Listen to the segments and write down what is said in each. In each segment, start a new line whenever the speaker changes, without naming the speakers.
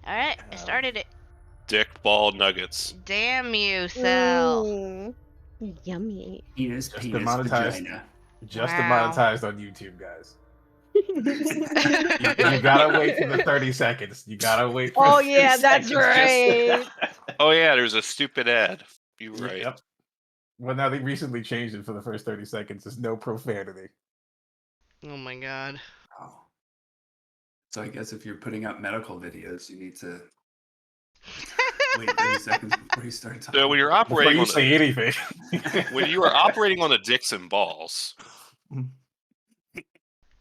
All right, I started it.
Dick ball nuggets.
Damn you, Sal.
Yummy.
Penis,
Just
penis,
demonetized.
vagina.
Just
Wow.
demonetized on YouTube, guys. You gotta wait for the 30 seconds. You gotta wait for
Oh,
the 30
yeah, that's
seconds.
right.
Oh yeah, there's a stupid ad. You're right.
Yep. Well, now they recently changed it for the first 30 seconds. There's no profanity.
Oh my god.
Oh. So I guess if you're putting out medical videos, you need to wait 30 seconds before you start talking.
So when you're
Before
operating
you
on
say anything.
when you are operating on the dicks and balls,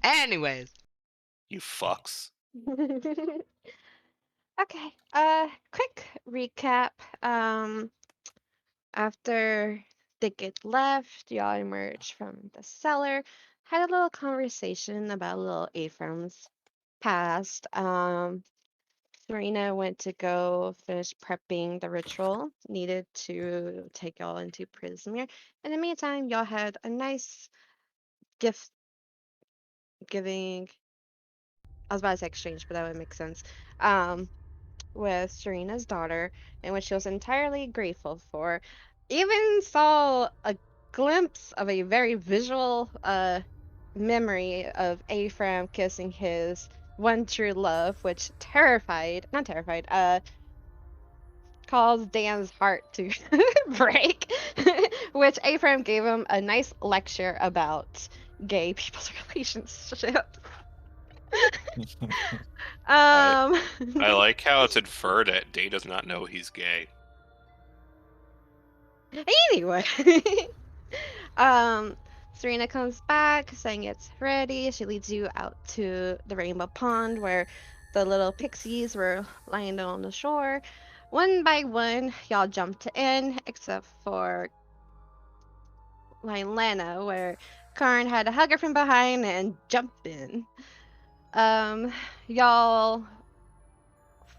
Anyways.
you fucks.
Okay. Quick recap. After Dickett left, y'all emerged from the cellar, had a little conversation about little Ephraim's past. Serena went to go finish prepping the ritual needed to take y'all into Prismere. In the meantime, y'all had a nice gift giving. I was about to say exchange, but that would make sense. With Serena's daughter, in which she was entirely grateful for. Even saw a glimpse of a very visual memory of Ephraim kissing his one true love, which not terrified, caused Dan's heart to break, which Ephraim gave him a nice lecture about gay people's relationships.
I like how it's inferred that Day does not know he's gay.
Anyway, Serena comes back saying it's ready. She leads you out to the Rainbow Pond where the little pixies were lying down on the shore. One by one, y'all jumped in, except for Lana, where Karn had to hug her from behind and jump in. Y'all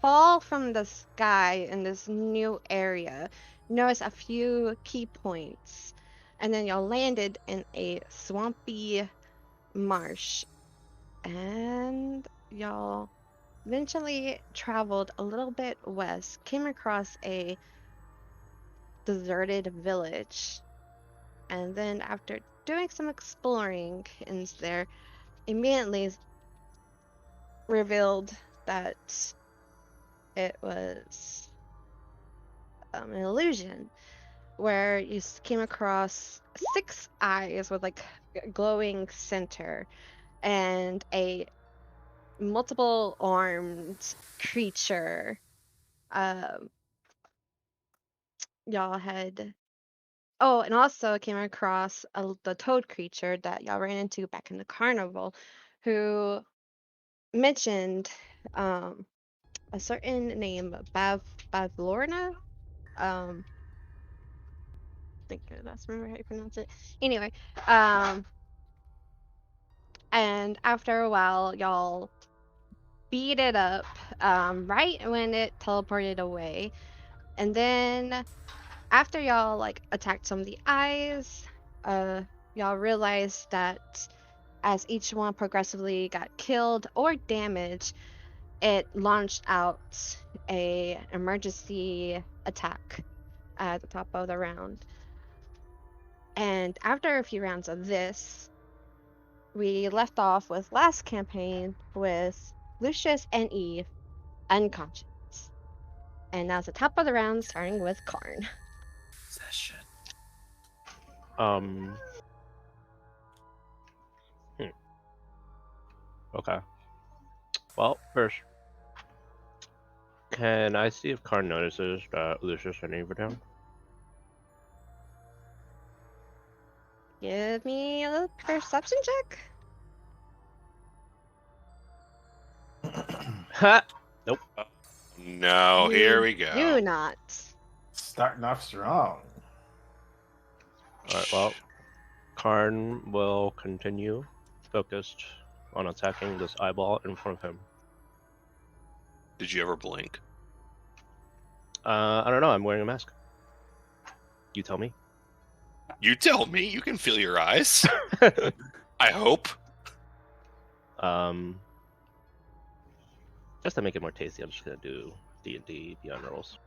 fall from the sky in this new area. Notice a few key points, and then y'all landed in a swampy marsh. And y'all eventually traveled a little bit west, came across a deserted village, and then after doing some exploring in there, immediately revealed that it was an illusion where you came across 6 eyes with like a glowing center and a multiple armed creature. Um, y'all had and also came across the toad creature that y'all ran into back in the carnival, who mentioned a certain name, Bavlorna. Think that's remember how you pronounce it. Anyway, and after a while, y'all beat it up right when it teleported away. And then after y'all like attacked some of the eyes, y'all realized that as each one progressively got killed or damaged, it launched out a emergency attack at the top of the round. And after a few rounds of this, we left off with last campaign with Lucius and Eve unconscious. And now it's the top of the round, starting with Karn.
Session.
Okay. Well, first, can I see if Karn notices that Lucius and Eve are down?
Give me a little perception check.
Ha! Nope.
No, here we go.
Do not.
Starting off strong.
Alright, well, Karn will continue focused on attacking this eyeball in front of him.
Did you ever blink?
I don't know, I'm wearing a mask. You tell me.
You tell me. You can feel your eyes. I hope.
Just to make it more tasty, I'm just gonna do D&D Beyond Rolls.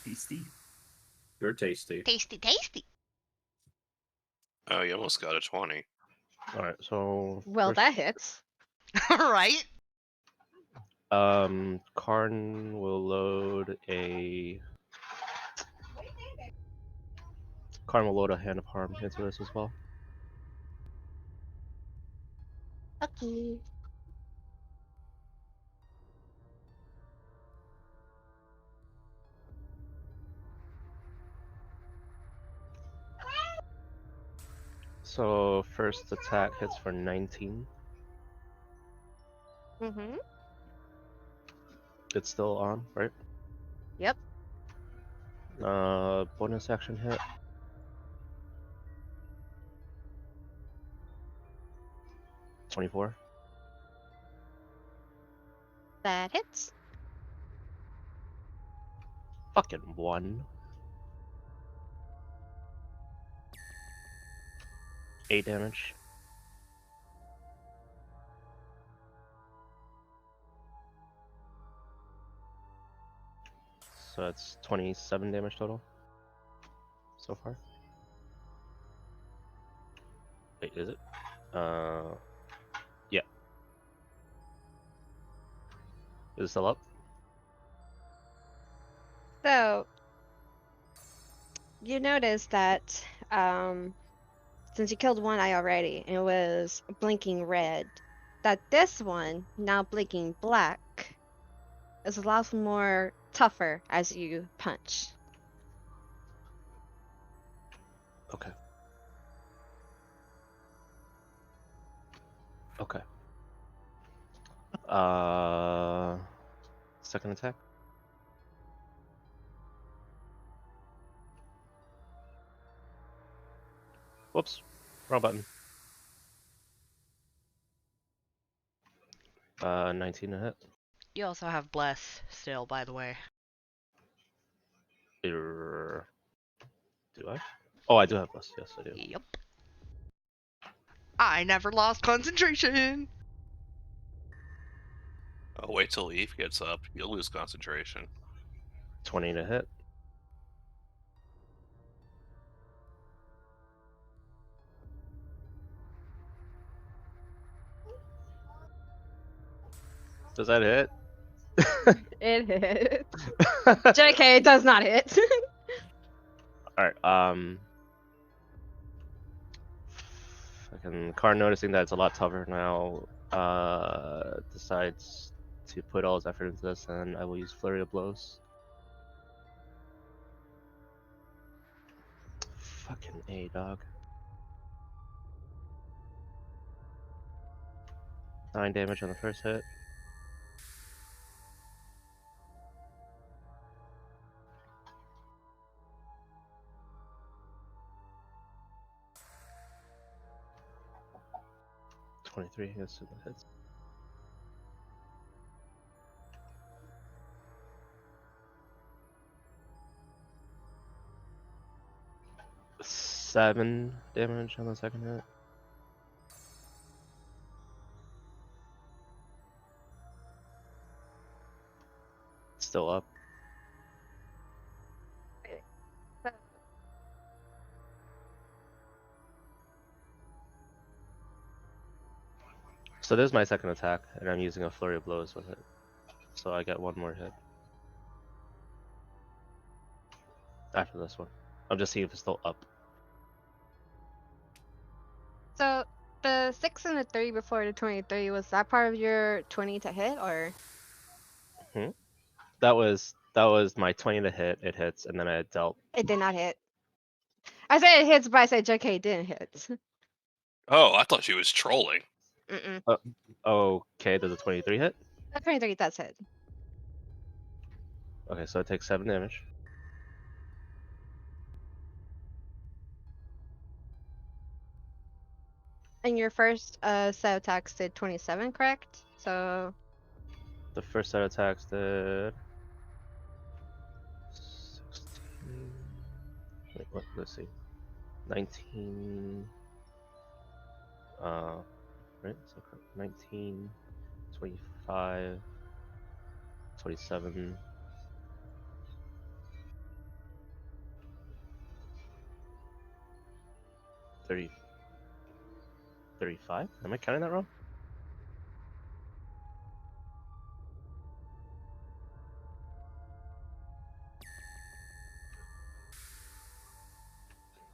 Tasty.
You're tasty.
Tasty, tasty.
Oh, you almost got a 20.
Alright, so
Well,
first,
that hits.
Right?
Karn will load a Hand of Harm into this as well.
Okay.
So first attack hits for 19.
Mm-hmm.
It's still on, right?
Yep.
Bonus action hit. 24.
That hits.
Fucking 1. 8 damage. So that's 27 damage total so far. Wait, is it? Yeah. Is it still up?
So you notice that since you killed one eye already and it was blinking red, that this one, now blinking black, is a lot more tougher as you punch.
Okay. Okay. Second attack. Whoops. Wrong button. 19 to hit.
You also have bless still, by the way.
Do I? Oh, I do have plus. Yes, I do.
Yep. I never lost concentration.
Oh, wait till Eve gets up. You'll lose concentration.
20 to hit. Does that hit?
It hits. JK, it does not hit.
Alright, fucking Karn, noticing that it's a lot tougher now, decides to put all his effort into this, and I will use Flurry of Blows. Fucking A, dog. 9 damage on the first hit. $23, yes, it hits. $7 damage on the second hit. Still up. So there's my second attack, and I'm using a Flurry of Blows with it. So I get one more hit. After this one. I'm just seeing if it's still up.
So the 6 and the 3 before the 23, was that part of your 20 to hit, or?
That was my 20 to hit. It hits, and then I dealt.
It did not hit. I said it hits, but I said JK didn't hit.
Oh, I thought she was trolling.
Mm-mm.
Okay, does a 23 hit?
The 23 does hit.
Okay, so it takes 7 damage.
And your first set attacks did 27, correct? So
The first set of attacks did 16. Wait, what? Let's see. 19. Right? So 19, 25, 27. 30, 35? Am I counting that wrong?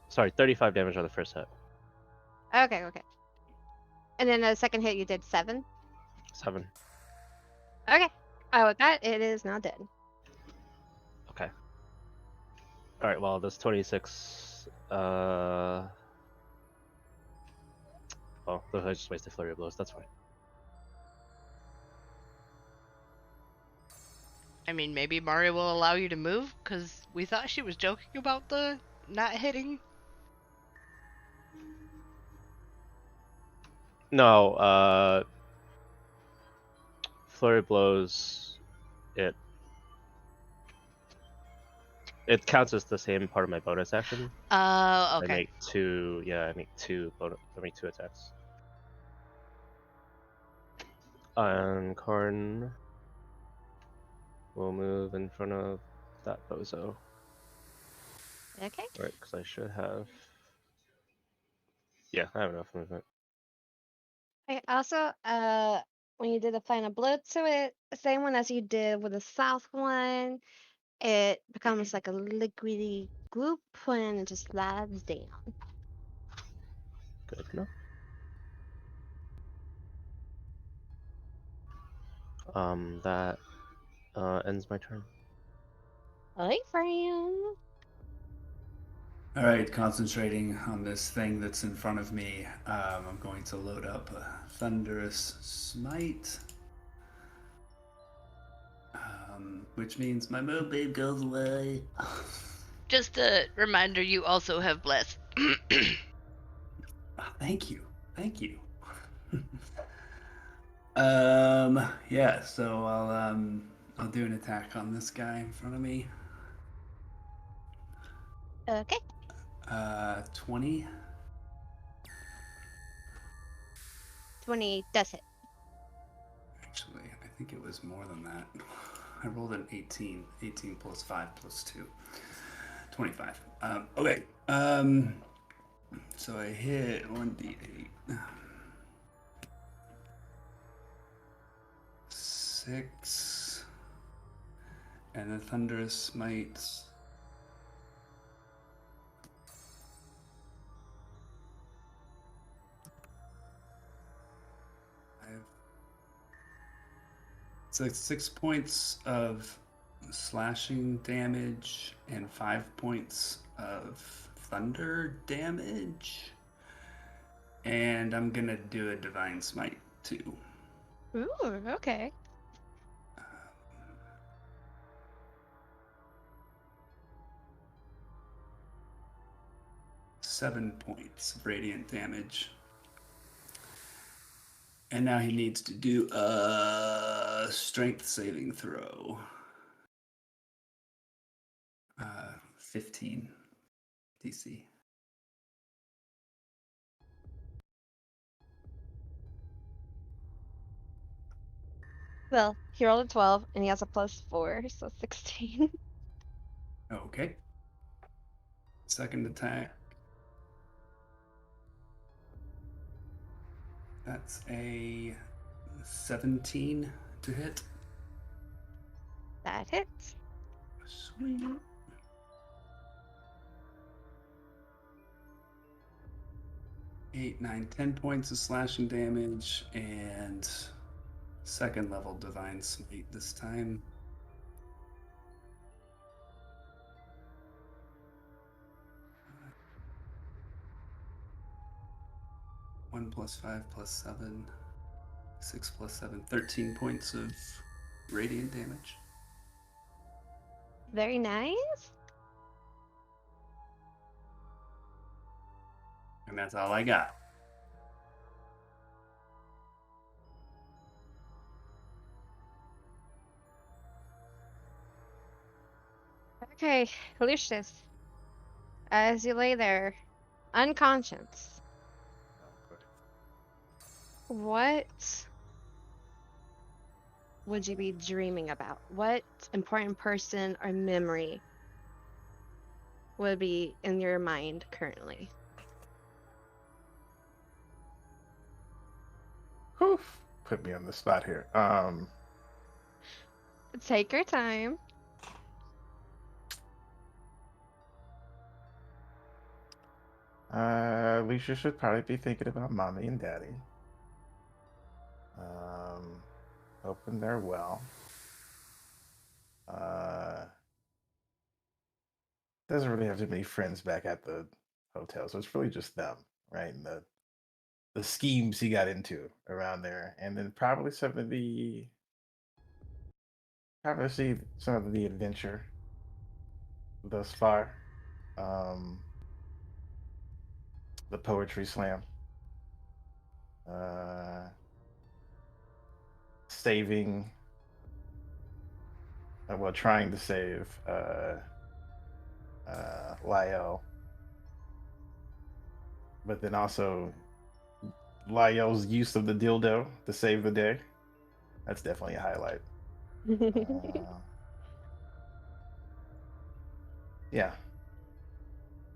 Sorry, 35 damage on the first hit.
Okay, okay. And then the second hit you did 7.
7.
Okay. Oh, with that, it is now dead.
Okay. Alright, well, this 26. Well, I just wasted flurry of blows. That's fine.
I mean, maybe Mario will allow you to move, because we thought she was joking about the not hitting.
No, flurry of blows. It counts as the same part of my bonus action. I
Okay.
make 2. Yeah, I make 2 bonus. I make 2 attacks. And Karn will move in front of that bozo.
Okay.
Right, because I should have. Yeah, I have enough movement.
Okay, also, when you did the final blow to it, same one as you did with the south one, it becomes like a liquidy goop when it just slides down.
Good enough. That ends my turn.
Hey, friend.
All right, concentrating on this thing that's in front of me. I'm going to load up a thunderous smite, which means my moonbeam goes away.
Just a reminder, you also have bless.
Thank you, thank you. Yeah. So I'll do an attack on this guy in front of me.
Okay.
20.
20 does hit.
Actually, I think it was more than that. I rolled an 18. 18 plus 5 plus 2. 25. Okay. So I hit 1d8. 6. And the thunderous smite. It's like 6 points of slashing damage and 5 points of thunder damage. And I'm gonna do a divine smite too.
Ooh, okay.
7 points of radiant damage. And now he needs to do a strength saving throw. 15 DC.
Well, he rolled a 12 and he has a +4, so 16.
Okay. Second attack. That's a 17 to hit.
That hits.
Sweet. 8, 9, 10 points of slashing damage and second level divine smite this time. One plus 5 plus 7. 6 plus 7. 13 points of radiant damage.
Very nice.
And that's all I got.
Okay, Lucius, as you lay there, unconscious, what would you be dreaming about? What important person or memory would be in your mind currently?
Whew, put me on the spot here.
Take your time.
Alicia should probably be thinking about mommy and daddy. Hoping they're well. Doesn't really have too many friends back at the hotel, so it's really just them, right? And the schemes he got into around there, and then probably see some of the adventure thus far. The poetry slam. Saving, well, trying to save Lyle, but then also Lyle's use of the dildo to save the day. That's definitely a highlight. Yeah,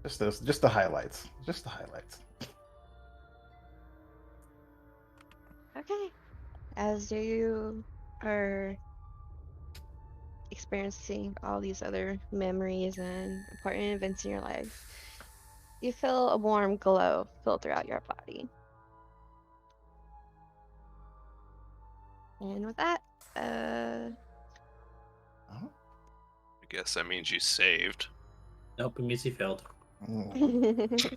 just the highlights, just the highlights.
Okay. As you are experiencing all these other memories and important events in your life, you feel a warm glow fill throughout your body. And with that,
Oh.
I guess that means you saved.
Nope, it means he failed.
I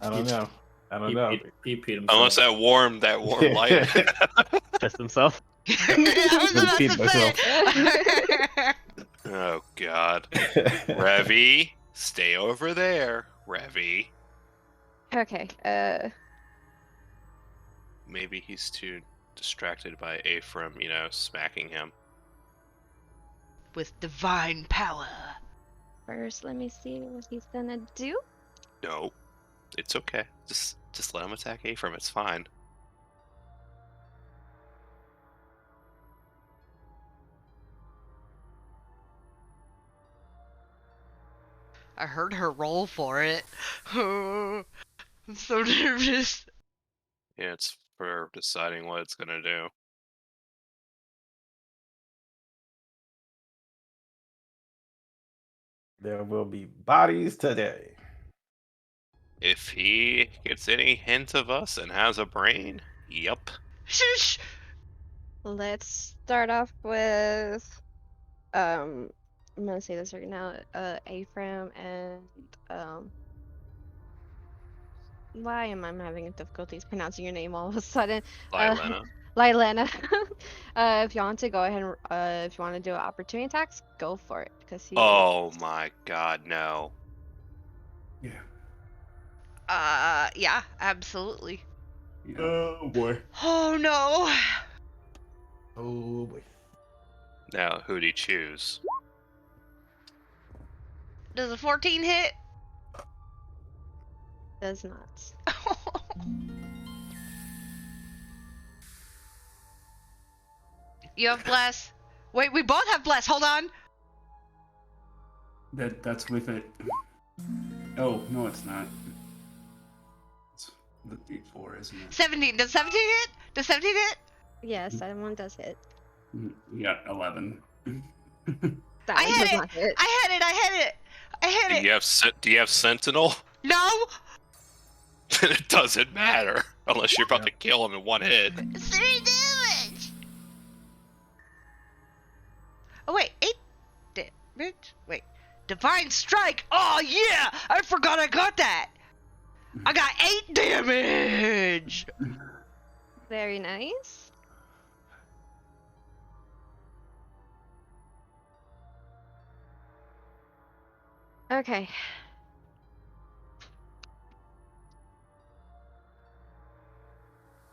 don't know. I don't know.
He peed himself.
Unless that warm light.
Pissed himself.
I was about
Repeat
to say.
Oh God. Revy, stay over there. Revy.
Okay,
Maybe he's too distracted by Ephraim, smacking him.
With divine power.
first let me see what he's gonna do.
No, it's okay. Just let him attack Ephraim. It's fine.
I heard her roll for it. Oh, I'm so nervous.
Yeah, it's for deciding what it's gonna do.
There will be bodies today.
If he gets any hint of us and has a brain, yup.
Shush!
Let's start off with I'm gonna say this right now, Ephraim and why am I having difficulties pronouncing your name all of a sudden?
Lylena.
Lylena. If you want to go ahead and if you want to do an opportunity attacks, go for it because he.
Oh my God, no.
Yeah.
Yeah, absolutely.
Yeah.
Oh boy.
Oh no!
Oh boy.
Now, who'd he choose?
Does a 14 hit?
Does not.
You have bless. Wait, we both have bless. Hold on.
That's with it. Oh no, it's not. It's the D4, isn't it?
17. Does 17 hit? Does 17 hit?
Yes, that one does hit.
You got 11.
That
I
one
hit
does
it.
not hit.
I hit it. I hit it. I hit it.
Do you have Sentinel?
No.
Then it doesn't matter unless you're about to kill him in one hit.
3 damage. Oh wait, 8 damage. Wait, divine strike. Oh yeah, I forgot I got that. I got 8 damage.
Very nice. Okay.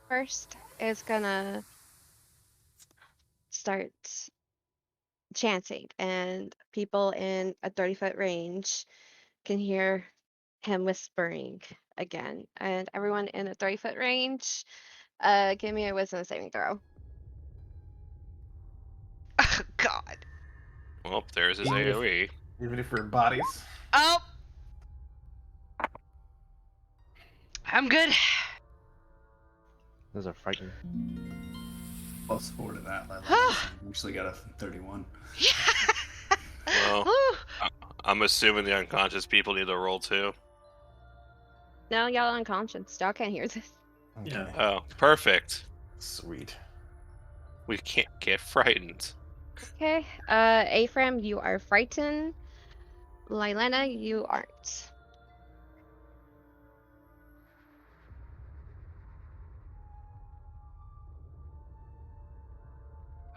First, it's gonna start chanting, and people in a 30-foot range can hear him whispering again. And everyone in a 30-foot range, give me a wisdom saving throw.
Oh, there's his
Even if-
AoE.
Even if we're bodies.
Oh, I'm good.
Those are frightening.
+4 to that. I actually got a 31.
Well,
Whew.
I'm assuming the unconscious people need to roll too.
No, y'all unconscious. Y'all can't hear this.
Okay.
Yeah.
Oh, perfect.
Sweet.
We can't get frightened.
Okay. Ephraim, you are frightened. Lylana, you aren't.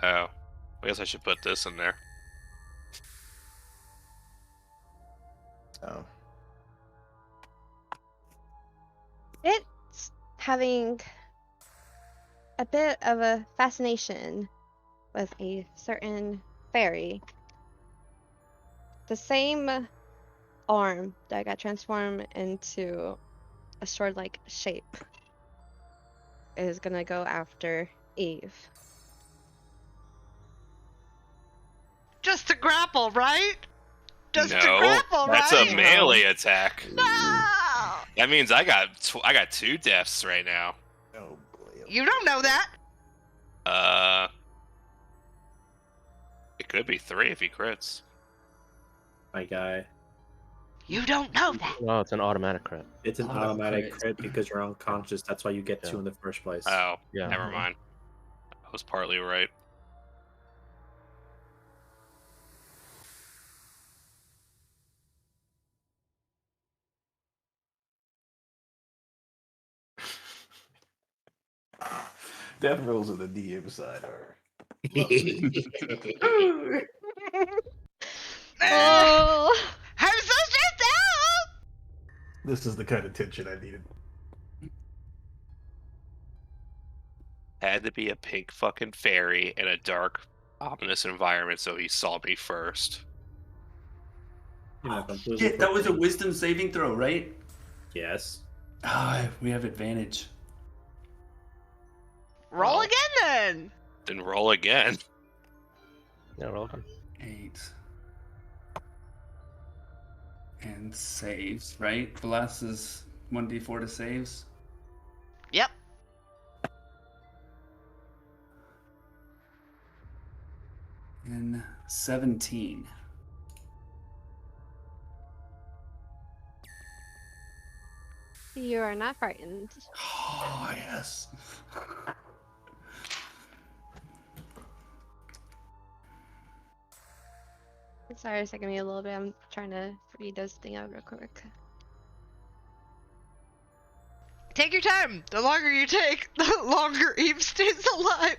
Oh, I guess I should put this in there.
Oh.
It's having a bit of a fascination with a certain fairy. The same arm that got transformed into a sword-like shape is gonna go after Eve.
Just to grapple, right? Just to
No,
grapple,
that's
right?
a melee attack.
No!
That means I got 2 deaths right now.
Oh boy.
You don't know that.
It could be 3 if he crits.
My guy.
You don't know that.
No, it's an automatic crit.
It's an
Oh,
automatic
crit.
crit because you're unconscious. That's why you get
Yeah.
2 in the first place.
Oh,
Yeah.
never mind. I was partly right.
Death rolls on the DM side are.
Oh,
I'm so stressed out.
This is the kind of tension I needed.
Had to be a pink fucking fairy in a dark, ominous environment, so he saw me first.
You're not completely
Shit, that was a
fucking-
wisdom saving throw, right?
Yes.
Ah, we have advantage.
Roll
Oh.
again then.
Then roll again.
Yeah, roll again.
8. And saves, right? Bless is 1d4 to saves.
Yep.
And 17.
you are not frightened.
Oh, yes.
Sorry, it's taking me a little bit. I'm trying to read this thing out real quick.
Take your time. The longer you take, the longer Eve stays alive.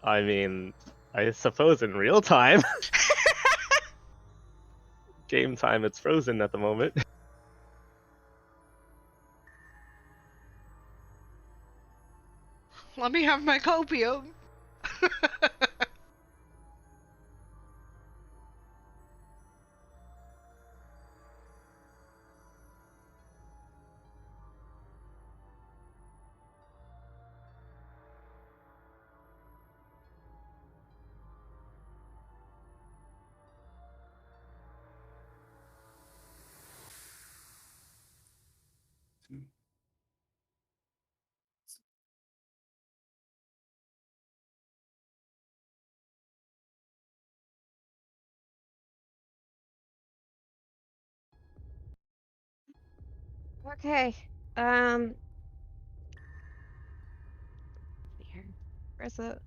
I mean, I suppose in real time. Game time, it's frozen at the moment.
Let me have my copium.
Okay. Here. Where's the?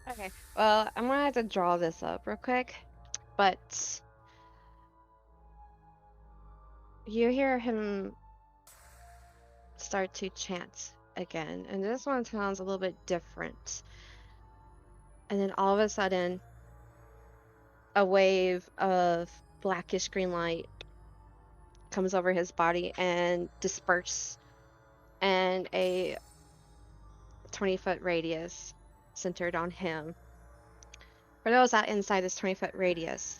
Okay. Well, I'm gonna have to draw this up real quick. but you hear him start to chant again, and this one sounds a little bit different. And then all of a sudden, a wave of blackish green light comes over his body and disperses, and a 20-foot radius centered on him. For those out inside this 20-foot radius,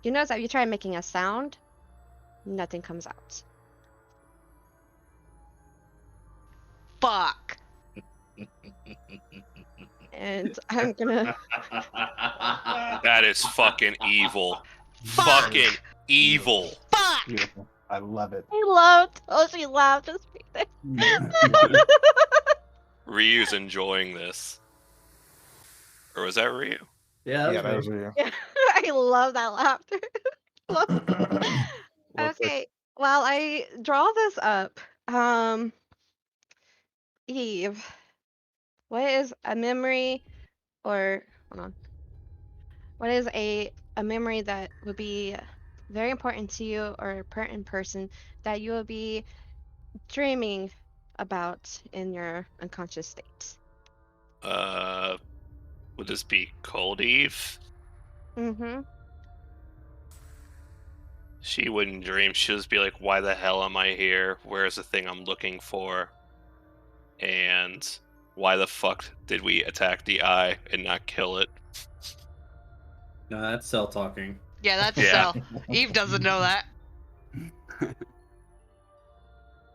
you notice that if you try making a sound, nothing comes out.
Fuck.
And I'm gonna.
That is fucking evil.
Fuck.
Fucking evil.
Fuck.
Beautiful. I love it.
I loved. Oh, she laughed. Just
Ryu's enjoying this. Or was that Ryu?
Yeah,
Yeah, that
that
was
was
real.
I love that laughter.
What's it?
Okay, while I draw this up, Eve, what is a memory, or hold on, what is a memory that would be very important to you, or a important person that you will be dreaming about in your unconscious state?
Would this be Cold Eve?
Mm-hmm.
She wouldn't dream. She'll just be like, why the hell am I here? Where's the thing I'm looking for? And why the fuck did we attack the eye and not kill it?
no, that's Cell talking.
Yeah, that's
Yeah.
Cell. Eve doesn't know that.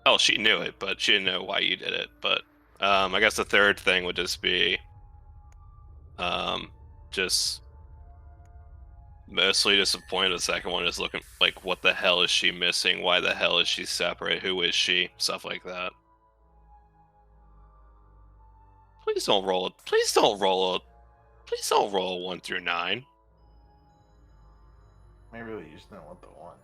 Oh, she knew it, but she didn't know why you did it. But I guess the third thing would just be just mostly disappointed. The second one is looking like, what the hell is she missing? Why the hell is she separate? Who is she? Stuff like that. Please don't roll it. Please don't roll it. Please don't roll a 1 through 9.
I really just don't want the one.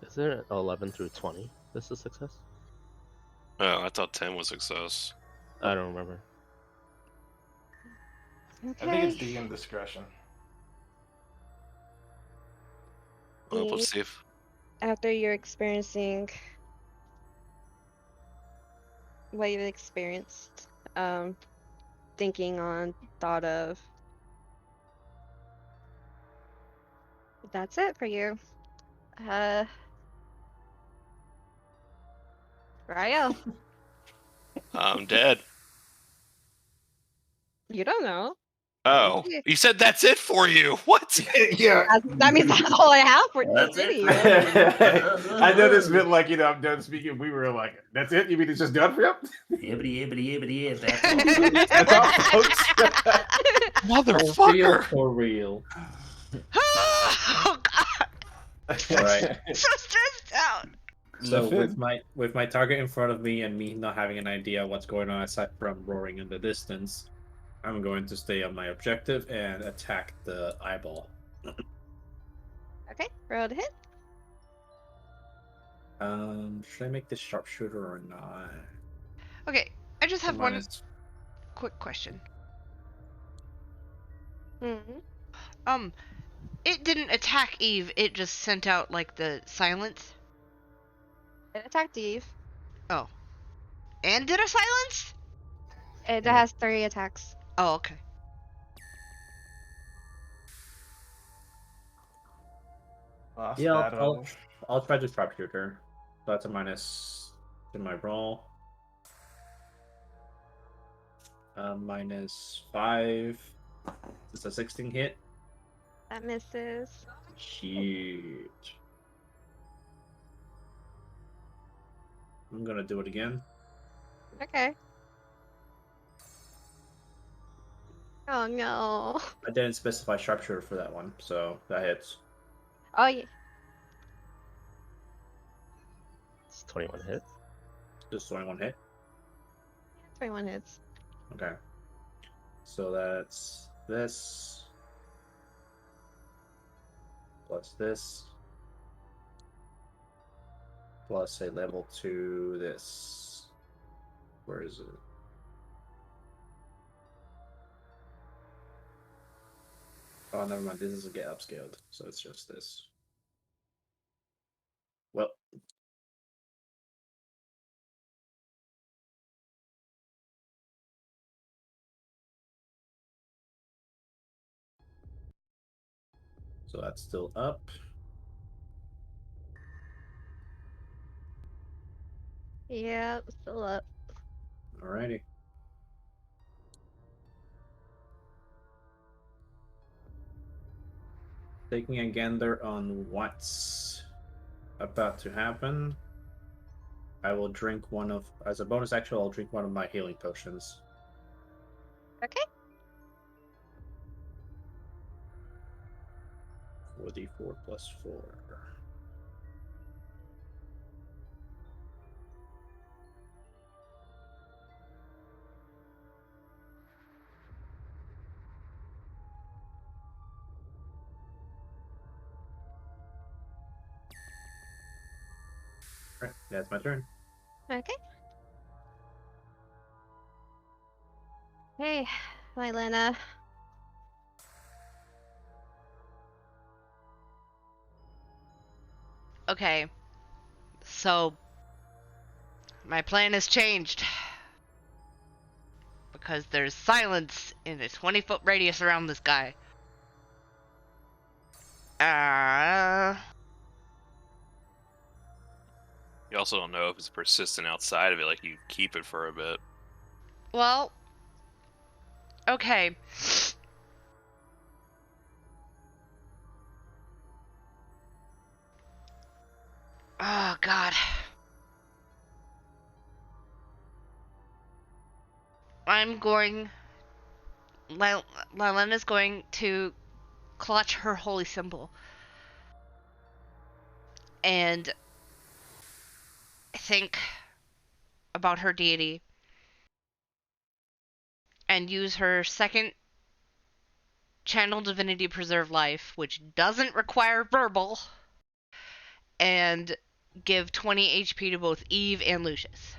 Is there 11 through 20? This is success?
Oh, I thought 10 was success.
I don't remember.
I think it's
Okay.
DM discretion.
Well,
Eve,
let's see if
after you're experiencing what you've experienced, thinking on, thought of, that's it for you. Ryo,
I'm dead.
you don't know.
Oh,
Yeah.
you said that's it for you. What?
Yeah.
That means that's all I have for
That's
this
it.
video.
I know this meant like, I'm done speaking. We were like, that's it? You mean it's just done for you?
Yibbity, yibbity, yibbity, that's all.
That's all, folks.
For real, for real.
Oh god,
Alright.
so stressed out.
So
Nothing.
with my target in front of me and me not having an idea what's going on aside from roaring in the distance, I'm going to stay on my objective and attack the eyeball.
Okay, roll to hit.
Should I make this sharpshooter or not?
Okay, I just have one
Minus-
quick question.
Mm-hmm.
It didn't attack Eve, it just sent out like the silence.
It attacked Eve.
Oh. And did a silence?
It
Yeah.
has 3 attacks.
Oh, okay.
Lost
Yeah,
battle.
I'll try the sharpshooter. So that's a minus to my roll. -5. It's a 16 hit.
That misses.
Shit. I'm gonna do it again.
Okay. Oh no.
I didn't specify sharpshooter for that one, so that hits.
Oh yeah.
It's 21 hit.
Just 21 hit.
21 hits.
Okay. So that's this. Plus this. plus a level 2 this. Where is it? Oh, never mind. This is a get upscaled, so it's just this. Well, so that's still up.
Yeah, still up.
Alrighty. Taking a gander on what's about to happen, I will drink one of, as a bonus action, I'll drink one of my healing potions.
Okay.
4d4 plus 4. Alright, that's my turn.
Okay. Hey, Mylena.
Okay. So, my plan has changed. Because there's silence in a 20-foot radius around this guy.
You also don't know if it's persistent outside of it, like you keep it for a bit.
Well, okay. Oh, God. I'm going... Lylena's going to clutch her holy symbol. And think about her deity. And use her second channel divinity preserve life, which doesn't require verbal. And give 20 HP to both Eve and Lucius.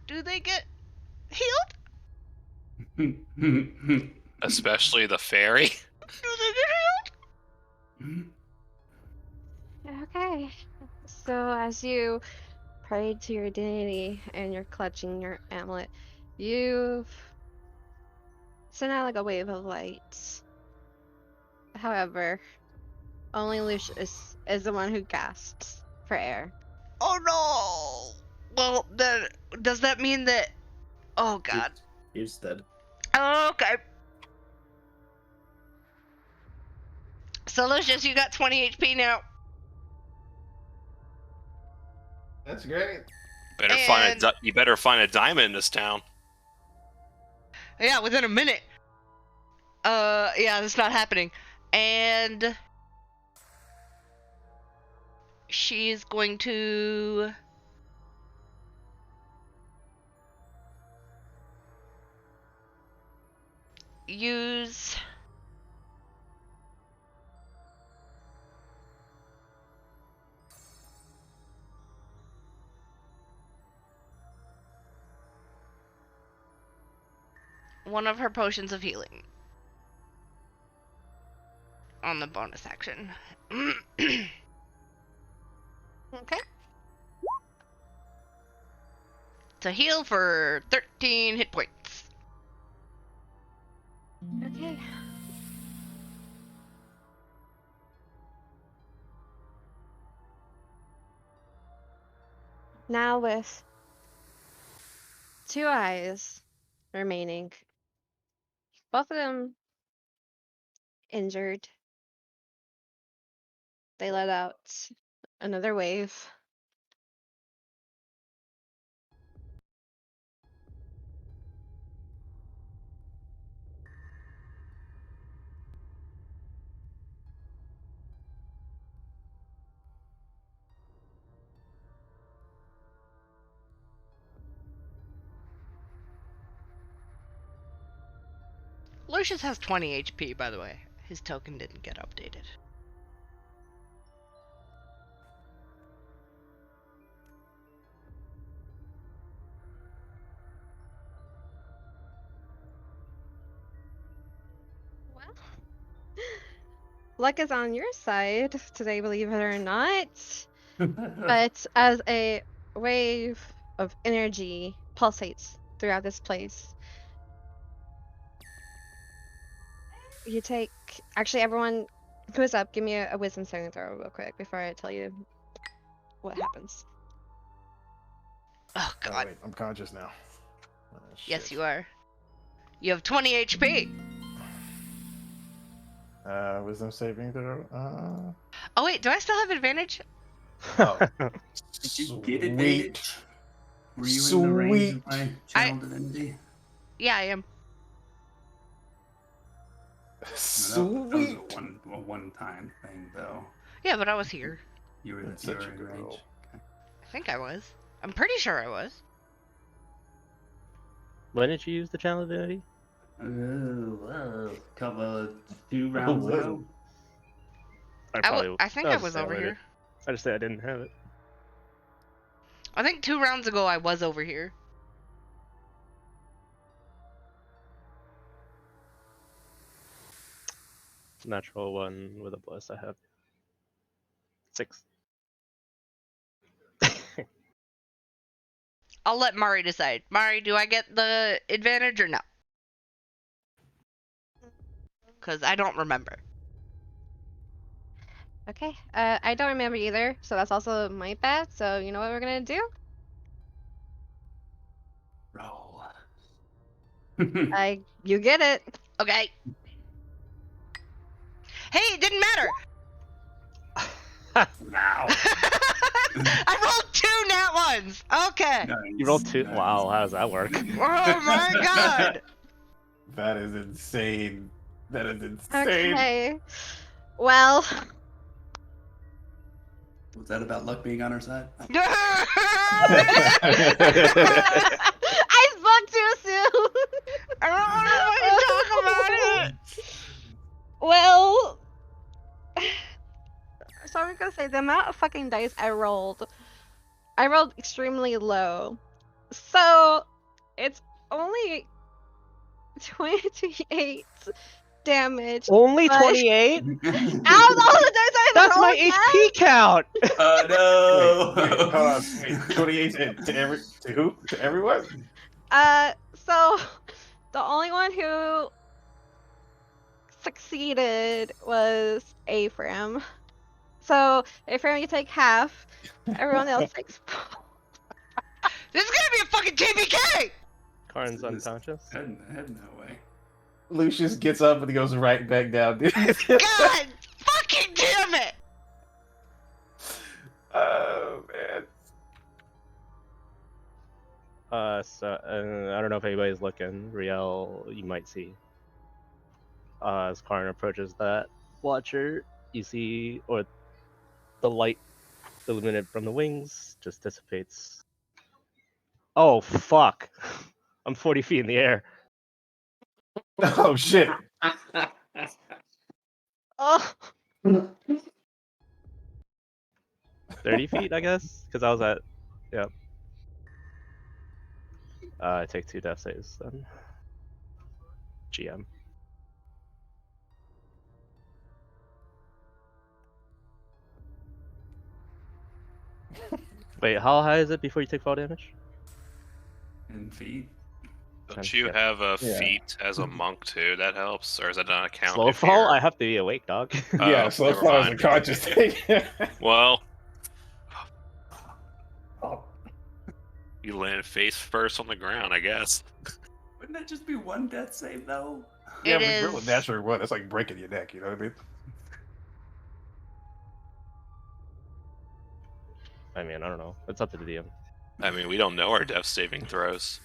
Do they get healed?
Especially the fairy.
Do they get healed?
Okay. So as you pray to your deity and you're clutching your amulet, you've sent out like a wave of light. However, only Lucius is the one who gasps for air.
Oh no! Well, then, does that mean that... Oh, God.
He's dead.
Oh, okay. So, Lucius, you got 20 HP now.
That's great.
You better find a diamond in this town.
Yeah, within a minute. Yeah, that's not happening. And... she's going to... use... one of her potions of healing. On the bonus action.
Okay.
To heal for 13 hit points.
Okay. Now with 2 eyes remaining, both of them injured, they let out another wave.
Lucius has 20 HP, by the way. His token didn't get updated.
luck is on your side today, believe it or not. But as a wave of energy pulsates throughout this place, you take. Actually, everyone who is up, give me a wisdom saving throw real quick before I tell you what happens.
Oh
Oh
god.
wait, I'm conscious now. Oh,
Yes,
shit.
you are. You have 20 HP.
Wisdom saving throw.
Oh wait, do I still have advantage?
Oh,
Did you get
sweet.
advantage? Were you in the range of my channel
I-
divinity?
Yeah, I am.
No, that was
Sweet.
a one-time thing, though.
Yeah, but I was here.
You were
That's
you
such
were
a
in
good
range.
roll.
Okay.
I think I was. I'm pretty sure I was.
When did you use the channel divinity?
Couple 2 rounds
Whoa.
ago.
I think I was over here.
I just say I didn't have it.
I think 2 rounds ago I was over here.
Natural 1 with a plus. I have 6.
I'll let Mari decide. Mari, do I get the advantage or no? Because I don't remember.
Okay. I don't remember either, so that's also my bad. So you know what we're gonna do?
Roll.
You get it.
Okay. Hey, it didn't matter.
Wow.
I rolled 2 nat ones. Okay.
You rolled 2.
Nice.
Wow, how does that work?
Oh my god.
That is insane. That is insane.
Okay. Well,
Was that about luck being on our side?
I spoke too soon.
I don't want to talk about it.
Well, so I'm gonna say the amount of fucking dice I rolled extremely low. So it's only 28 damage.
Only
But-
28?
Out of all the dice I've
That's my
rolled,
HP count!
Oh no!
Wait, hold on. Wait, 28 to who? To everyone?
So the only one who succeeded was Ephraim. So Ephraim, you take half. Everyone else takes.
This is gonna be a fucking TPK.
Karn's unconscious.
Head no way.
Lucius gets up and he goes right back down.
God fucking damn it.
Oh man.
I don't know if anybody's looking. Riel, you might see. As Karn approaches that watcher, you see, or the light illuminated from the wings just dissipates. Oh, fuck. I'm 40 feet in the air.
Oh shit.
Oh,
30 feet, I guess? Because I was at. Yep. I take 2 death saves then. GM. Wait, how high is it before you take fall damage?
In feet.
Don't you
Yeah.
have a
Yeah.
feat as a monk too? That helps, or does that not account?
Slow
if
fall?
you're-
I have to be awake, dog.
Yeah,
Oh,
so
never
far as a
mind.
conscious thing.
Well,
Oh,
you land face first on the ground, I guess.
Wouldn't that just be one death save though?
yeah,
It
but really,
is-
naturally what? That's like breaking your neck, you know what I mean?
I mean, I don't know. It's up to the DM.
I mean, we don't know our death saving throws.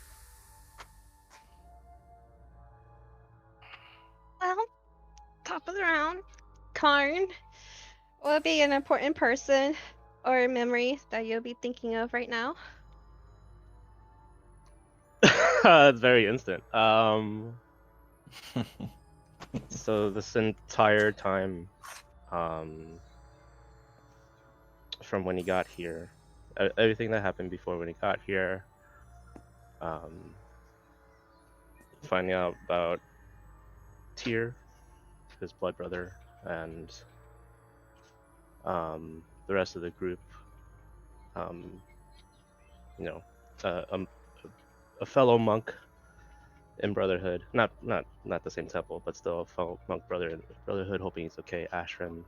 well, top of the round. Karn will be an important person or memory that you'll be thinking of right now.
It's very instant. So this entire time, from when he got here, everything that happened before when he got here, finding out about Tyr, his blood brother, and the rest of the group, you know, a fellow monk in Brotherhood, not the same temple, but still a fellow monk Brotherhood, hoping he's okay. Ashram,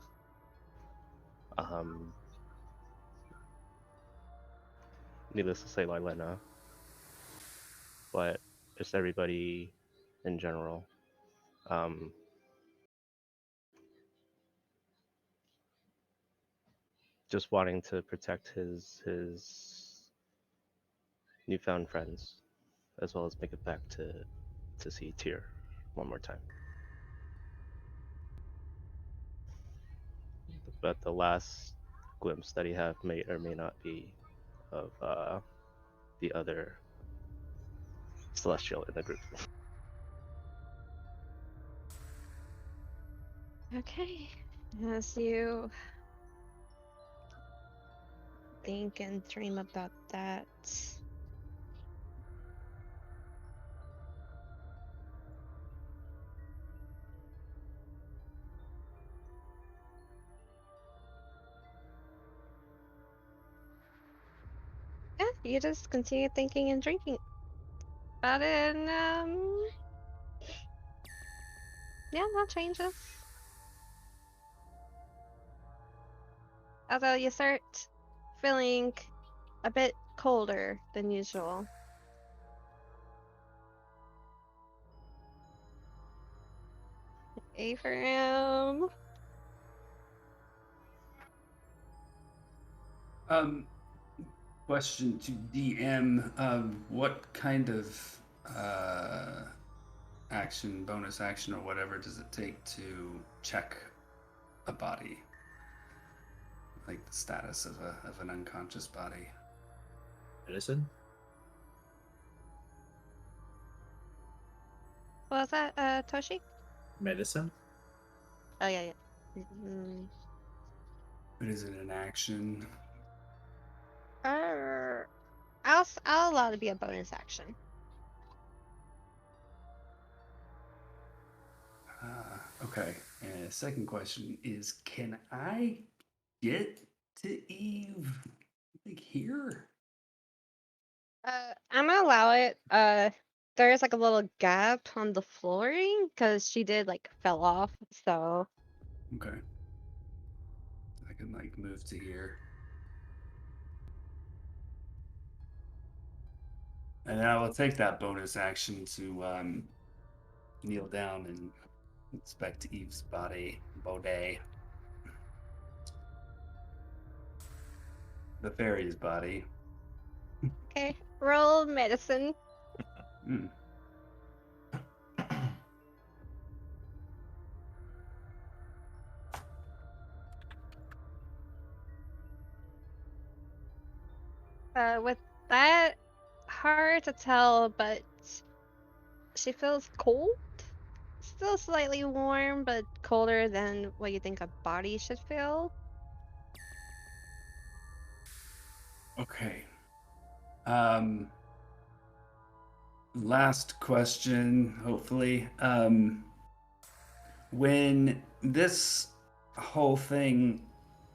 needless to say, Lylena, but just everybody in general. Just wanting to protect his newfound friends, as well as make it back to see Tyr one more time. But the last glimpse that he had may or may not be of the other celestial in the group.
Okay. As you think and dream about that, yeah, you just continue thinking and drinking about it, and yeah, that changes. Although you start feeling a bit colder than usual. Ephraim.
Question to DM: what kind of action, bonus action, or whatever does it take to check a body, like the status of an unconscious body?
Medicine?
What was that, Toshi?
Medicine?
Oh, yeah, yeah.
But is it an action?
I'll allow it to be a bonus action.
Okay. And the second question is, can I get to Eve like here?
I'm gonna allow it. There's like a little gap on the flooring because she did like fell off. So
Okay. I can like move to here. And then I will take that bonus action to kneel down and inspect Eve's body, Baudet. The fairy's body.
okay, roll medicine.
Hmm.
With that, hard to tell, but she feels cold. Still slightly warm, but colder than what you think a body should feel.
Okay. Last question, hopefully. When this whole thing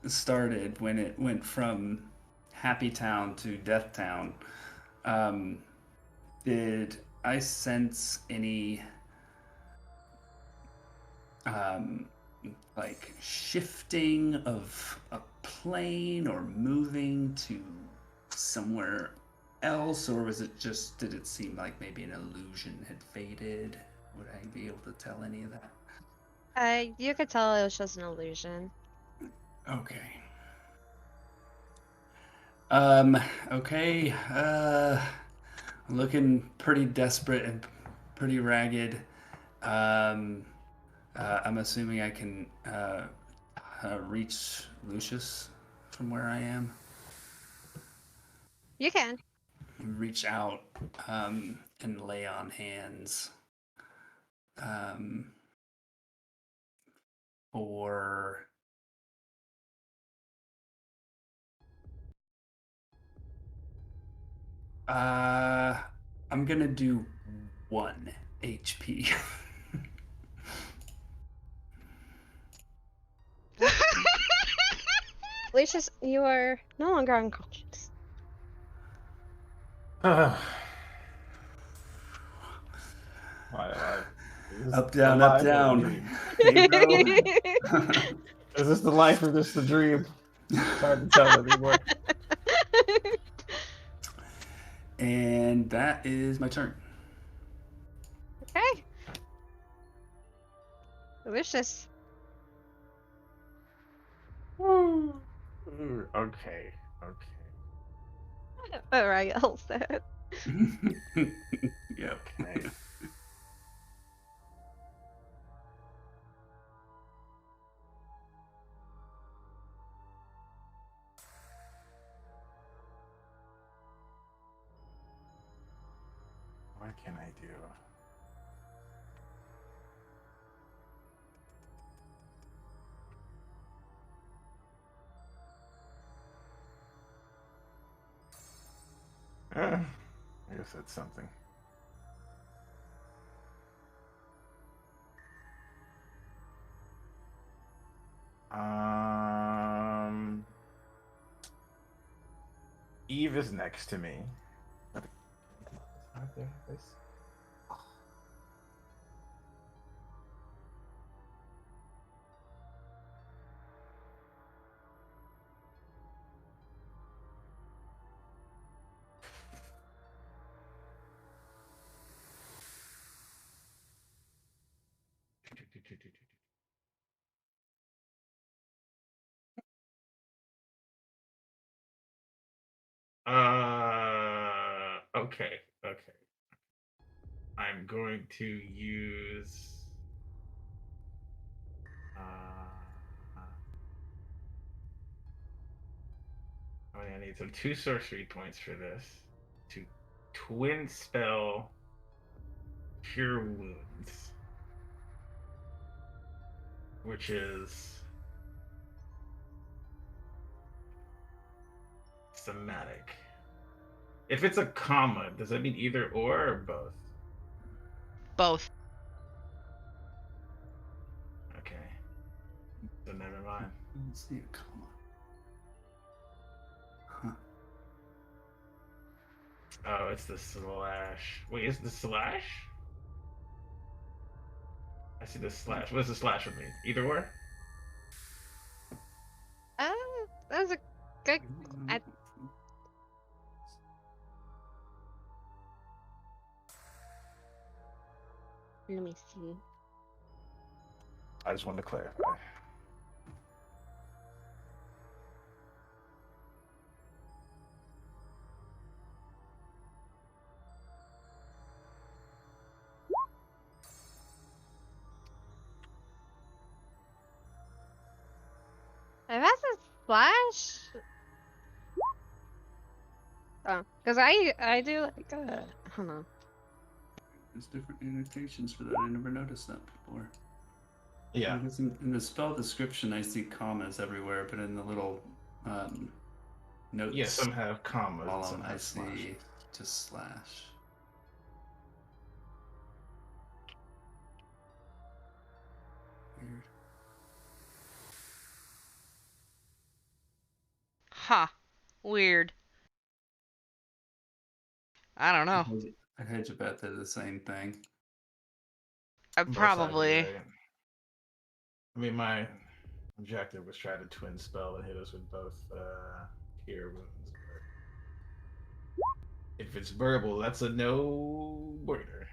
started, when it went from Happy Town to Death Town, um, did I sense any like shifting of a plane or moving to somewhere else, or was it just, did it seem like maybe an illusion had faded? Would I be able to tell any of that?
You could tell it was just an illusion.
Okay. Okay. Looking pretty desperate and pretty ragged. I'm assuming I can reach Lucius from where I am.
You can.
Reach out and lay on hands for I'm gonna do 1 HP.
Lucius, you are no longer unconscious.
Is this
Up,
the
down, up,
life or the
down.
dream?
Hey, bro.
Is this the life or just the dream? It's hard to tell anymore.
And that is my turn.
Okay. Lucius.
Okay.
What Rael said.
Yep.
Okay. What can I do? I guess that's something. Eve is next to me. Not there. This. Okay. I'm going to use. I need so 2 sorcery points for this. To twin spell Cure Wounds, which is somatic. If it's a comma, does that mean either or both?
Both.
Okay. So never mind.
Let's see a comma. Huh.
Oh, it's the slash. Wait, is it the slash? I see the slash. What does the slash mean? Either or?
That was a good. Let me see.
I just wanted to clarify.
If that's a splash. Oh, because I do like I don't know.
There's different annotations for that. I never noticed that before.
Yeah.
Because in the spell description, I see commas everywhere, but in the little notes
Yeah, some have commas and
column,
some
I
have
see
slashes.
just slash. Weird.
Huh. Weird. I don't know.
I'd hedge a bet they're the same thing.
Both sides are
Probably.
right. I mean, my objective was try to twin spell and hit us with both Cure Wounds. But if it's verbal, that's a no-brainer.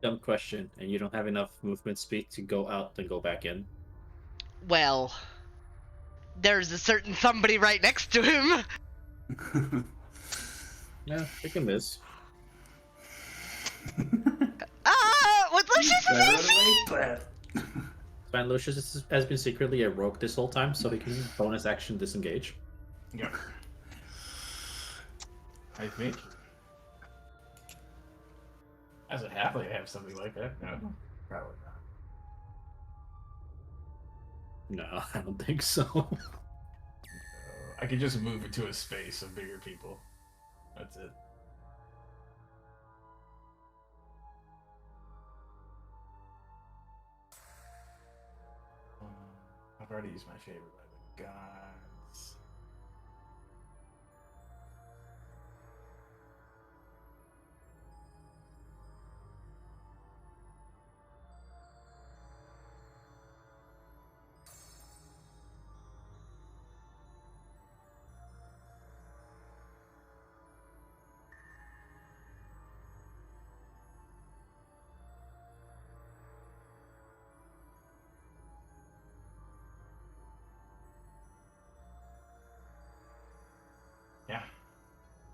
Dumb question, and you don't have enough movement speed to go out and go back in.
Well, there's a certain somebody right next to him.
Yeah, we can miss.
What's Lucius?
But
Span Lucius has been secretly a rogue this whole time, so he can bonus action disengage.
Yep. I think. As a halfling, I have something like that. No, probably not.
No, I don't think so.
I could just move it to a space of bigger people. That's it. I've already used my favorite by the gods. Yeah.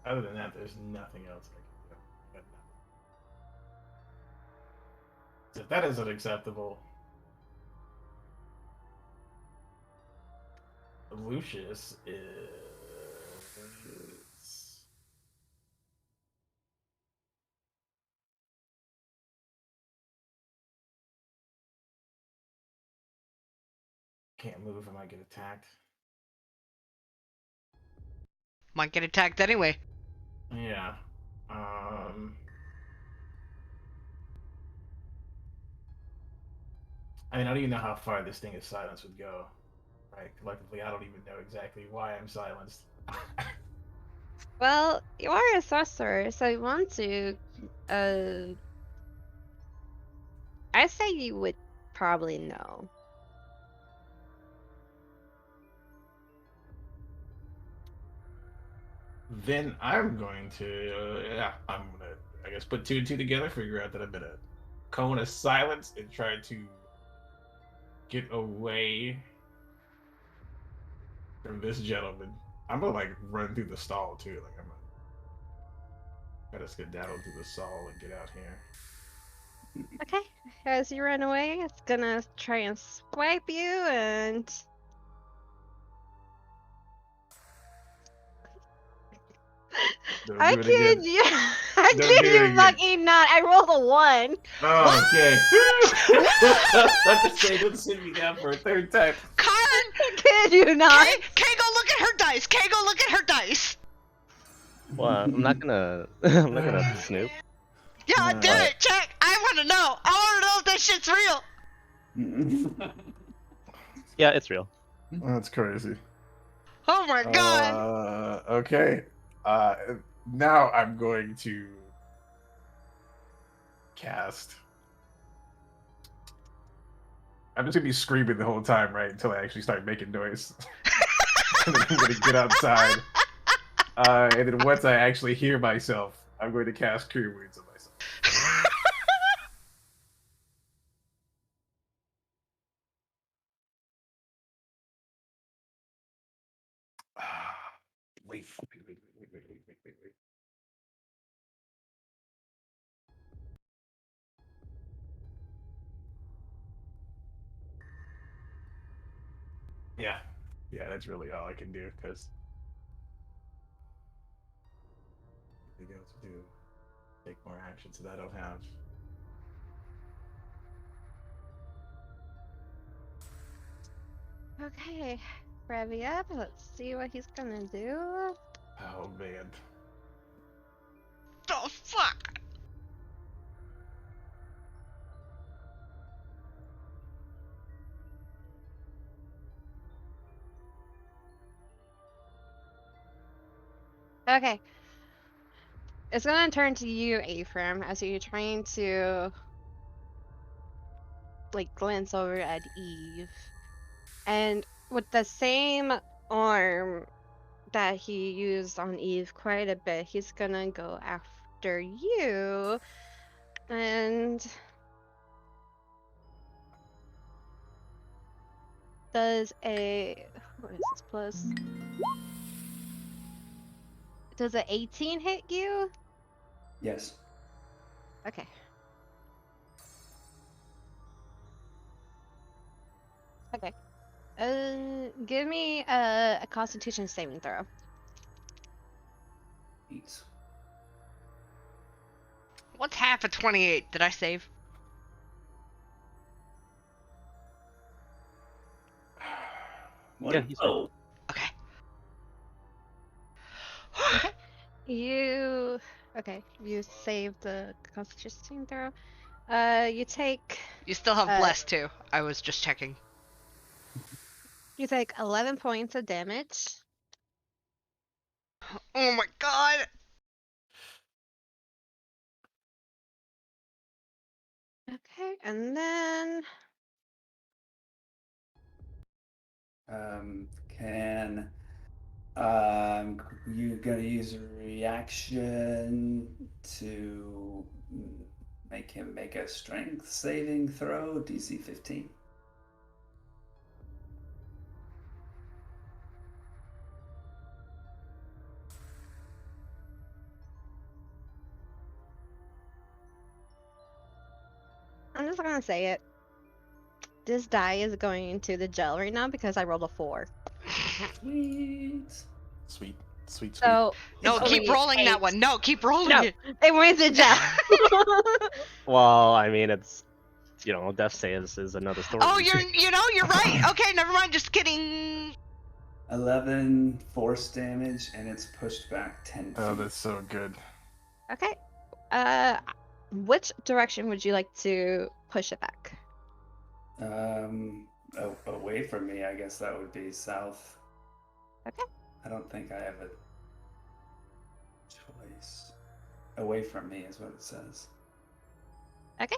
Other than that, there's nothing else I can do. I got nothing. If that is unacceptable, Lucius is. Can't move, I might get attacked.
Might get attacked anyway.
Yeah. I mean, I don't even know how far this thing of silence would go. Right? Collectively, I don't even know exactly why I'm silenced.
Well, you are a sorcerer, so you want to. I say you would probably know.
Then I'm going to, yeah, I'm gonna, I guess, put two and two together, figure out that I'm gonna cone of silence and try to get away from this gentleman. I'm gonna like run through the stall too. Like I'm gonna try to skedaddle through the stall and get out here.
Okay, as you run away, it's gonna try and swipe you, and
Don't
I
do it
kid
again.
you, I
Don't
kid
do it
you
again.
fucking not. I rolled a 1.
Oh, okay. Don't sit me down for a third time.
Karn!
I kid you not.
Kay, go look at her dice! Kay, go look at her dice!
Well, I'm not gonna. I'm not gonna snoop.
Yeah, do
But-
it! Check! I wanna know! I wanna know if that shit's real!
Yeah, it's real.
That's crazy.
Oh my god!
Okay. Now I'm going to cast. I'm just gonna be screaming the whole time, right, until I actually start making noise. And then I'm gonna get outside. And then once I actually hear myself, I'm going to cast Cure Wounds on myself. Wait. Yeah. Yeah, that's really all I can do, because nothing else to do. Take more actions that I don't have.
Okay, Revy up. Let's see what he's gonna do.
Oh, man.
The fuck?
Okay. It's gonna turn to you, Ephraim, as you're trying to like glance over at Eve. And with the same arm that he used on Eve quite a bit, he's gonna go after you. And does a what is this plus? Does a 18 hit you?
Yes.
Okay. Okay. Give me a Constitution saving throw.
Eight.
What's half of 28? Did I save?
What?
Yeah, you said.
Oh.
Okay.
You saved the Constitution throw. You take
You still have
Uh,
blessed too. I was just checking.
You take 11 points of damage.
Oh my god.
Okay, and then
Can you gonna use a reaction to make him make a strength saving throw, DC 15?
I'm just gonna say it. This die is going into the gel right now because I rolled a 4.
Sweet.
Sweet, sweet, sweet.
So
No,
it's
keep
only
rolling
8.
that one. No, keep rolling
No,
it.
it went into gel.
Well, I mean, it's death saves is another story.
Oh, you're right. Okay, never mind. Just kidding.
11 force damage, and it's pushed back 10 feet.
Oh, that's so good.
Okay. Which direction would you like to push it back?
Away from me, I guess that would be south.
Okay.
I don't think I have a choice. Away from me is what it says.
Okay.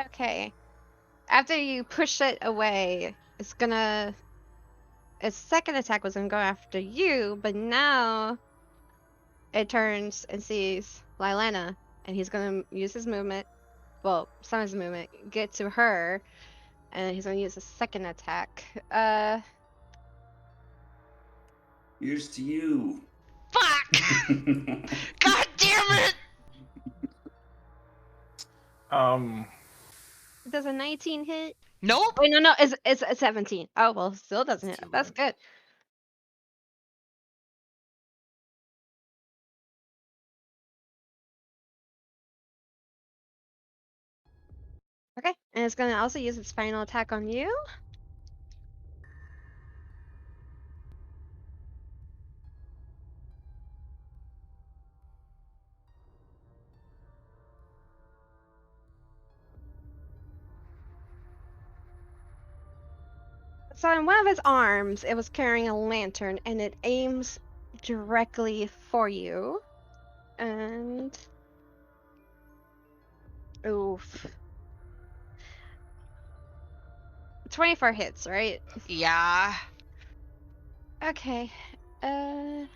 Okay. After you push it away, its second attack was gonna go after you, but now it turns and sees Lylana, and he's gonna use his movement, well, some of his movement, get to her, and he's gonna use a second attack.
Here's to you.
Fuck. God damn it.
Does a 19 hit?
Nope.
Wait, no, it's a 17. Oh, well, still doesn't hit. That's good. Okay, and it's gonna also use its final attack on you. So in one of his arms, it was carrying a lantern, and it aims directly for you. And oof. 24 hits, right?
Yeah.
Okay.
This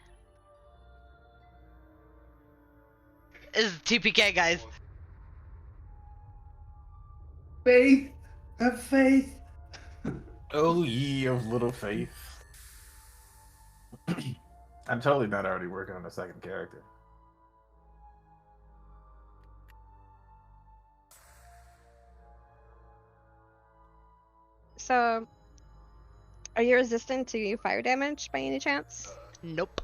is TPK, guys.
Faith! Have faith!
Oh, ye of little faith. I'm totally not already working on a second character.
So, are you resistant to fire damage by any chance?
Nope.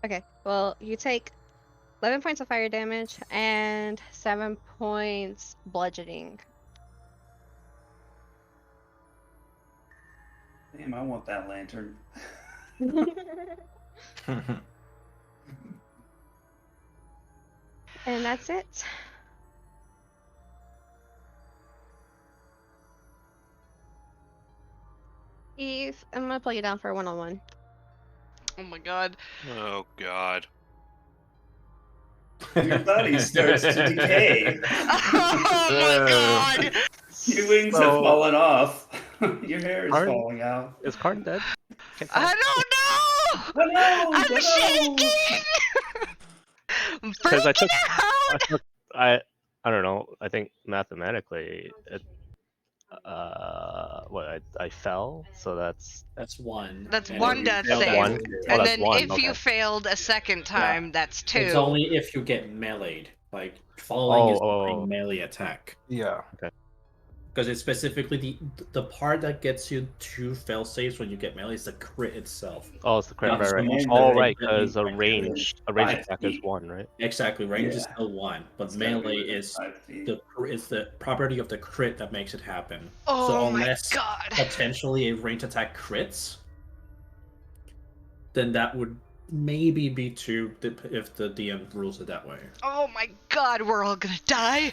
Okay, well, you take 11 points of fire damage and 7 points bludgeoning.
Damn, I want that lantern.
And that's it. Eve, I'm gonna play you down for a one-on-one.
Oh my god.
Oh god.
Your body starts to decay.
Oh my god.
Your wings have fallen off. Your hair is
Karn-
falling out.
Is Karn dead?
I don't know.
Oh, no!
I'm
no!
shaking. I'm
Because
freaking out.
I don't know. I think mathematically, I fell, so that's
one.
That's
And
one
if you
death
fail that
save.
one.
one,
Oh,
And
that's
then
one,
if you
okay.
failed a second time, that's 2.
It's only if you get meleeed. Like, falling is a melee attack.
Yeah.
Because it's specifically the part that gets you 2 fail saves when you get melee is the crit itself.
Oh, it's the crit,
Not so
right?
much
Oh,
the
right,
thing that
because
you
a
might
range
do.
attack is
5
1, right?
Exactly, range is
Yeah.
still 1, but
It's gotta be
melee
within
is
5 feet.
the property of the crit that makes it happen.
Oh
so
my
unless
god.
potentially a ranged attack crits, then that would maybe be 2 if the DM rules it that way.
Oh my god, we're all gonna die.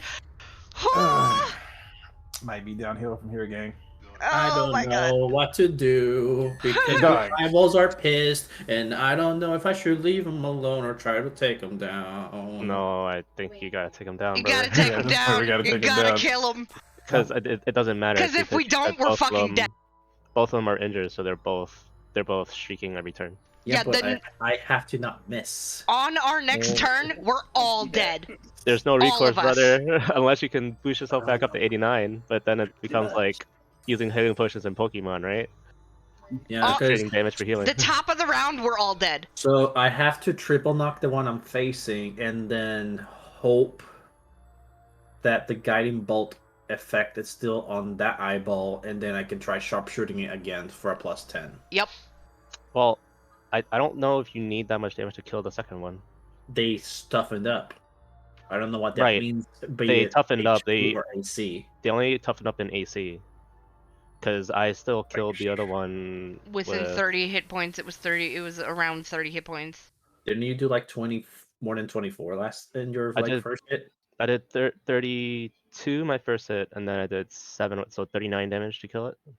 Might be downhill from here, gang.
I
Oh
don't
my god.
know what to do because
Dog.
the rivals are pissed, and I don't know if I should leave them alone or try to take them down.
No, I think you gotta take him down,
You
brother.
gotta take
Yeah,
him
at this point, we
down.
gotta
You
take him
gotta
down.
kill him.
Because it doesn't matter.
Because if we don't, we're fucking dead.
Both of them are injured, so they're both streaking every turn.
Yeah,
but
then-
I have to not miss.
On our next turn, we're all dead.
There's no
All
recourse,
of us.
brother, unless you can boost yourself back up to 89. But then it becomes like using healing potions in Pokemon, right?
Yeah, because
Trading damage for healing.
The top of the round, we're all dead.
so I have to triple knock the one I'm facing, and then hope that the guiding bolt effect is still on that eyeball, and then I can try sharpshooting it again for a +10.
Yep.
Well, I don't know if you need that much damage to kill the second one.
They toughened up. I don't know what that
Right.
means. Be
They
it
toughened up,
HP
they-
or AC.
They only toughened up in AC. Because I still killed the other one
Within
with-
30 hit points, it was 30. It was around 30 hit points.
Didn't you do like 20 more than 24 last in your
I
like
did.
first hit?
I did 32 my first hit, and then I did 7, so 39 damage to kill it. So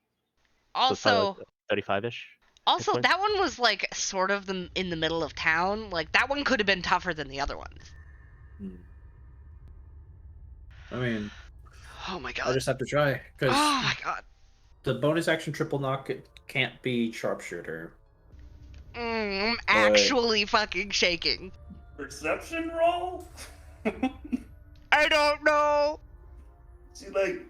it's probably
Also,
like 35-ish.
also
points.
that one was like sort of in the middle of town. Like that one could have been tougher than the other ones.
I mean,
Oh my
I
god.
just have to try because
Oh my god.
the bonus action triple knock it can't be sharpshooter.
I'm actually fucking shaking.
Perception roll?
I don't know.
She like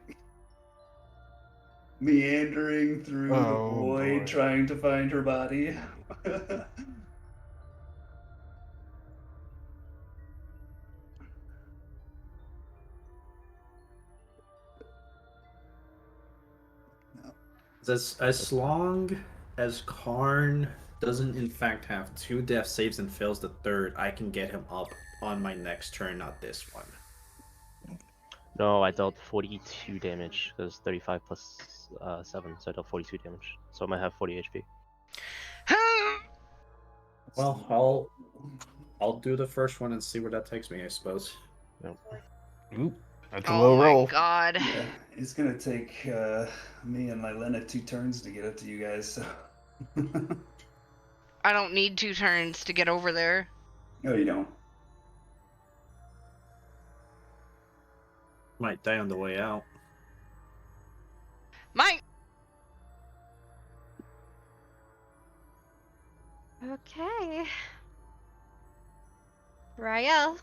meandering through the
Oh,
void
boy.
trying to find her body.
As long as Karn doesn't in fact have 2 death saves and fails the third, I can get him up on my next turn, not this one.
No, I dealt 42 damage, because 35 plus 7, so I dealt 42 damage. So I might have 40 HP.
Well, I'll do the first one and see where that takes me, I suppose.
Oop, that's a
Oh
low
my
roll.
god.
Yeah, it's gonna take me and Lylena 2 turns to get up to you guys. So.
I don't need 2 turns to get over there.
No, you don't.
Might die on the way out.
Mike.
Okay. Rael.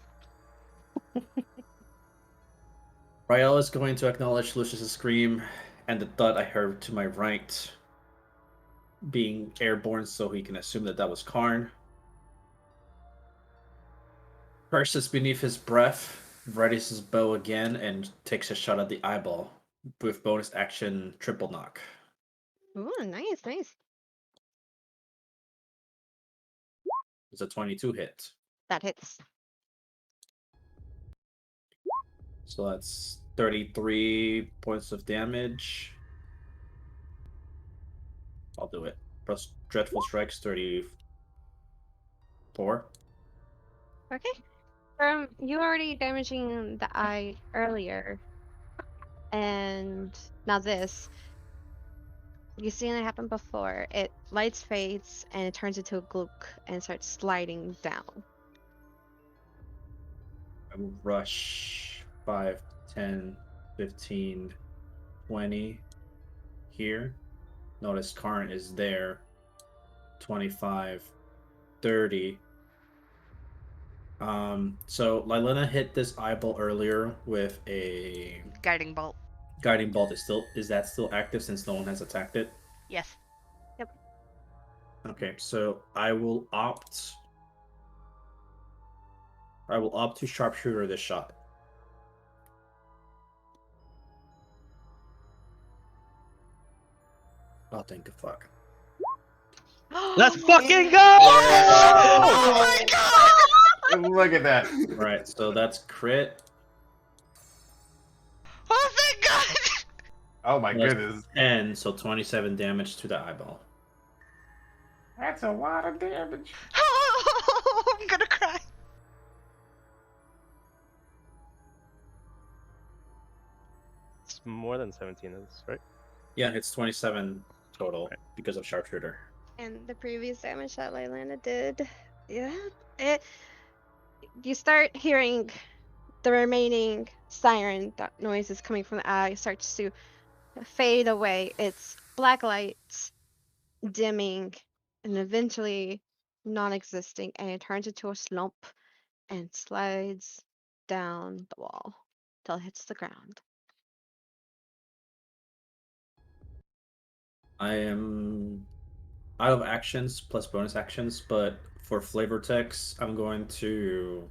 Rael is going to acknowledge Lucius's scream and the thud I heard to my right being airborne, so he can assume that that was Karn. Curses beneath his breath, readies his bow again, and takes a shot at the eyeball with bonus action triple knock.
Ooh, nice, nice.
It's a 22 hit.
That hits.
So that's 33 points of damage. I'll do it. Plus Dreadful Strikes, 34.
Okay. You already damaging the eye earlier, and now this. You seen it happen before. It lights fades and it turns into a glook and starts sliding down.
I will rush 5, 10, 15, 20 here. Notice Karn is there. 25, 30. So Lylena hit this eyeball earlier with a
Guiding bolt.
guiding bolt. Is that still active since no one has attacked it?
Yes.
Okay, so I will opt to sharpshooter this shot. Oh, thank the fuck.
Let's fucking go!
Oh my god!
Look at that.
Right, so that's crit.
Oh thank god!
Oh my
Yes.
goodness.
10, so 27 damage to the eyeball.
That's a lot of damage.
Oh, I'm gonna cry.
It's more than 17, is right?
Yeah, it's 27 total
Right.
because of sharpshooter.
And the previous damage that Lylana did, yeah, it. You start hearing the remaining siren noises coming from the eye starts to fade away. It's black lights dimming and eventually non-existing, and it turns into a slump and slides down the wall till it hits the ground.
I am out of actions plus bonus actions, but for flavor text, I'm going to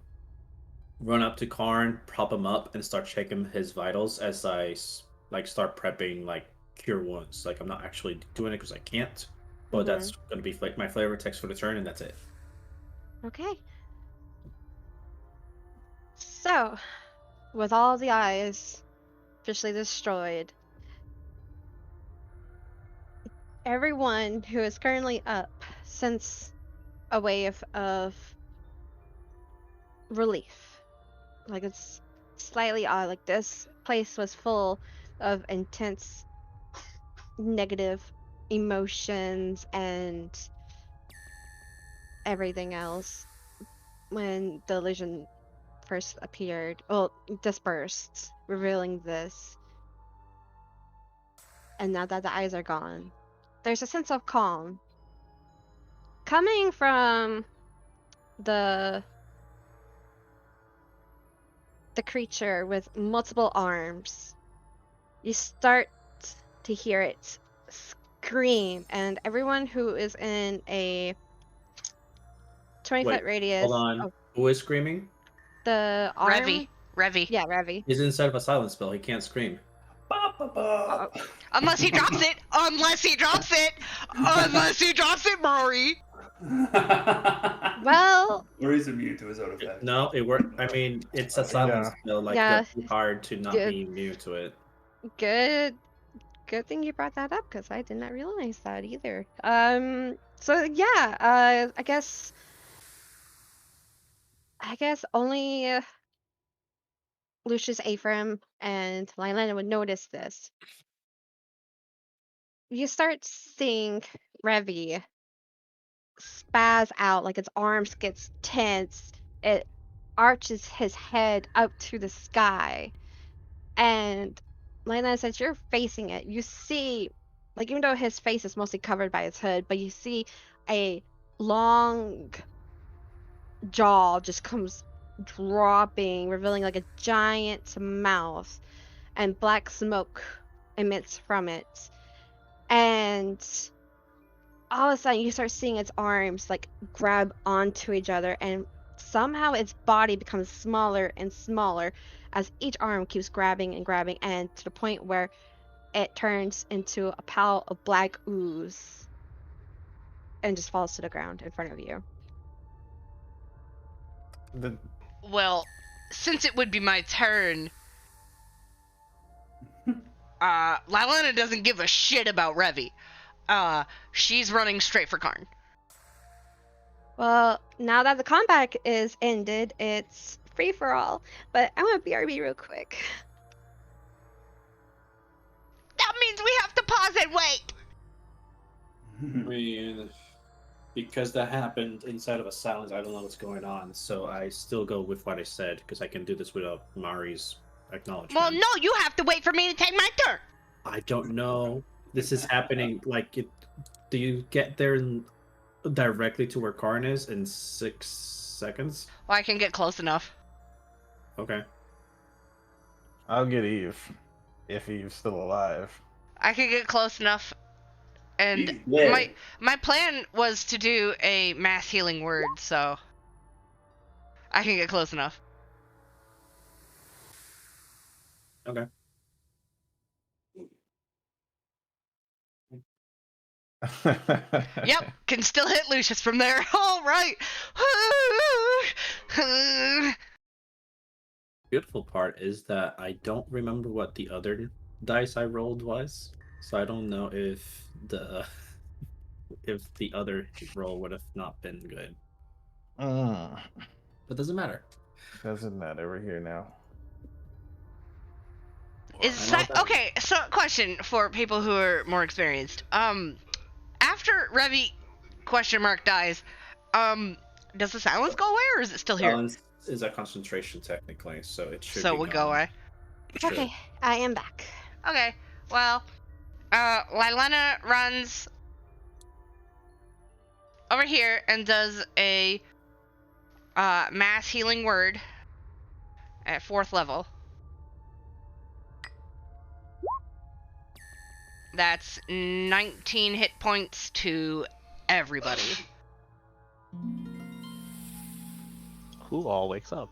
run up to Karn, prop him up, and start checking his vitals as I like start prepping like cure wounds. Like I'm not actually doing it because I can't, but that's going to be my flavor text for the turn, and that's it.
Okay. So, with all the eyes officially destroyed, everyone who is currently up sense a wave of relief. Like it's slightly odd. Like this place was full of intense negative emotions and everything else when the illusion first appeared. Well, dispersed, revealing this. And now that the eyes are gone, there's a sense of calm coming from the the creature with multiple arms. You start to hear it scream, and everyone who is in a 20-foot
Wait,
radius.
hold on.
Oh,
Who is screaming?
the arm.
Revy.
Yeah, Revy.
He's inside of a silence spell. He can't scream.
Uh,
Unless he drops it. Unless he drops it. Unless he drops it, Mari.
well,
Or he's immune to his own effect.
No, it worked. I mean, it's a silence spell. Like
Yeah.
that's hard to not
Good.
be immune to it.
Good thing you brought that up because I did not realize that either. So yeah, I guess only Lucius Ephraim and Lylana would notice this. You start seeing Revy spaz out, like its arms gets tense. It arches his head up to the sky. And Lylana says you're facing it. You see, like even though his face is mostly covered by his hood, but you see a long jaw just comes dropping, revealing like a giant mouth, and black smoke emits from it. And all of a sudden, you start seeing its arms like grab onto each other, and somehow its body becomes smaller and smaller as each arm keeps grabbing and grabbing, and to the point where it turns into a pile of black ooze and just falls to the ground in front of you.
Well, since it would be my turn, Lylana doesn't give a shit about Revy. She's running straight for Karn.
Well, now that the combat is ended, it's free for all. But I want to BRB real quick.
That means we have to pause and wait.
I mean, because that happened inside of a silence, I don't know what's going on. So I still go with what I said because I can do this without Mari's acknowledgement.
Well, no, you have to wait for me to take my turn.
I don't know. This is happening. Like, do you get there directly to where Karn is in 6 seconds?
Well, I can get close enough.
Okay.
I'll get Eve if Eve's still alive.
I can get close enough. And
Yeah.
my plan was to do a mass healing word, so I can get close enough.
Okay.
Yep, can still hit Lucius from there. All right.
Beautiful part is that I don't remember what the other dice I rolled was, so I don't know if the if the other roll would have not been good.
Mm,
But doesn't matter.
doesn't matter. We're here now.
Is
I know that-
okay? So, question for people who are more experienced. After Revy question mark dies, does the silence go away or is it still here?
Balance is a concentration technically, so it should
So
be
we'll go
gone.
away.
Sure.
Okay, I am back.
Okay. Well, Lylana runs over here and does a mass healing word at 4th level. That's 19 hit points to everybody.
Who all wakes up?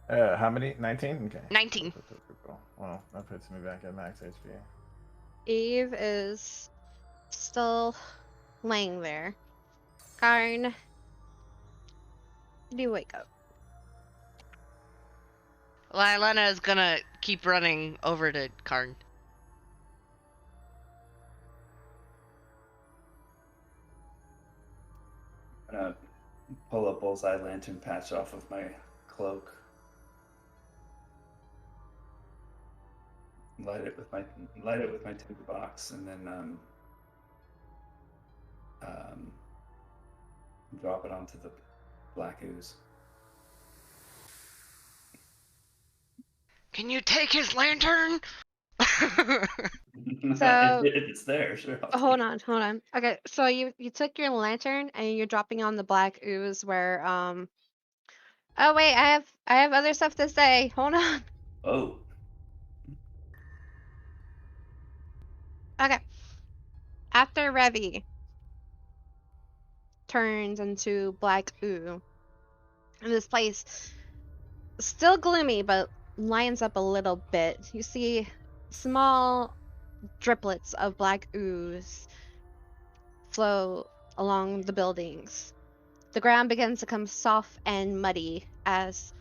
How many? 19? Okay.
19.
Well, that puts me back at max HP.
Eve is still laying there. Karn, do you wake up?
Lylana is gonna keep running over to Karn.
I'm gonna pull a bullseye lantern patch off of my cloak. Light it with my tinder box, and then drop it onto the black ooze.
Can you take his lantern?
So-
if it's there, sure. I'll
Hold
take
on. Okay, so you took your lantern and you're dropping on the black ooze where Oh wait, I have other stuff to say. Hold on.
it. Oh,
Okay. After Revy turns into black ooze, and this place still gloomy but lines up a little bit. You see small driplets of black ooze flow along the buildings. The ground begins to become soft and muddy as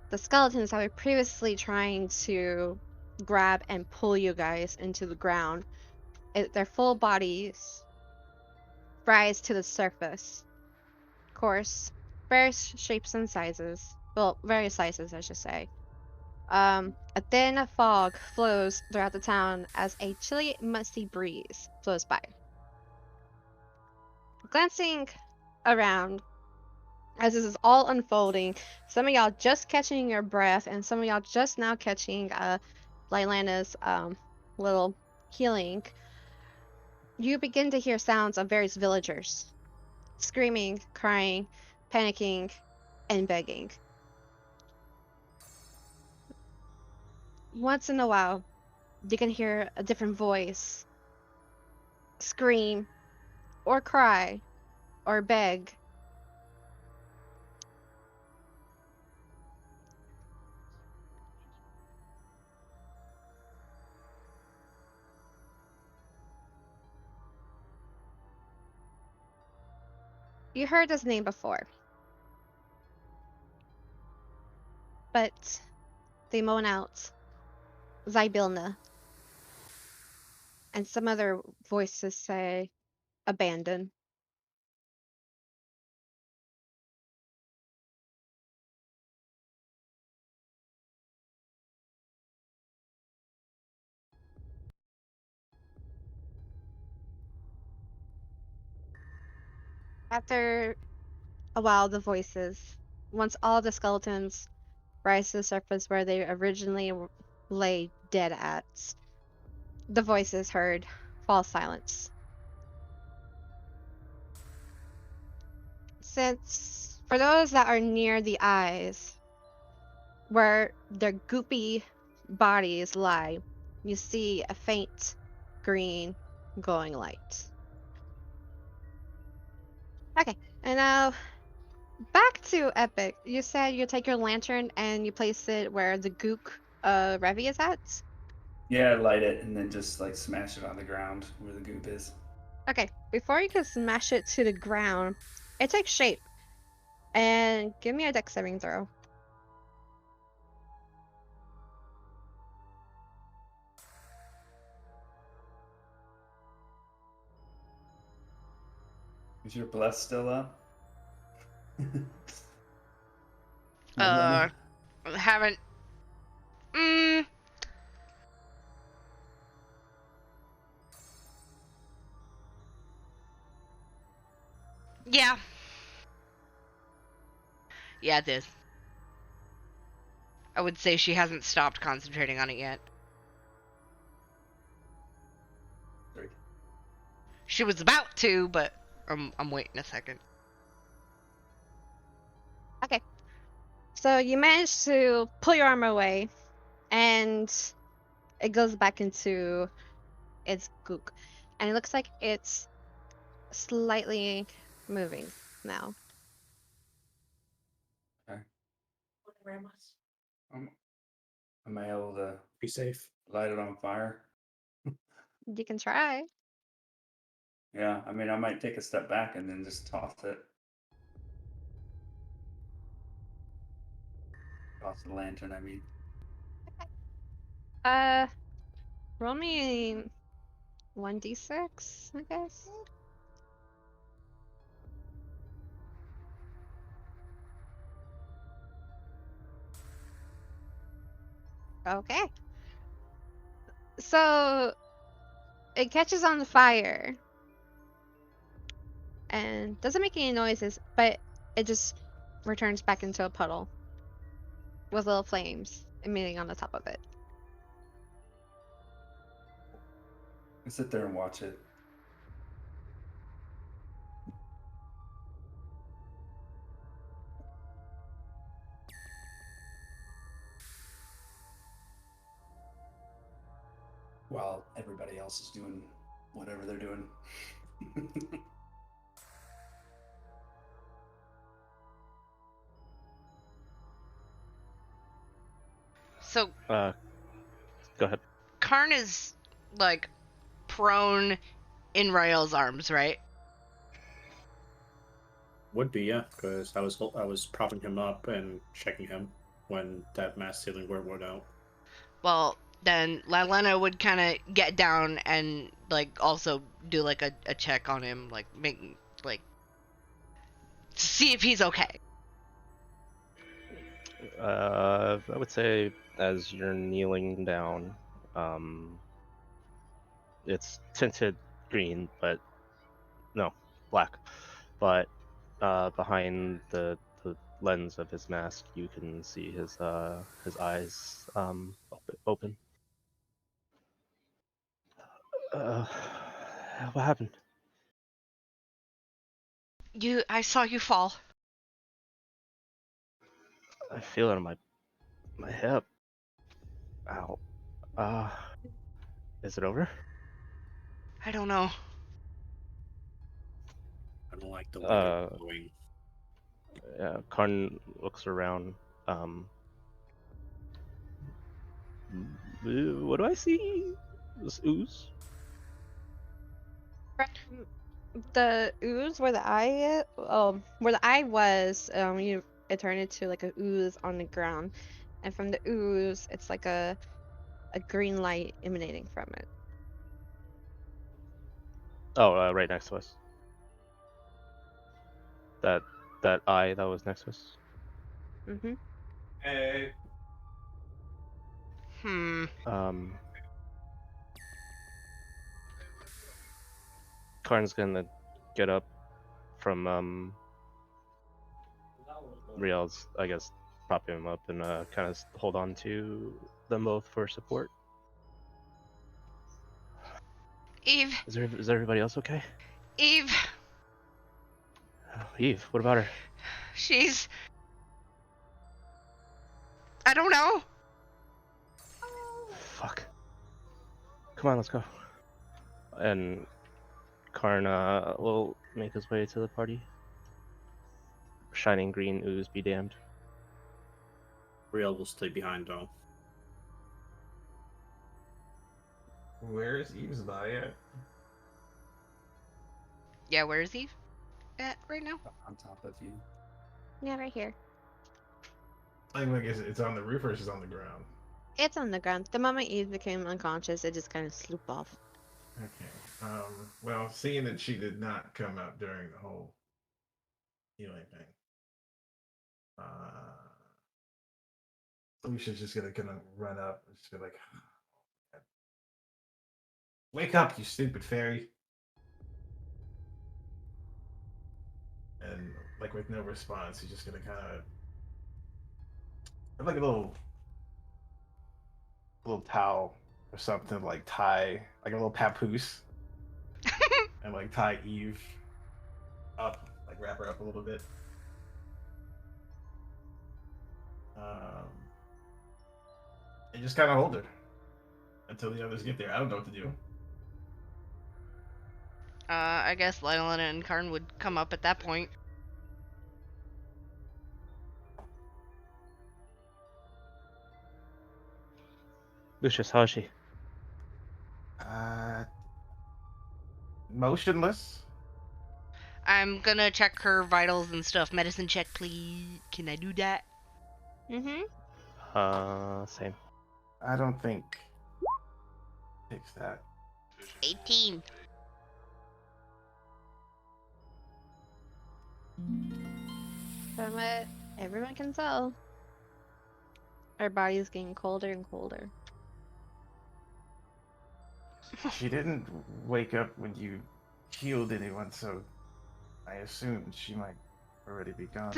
the skeletons that were previously trying to grab and pull you guys into the ground, their full bodies rise to the surface. Of course, various shapes and sizes. Well, various sizes, I should say. A thin fog flows throughout the town as a chilly, musty breeze flows by. Glancing around as this is all unfolding, some of y'all just catching your breath, and some of y'all just now catching Lylana's little healing. You begin to hear sounds of various villagers screaming, crying, panicking, and begging. Once in a while, you can hear a different voice scream, or cry, or beg. You heard his name before, but they moan out Zybilna, and some other voices say abandon. After a while, the voices, once all the skeletons rise to the surface where they originally lay dead at, the voices heard fall silence. Since, for those that are near the eyes, where their goopy bodies lie, you see a faint green glowing light. Okay, and now back to Epic. You said you take your lantern and you place it where the gook Revi is at?
Yeah, light it and then just like smash it on the ground where the goop is.
Okay, before you can smash it to the ground, it takes shape. And give me a dex saving throw.
Is your bless still up?
Uh, haven't. Yeah. Yeah, it is. I would say she hasn't stopped concentrating on it yet.
Sorry.
She was about to, but I'm waiting a second.
Okay. So you manage to pull your armor away, and it goes back into its gook. And it looks like it's slightly moving now.
Okay. Am I able to
Be safe.
light it on fire?
You can try.
Yeah, I mean, I might take a step back and then just toss it. Toss the lantern, I mean.
Roll me 1d6, I guess. Okay. So it catches on fire and doesn't make any noises, but it just returns back into a puddle with little flames emitting on the top of it.
I sit there and watch it. While everybody else is doing whatever they're doing.
So
Go ahead.
Karn is like prone in Rael's arms, right?
Would be, yeah, because I was propping him up and checking him when that mass healing word went out.
Well, then Lylena would kind of get down and like also do like a check on him, like make like to see if he's okay.
I would say as you're kneeling down, it's tinted green, but no, black. But behind the lens of his mask, you can see his eyes open. What happened?
I saw you fall.
I feel it on my hip. Ow. Is it over?
I don't know.
I don't like the way they're going.
Yeah, Karn looks around. What do I see? This ooze?
From the ooze where the eye was, it turned into like a ooze on the ground, and from the ooze, it's like a green light emanating from it.
Oh, right next to us. That eye that was next to us.
Mm-hmm.
Hey.
Karn's gonna get up from Riel's, I guess, propping him up and kind of hold on to them both for support.
Eve,
Is everybody else okay?
Eve,
Oh, Eve, what about her?
she's. I don't know.
Fuck. Come on, let's go. And Karn will make his way to the party. Shining green ooze be damned.
Riel will stay behind though.
Where is Eve's body at?
Yeah, where is Eve at right now?
On top of you.
Yeah, right here.
Like it's on the roof or she's on the ground?
It's on the ground. The moment Eve became unconscious, it just kind of slooped off.
Okay. Well, seeing that she did not come out during the whole healing thing, Lucia's just gonna run up and just be like, "Wake up, you stupid fairy!" And like with no response, he's just gonna kind of like a little towel or something, like tie like a little papoose and like tie Eve up, like wrap her up a little bit. Um, and just kind of hold her until the others get there. I don't know what to do.
I guess Lylin and Karn would come up at that point.
Lucius, how is she?
Uh, motionless.
I'm gonna check her vitals and stuff. Medicine check, please. Can I do that?
Same.
I don't think fix that.
18.
From what everyone can tell, our body's getting colder and colder.
She didn't wake up when you healed anyone, so I assumed she might already be gone.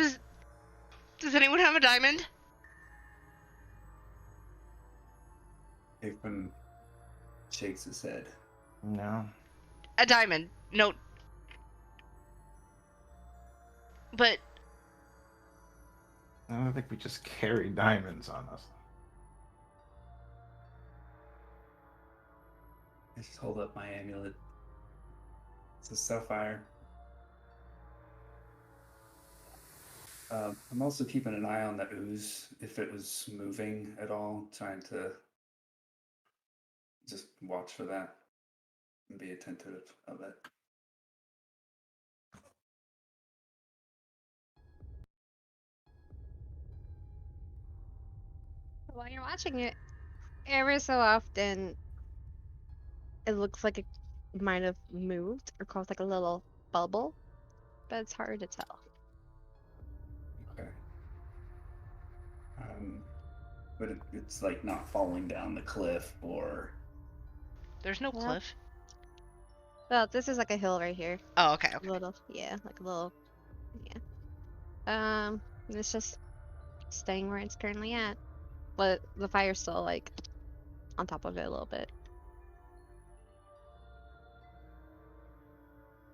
Does anyone have a diamond?
Hickman shakes his head.
No.
A diamond. No. But
I don't think we just carry diamonds on us.
I just hold up my amulet. It's a sapphire. I'm also keeping an eye on the ooze, if it was moving at all, trying to just watch for that and be attentive of it.
While you're watching it, every so often, it looks like it might have moved or caused like a little bubble, but it's hard to tell.
Okay. But it's like not falling down the cliff or.
there's no
Yeah.
cliff.
Well, this is like a hill right here.
Oh, okay, okay.
Little, yeah, like a little, yeah. It's just staying where it's currently at, but the fire's still like on top of it a little bit.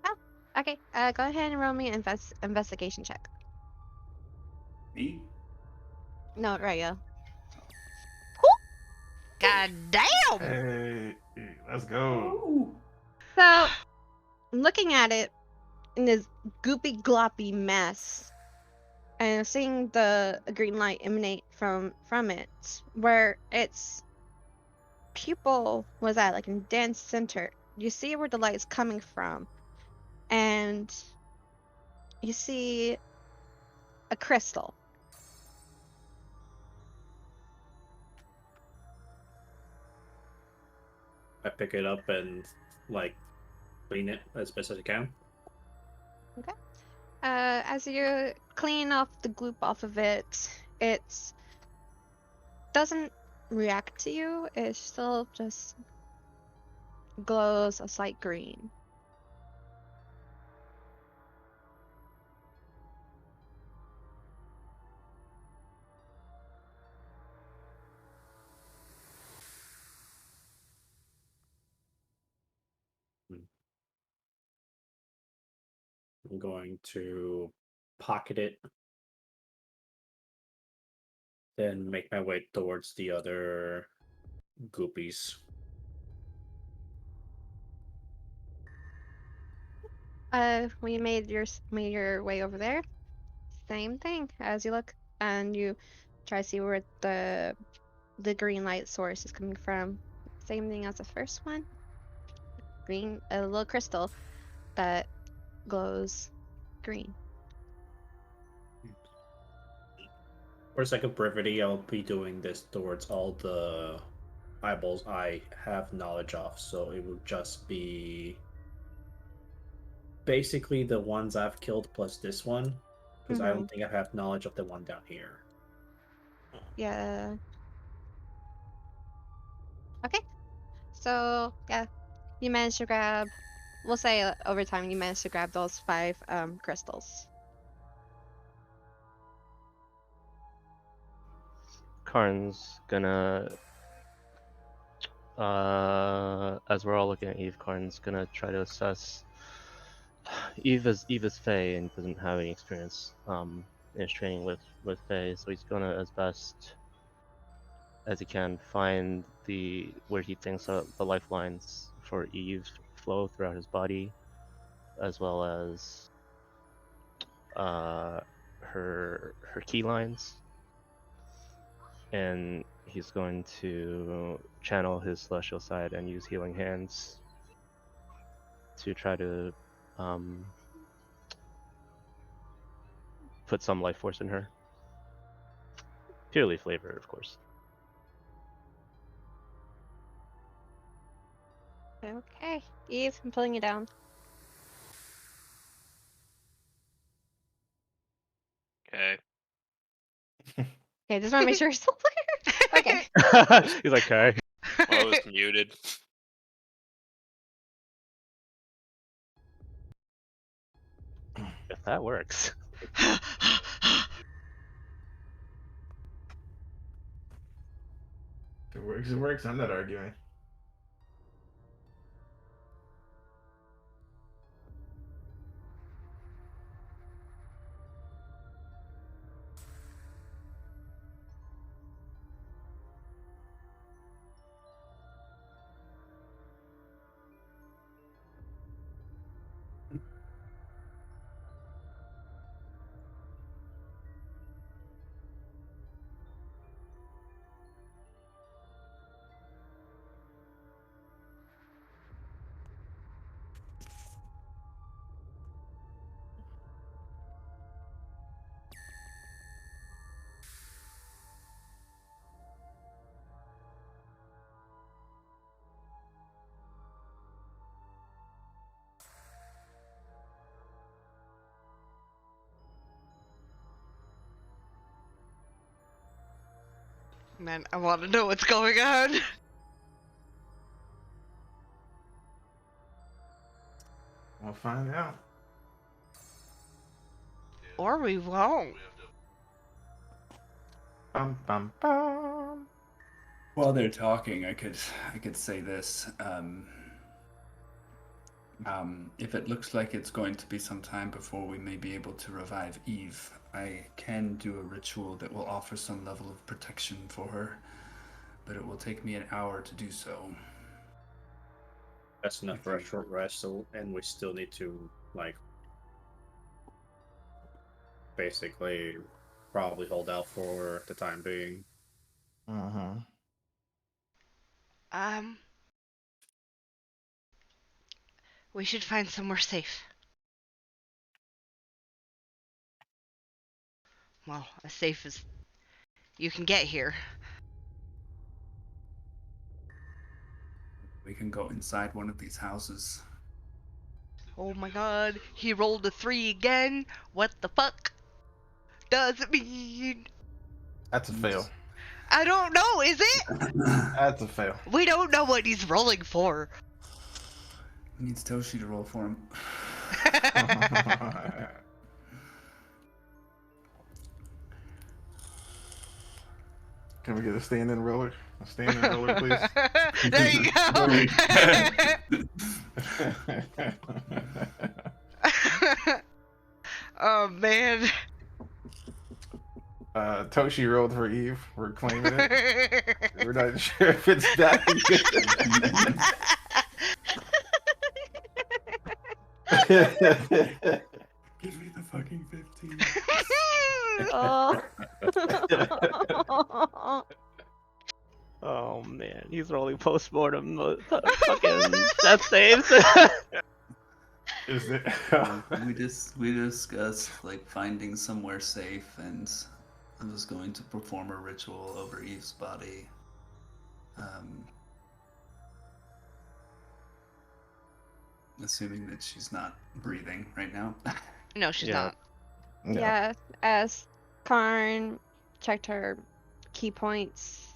Oh, okay. Go ahead and roll me an investigation check.
Me?
No, Raya.
God damn!
Hey, let's go.
Ooh.
So, looking at it in this goopy gloppy mess, and seeing the green light emanate from it, where its pupil was at, like in dense center, you see where the light's coming from, and you see a crystal.
I pick it up and like clean it as best as I can.
As you clean off the gloop off of it, it doesn't react to you. It still just glows a slight green.
I'm going to pocket it, then make my way towards the other goopies.
When you made your way over there, same thing. As you look and you try to see where the green light source is coming from. Same thing as the first one. Green, a little crystal that glows green.
For sake of brevity, I'll be doing this towards all the eyeballs I have knowledge of, so it would just be basically the ones I've killed plus this one, because I don't think I have knowledge of the one down here.
Yeah. Okay. So yeah, you managed to grab. We'll say over time you managed to grab those 5 crystals.
Karn's gonna, as we're all looking at Eve, Karn's gonna try to assess. Eve is Fae and doesn't have any experience in his training with Fae, so he's gonna, as best as he can, find where he thinks the lifelines for Eve flow throughout his body, as well as her key lines, and he's going to channel his celestial side and use healing hands to try to put some life force in her. Purely flavor, of course.
Okay, Eve, I'm pulling you down.
Okay.
Okay, just want to make sure you're still there. Okay.
He's like, okay.
I was muted.
If that works.
If it works, it works. I'm not arguing.
Man, I want to know what's going on.
We'll find out.
Or we won't.
Bum bum bum.
While they're talking, I could say this. If it looks like it's going to be some time before we may be able to revive Eve, I can do a ritual that will offer some level of protection for her, but it will take me an hour to do so.
That's enough for a short rest, so, and we still need to, like, basically probably hold out for the time being.
Uh-huh.
We should find somewhere safe. Well, as safe as you can get here.
We can go inside one of these houses.
Oh my god, he rolled a 3 again. What the fuck does it mean?
That's a fail.
I don't know, is it?
That's a fail.
We don't know what he's rolling for.
He needs Toshi to roll for him.
Can we get a stand-in roller? A stand-in roller, please.
There you go. Oh man.
Toshi rolled for Eve. We're claiming it. We're not sure if it's that good.
Give me the fucking 15.
Oh.
Oh man, he's rolling postmortem fucking death saves.
Is it?
we discussed like finding somewhere safe, and I was going to perform a ritual over Eve's body. assuming that she's not breathing right now.
No, she's
Yeah.
not.
No.
Yeah, as Karn checked her key points,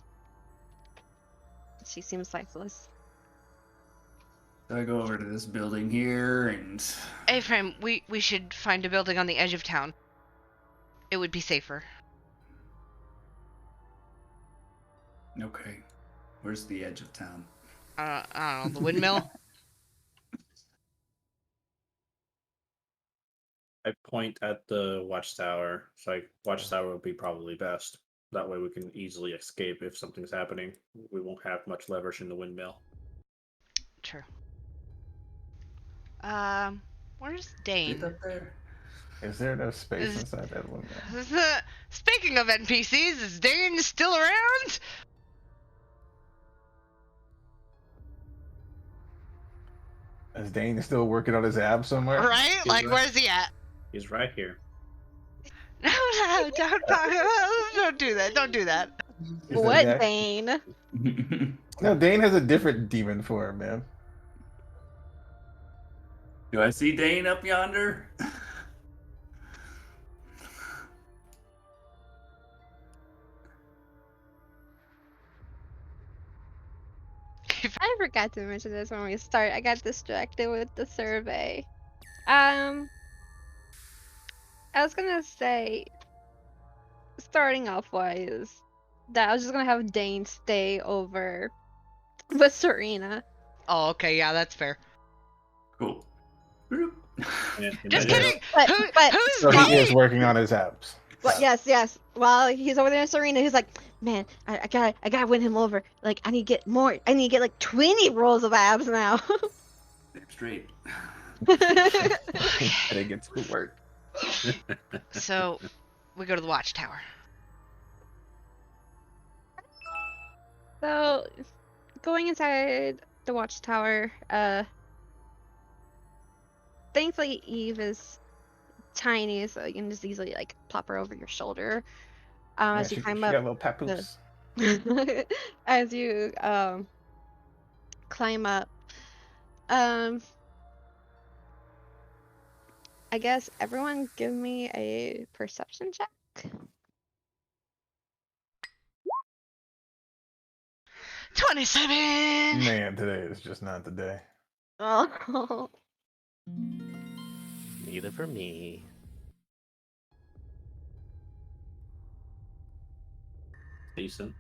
she seems lifeless.
So I go over to this building here and.
Ephraim, we should find a building on the edge of town. It would be safer.
Okay. Where's the edge of town?
I don't know, the windmill?
I point at the watchtower. So like watchtower would be probably best. That way we can easily escape if something's happening. We won't have much leverage in the windmill.
True. Where's
Is
Dane?
it up there?
Is there enough space
Is-
inside that window?
Speaking of NPCs, is Dane still around?
Is Dane still working on his abs somewhere?
Right? Like,
right.
where's he at?
He's right here.
No, don't do that. Don't do that.
Is
What,
that-
Bane?
No, Dane has a different demon form, man.
Do I see Dane up yonder?
I forgot to mention this when we start. I got distracted with the survey. I was gonna say, starting off wise, that I was just gonna have Dane stay over with Serena.
Oh, okay, yeah, that's fair.
Cool. Bloop.
Just
Yeah.
kidding.
But- but-
Who's
So he is
Dane?
working on his abs.
But yes. While he's over there in Serena, he's like, man, I gotta win him over. Like, I need to get more. I need to get like 20 rolls of abs now.
Straight.
I didn't get to work.
So, we go to the watchtower.
So, going inside the watchtower, thankfully Eve is tiny, so you can just easily like plop her over your shoulder.
Yeah,
As you
she
climb
got
up,
little papoose.
as you climb up, I guess everyone give me a perception check.
27!
Man, today is just not the day.
Oh,
Neither for me.
Decent.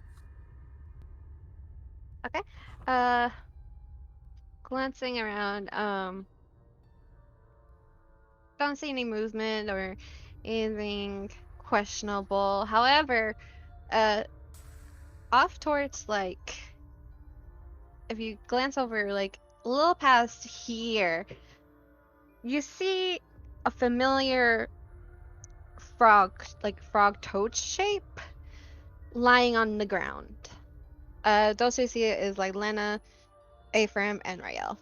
okay. Glancing around, don't see any movement or anything questionable. However, off towards like, if you glance over like a little past here, you see a familiar frog toad shape lying on the ground. Those who see it is like Lena, Ephraim, and Rael.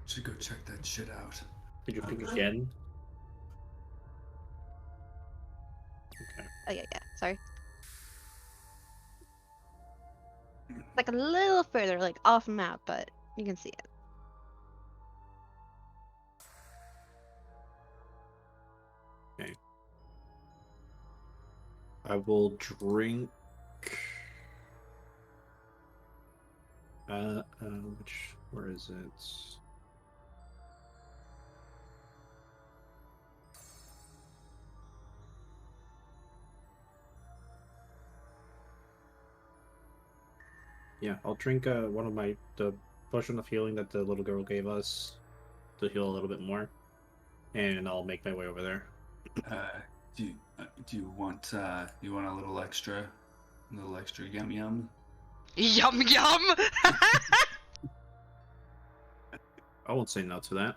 Should go check that shit out.
Did you pick again? Okay.
Oh yeah, sorry. Like a little further, like off map, but you can see it.
I will drink. Where is it? Yeah, I'll drink one of the potion of healing that the little girl gave us to heal a little bit more, and I'll make my way over there.
Do you want a little extra yum yum?
Yum yum!
I won't say no to that.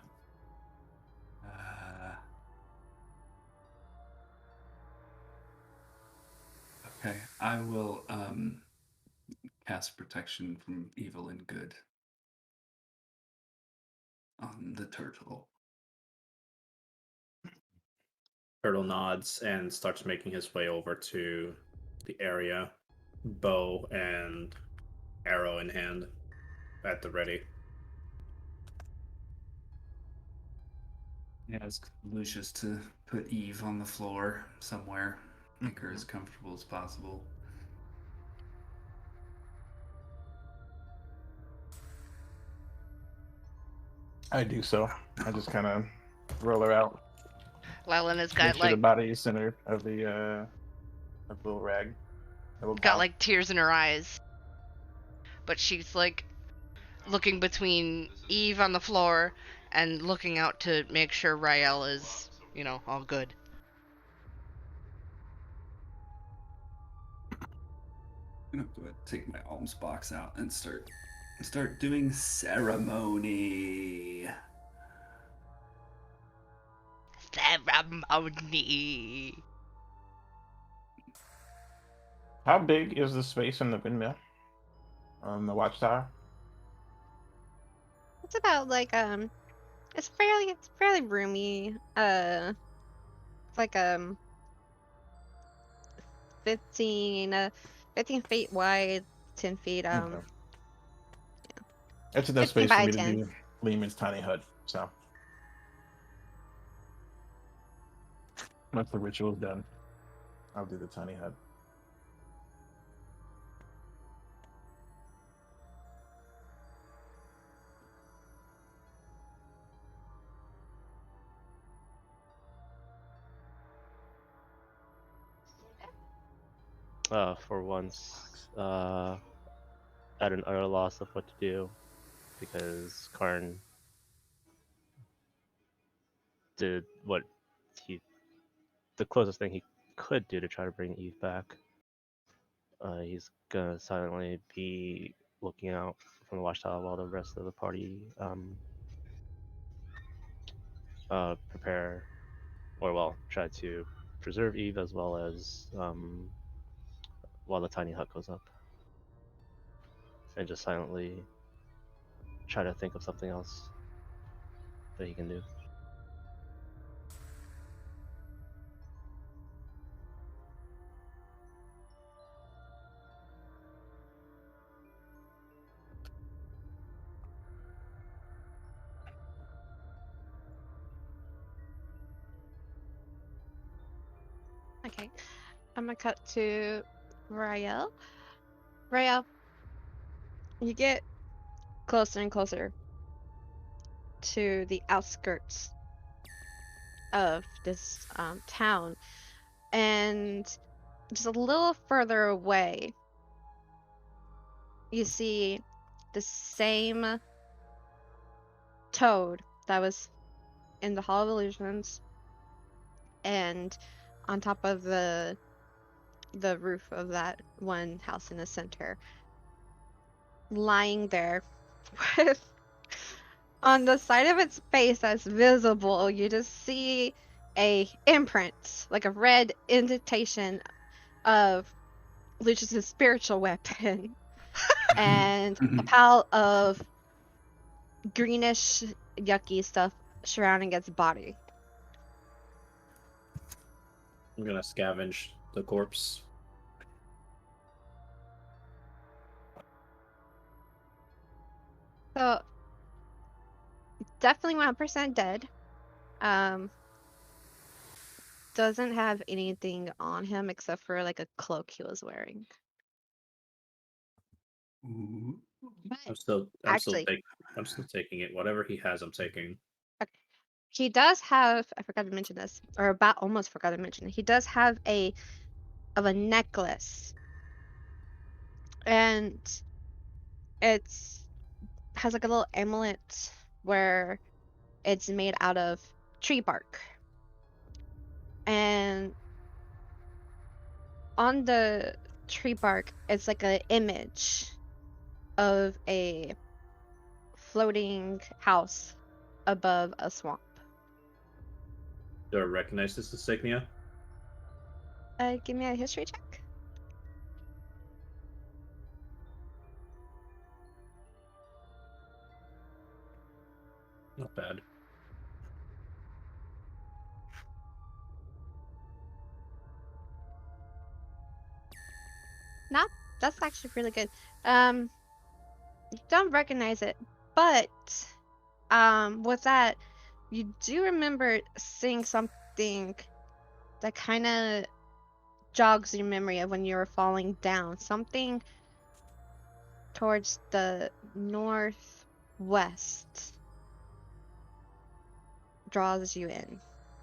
Okay, I will cast protection from evil and good on the turtle.
Turtle nods and starts making his way over to the area, bow and arrow in hand, at the ready.
Yeah, ask Lucius to put Eve on the floor somewhere, make her as comfortable as possible.
I do so. I just kind of roll her out.
Lelena's
Make
got
sure the
like
body is center of the little rag. Little
got
towel.
like tears in her eyes, but she's like looking between Eve on the floor and looking out to make sure Rael is, all good.
I'm gonna go ahead and take my alms box out and start doing ceremony.
Ceremony.
How big is the space in the windmill on the watchtower?
It's about like it's fairly roomy. It's like 15 feet wide, 10 feet
Okay. It's enough
15
space for
by
me to
10.
do Lehman's tiny hut. So once the ritual's done, I'll do the tiny hut.
For once, at an utter loss of what to do, because Karn did the closest thing he could do to try to bring Eve back. He's gonna silently be looking out from the watchtower while the rest of the party prepare, or well, try to preserve Eve as well as while the tiny hut goes up, and just silently try to think of something else that he can do.
Okay, I'm gonna cut to Rael. Rael, you get closer and closer to the outskirts of this town, and just a little further away, you see the same toad that was in the Hall of Illusions, and on top of the roof of that one house in the center, lying there with on the side of its face that's visible, you just see a imprint, like a red indentation of Lucius's spiritual weapon, and a pile of greenish, yucky stuff surrounding its body.
I'm gonna scavenge the corpse.
So definitely 100% dead. Um, doesn't have anything on him except for like a cloak he was wearing.
Ooh.
But
I'm still
actually,
taking it. Whatever he has, I'm taking.
okay, he does have, I forgot to mention this, or about almost forgot to mention it. He does have a necklace, and it's has like a little amulet where it's made out of tree bark. And on the tree bark, it's like an image of a floating house above a swamp.
Do I recognize this insignia?
Give me a history check.
Not bad.
Not, that's actually really good. You don't recognize it, but with that, you do remember seeing something that kind of jogs your memory of when you were falling down. Something towards the northwest draws you in.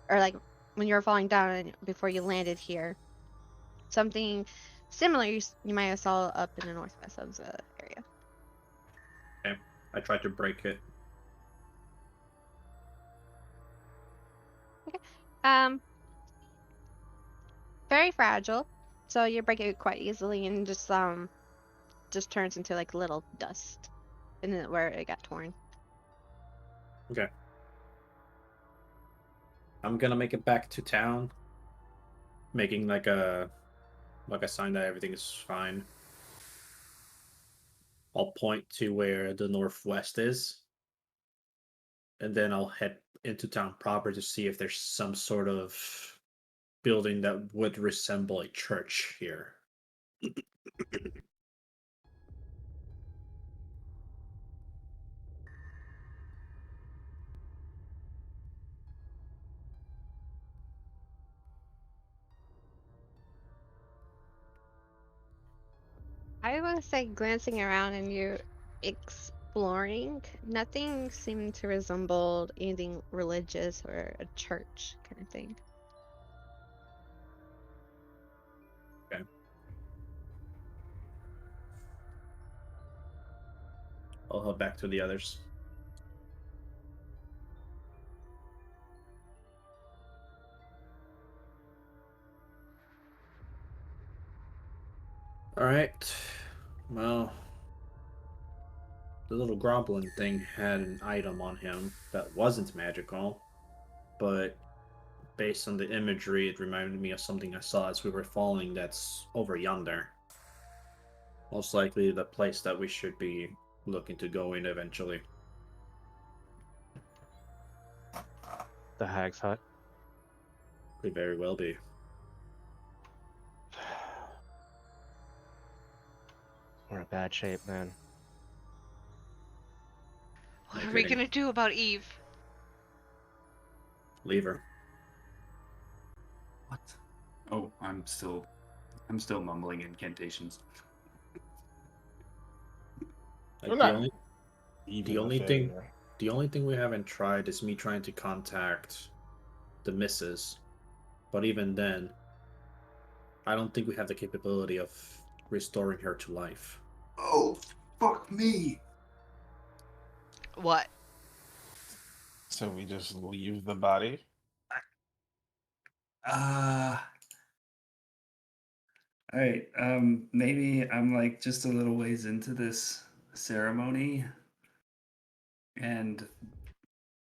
Or like when you were falling down and before you landed here. Something similar you might have saw up in the northwest of the area.
Okay. I tried to break it.
Um, very fragile, so you break it quite easily and just turns into like little dust, and then where it got torn.
Okay. I'm gonna make it back to town, making like a sign that everything is fine. I'll point to where the northwest is, and then I'll head into town proper to see if there's some sort of building that would resemble a church here.
I would say glancing around and you exploring, nothing seemed to resemble anything religious or a church kind of thing.
Okay. I'll head back to the others. All right. Well, the little goblin thing had an item on him that wasn't magical, but based on the imagery, it reminded me of something I saw as we were falling that's over yonder. Most likely the place that we should be looking to go in eventually.
The Hag's Hut.
Could very well be.
We're in bad shape, man.
What
No
are we
kidding.
gonna do about Eve?
Leave her.
What? Oh, I'm still mumbling incantations.
We're
Like
not even
the
a
only thing
failure.
the only thing we haven't tried is me trying to contact the missus. But even then, I don't think we have the capability of restoring her to life.
Oh, fuck me!
What?
So we just leave the body.
Uh, all right. Maybe I'm like just a little ways into this ceremony, and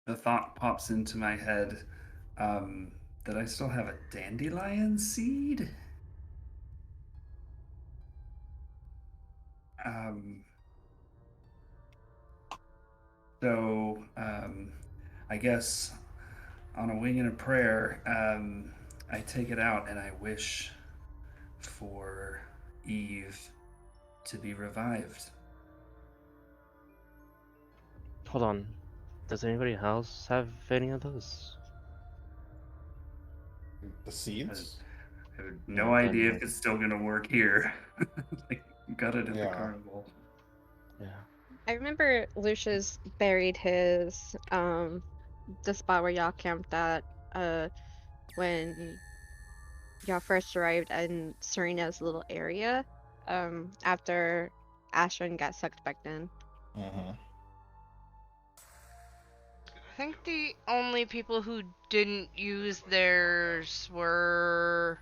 the thought pops into my head that I still have a dandelion seed. Um, so I guess on a wing and a prayer, I take it out and I wish for Eve to be revived.
Hold on. Does anybody else have any of those?
The seeds.
I have no
Yeah,
idea
then
if it's still gonna work here. Like, got it at the
Yeah.
carnival.
yeah.
I remember Lucius buried his the spot where y'all camped at when y'all first arrived in Serena's little area after Ashton got sucked back in.
Mm-hmm.
I think the only people who didn't use theirs were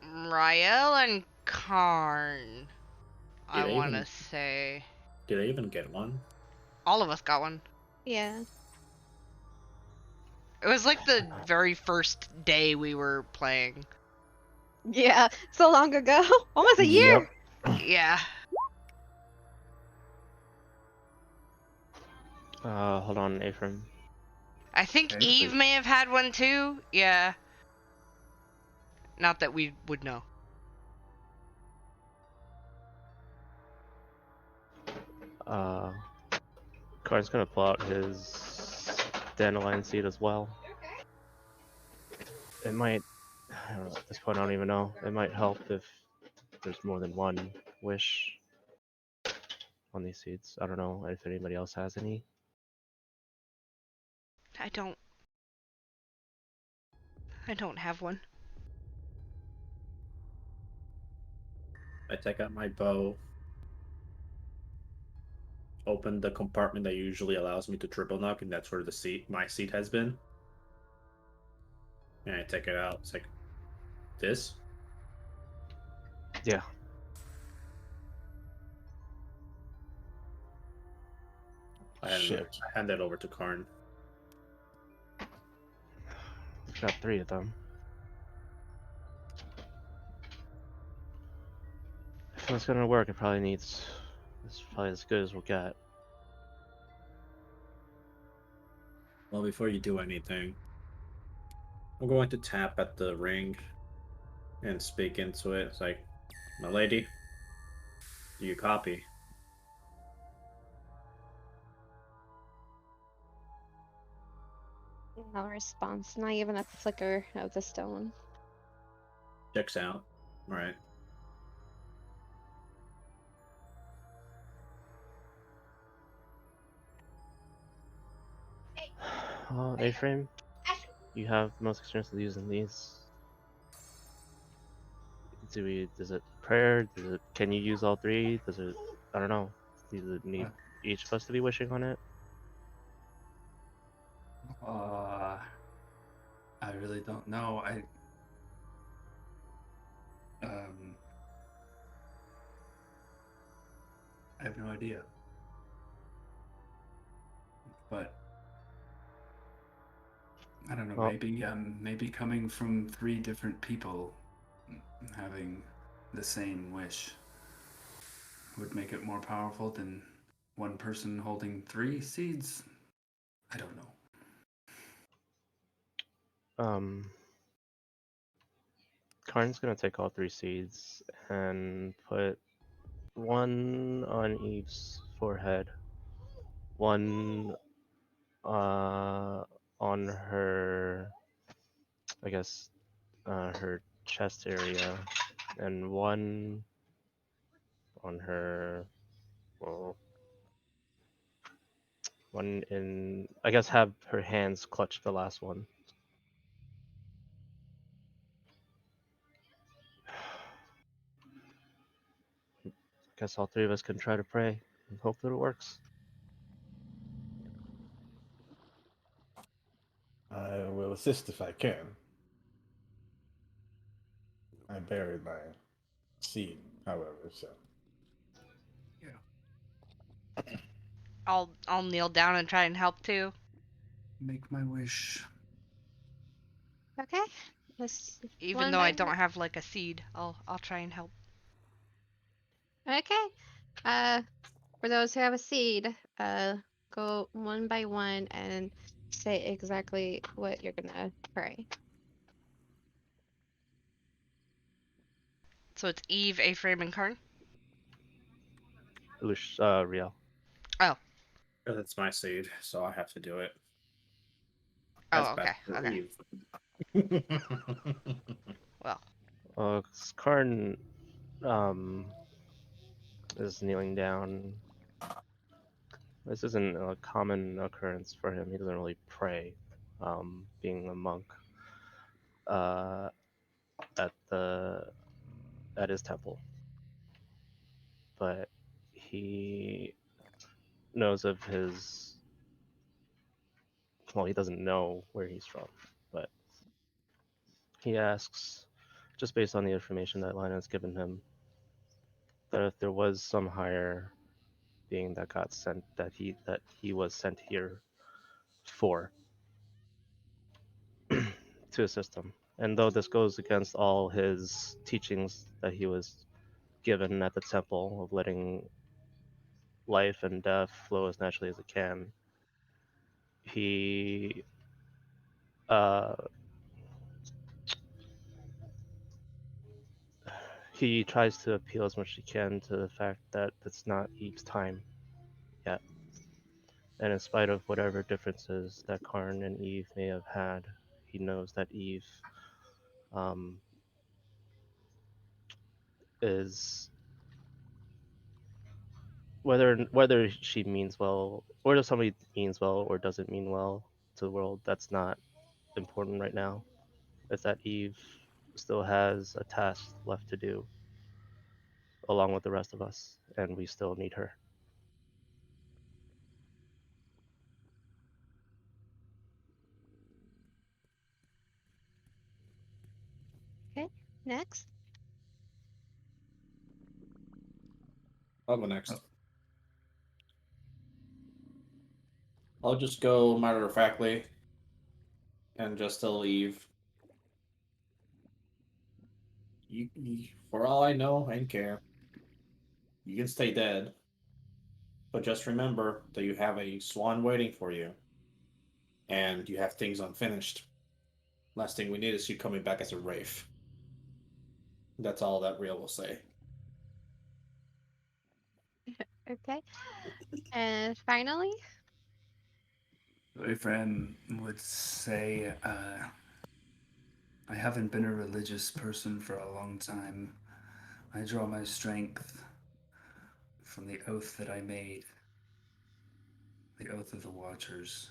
Rael and Karn. I
Did I
want
even
to say
did I even get one?
all of us got one.
Yeah.
It was like the very first day we were playing.
Yeah, so long ago. Almost a year.
Yep.
Yeah.
Hold on, Ephraim.
I think
Okay.
Eve may have had one too. Yeah. Not that we would know.
Karn's gonna pull out his dandelion seed as well. It might, I don't know, at this point I don't even know. It might help if there's more than one wish on these seeds. I don't know if anybody else has any.
I don't have one.
I take out my bow, open the compartment that usually allows me to triple knock, and that's where the seat, my seat, has been. And I take it out. It's like this.
Yeah.
Shit.
I hand that over to Karn.
We've got 3 of them. If it's gonna work, it probably needs. It's probably as good as we'll get.
Well, before you do anything, I'm going to tap at the ring and speak into it. It's like, my lady, do you copy?
No response. Not even a flicker of the stone.
Checks out. All right.
A-frame, you have the most experience with using these. Does it prayer? Can you use all 3? Does it, I don't know. Does it need each of us to be wishing on it?
I really don't know. I have no idea. But I don't know.
Well,
maybe coming from 3 different people having the same wish would make it more powerful than one person holding 3 seeds. I don't know.
Karn's gonna take all 3 seeds and put 1 on Eve's forehead, 1 on her, I guess, her chest area, and 1 on her, well, 1 in, I guess, have her hands clutch the last one. Guess all 3 of us can try to pray and hope that it works.
I will assist if I can. I buried my seed, however, so.
Yeah.
I'll kneel down and try and help too.
Make my wish.
Okay. This
Even
one
though I
by
don't have like a seed, I'll try and help.
Okay. For those who have a seed, go one by one and say exactly what you're gonna pray.
So it's Eve, A-frame, and Karn.
Riel.
Oh.
That's my seed, so I have to do it. That's
Oh, okay. Okay.
Eve.
Well,
Karn is kneeling down. This isn't a common occurrence for him. He doesn't really pray, being a monk. At his temple, but he knows of his. Well, he doesn't know where he's from, but he asks, just based on the information that Lina has given him, that if there was some higher being that got sent, that he was sent here for to assist him. And though this goes against all his teachings that he was given at the temple of letting life and death flow as naturally as it can, he uh, he tries to appeal as much as he can to the fact that it's not Eve's time yet. And in spite of whatever differences that Karn and Eve may have had, he knows that Eve um, is whether she means well, or if somebody means well or doesn't mean well to the world, that's not important right now. It's that Eve still has a task left to do along with the rest of us, and we still need her.
Okay, next.
I'll go next. I'll just go matter of factly and just to leave. For all I know and care, you can stay dead. But just remember that you have a swan waiting for you, and you have things unfinished. Last thing we need is you coming back as a wraith. That's all that Real will say.
Okay. And finally,
Boyfriend would say, I haven't been a religious person for a long time. I draw my strength from the oath that I made, the oath of the Watchers.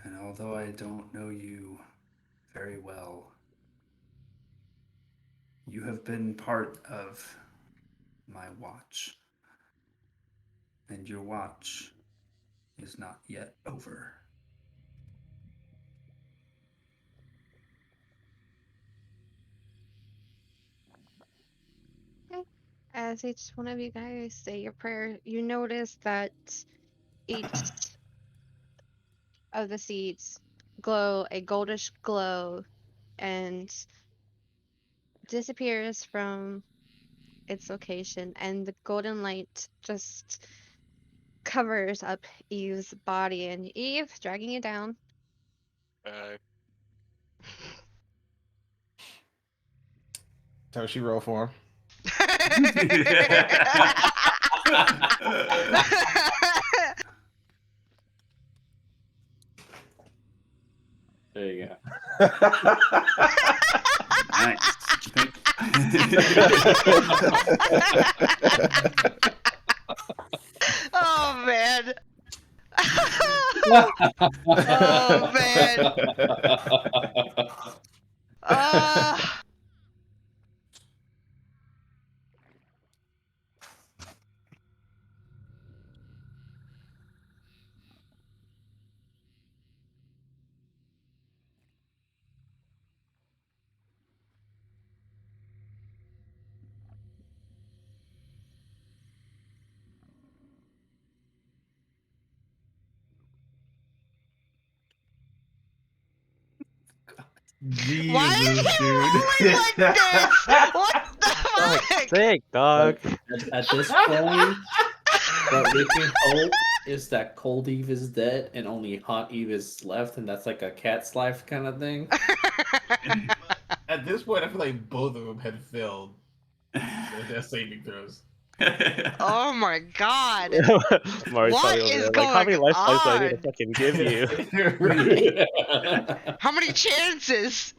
And although I don't know you very well, you have been part of my watch. And your watch is not yet over.
okay, as each one of you guys say your prayer, you notice that each of the seeds glow a goldish glow and disappears from its location, and the golden light just covers up Eve's body, and Eve dragging it down.
So she roll for him.
There you go.
Nice.
Oh man. Oh man. Ah. Why
Jesus,
is he
dude.
rolling like this? What the fuck?
Sick, dog.
At this point, what we can hope is that Cold Eve is dead and only Hot Eve is left, and that's like a cat's life kind of thing.
At this point, I feel like both of them had failed their saving throws.
Oh my god.
Mari's
What
probably over
is
there like, how many
going
life points do I need to
on?
fucking give you?
Right.
How many chances?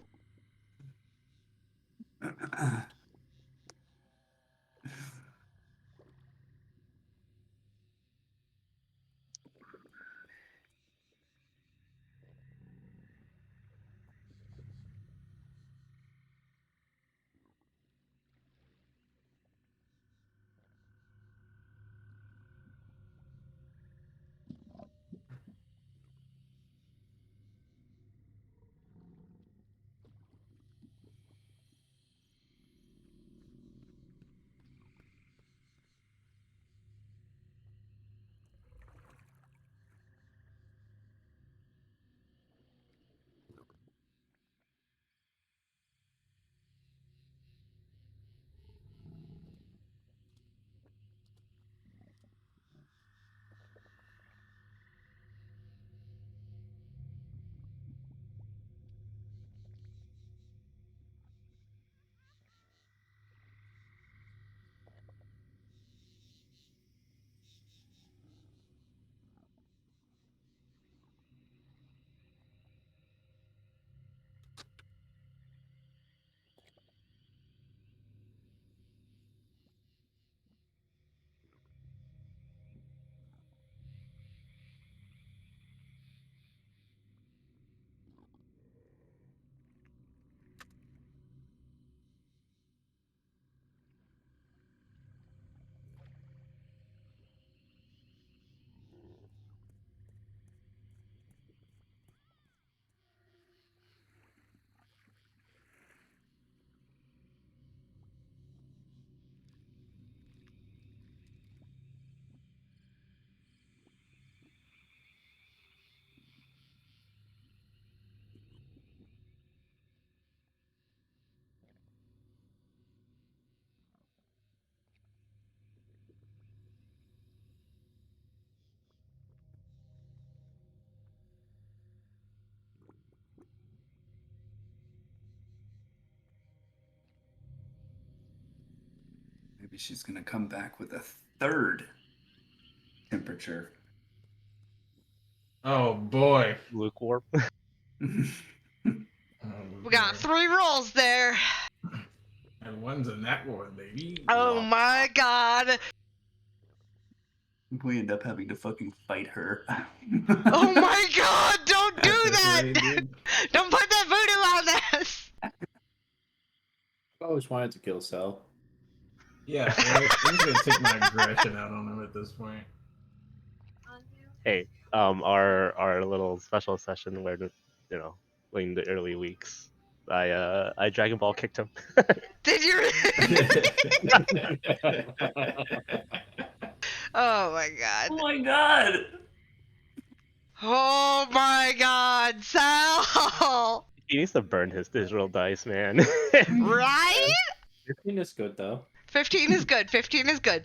Maybe she's gonna come back with a third temperature.
Oh boy.
Lukewarm.
We got 3 rolls there.
And one's a nat one, baby.
Oh my god.
We end up having to fucking fight her.
Oh my god, don't do that!
Dude.
Don't put that voodoo on this!
I always wanted to kill Cell.
Yeah, right. I'm just gonna take my aggression out on him at this point.
Hey, our little special session where in the early weeks, I Dragon Ball kicked him.
Did you Oh my god.
Oh my god!
Oh my god, Sal!
He needs to burn his digital dice, man.
Right?
15 is good though.
15 is good. 15 is good.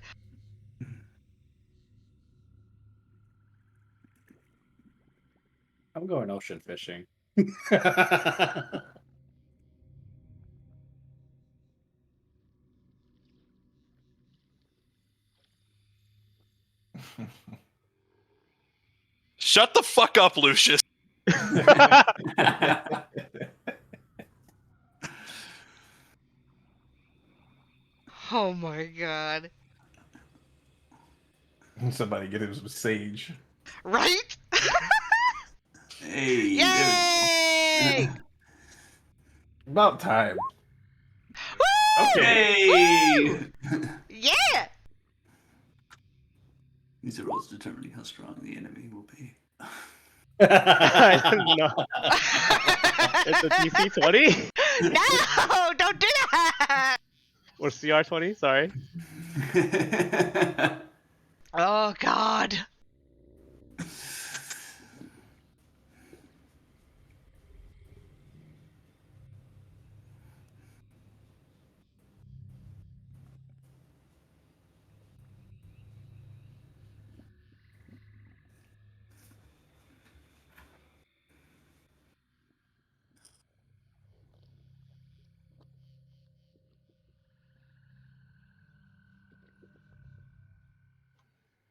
I'm going ocean fishing.
Shut the fuck up, Lucius.
Oh my god.
Somebody get him some sage.
Right?
Hey!
Yay!
About time.
Woo!
Hey!
Yeah!
These are rolls determining how strong the enemy will be.
I don't know. It's a DC 20
No! Don't do that!
or CR 20. Sorry.
Oh god.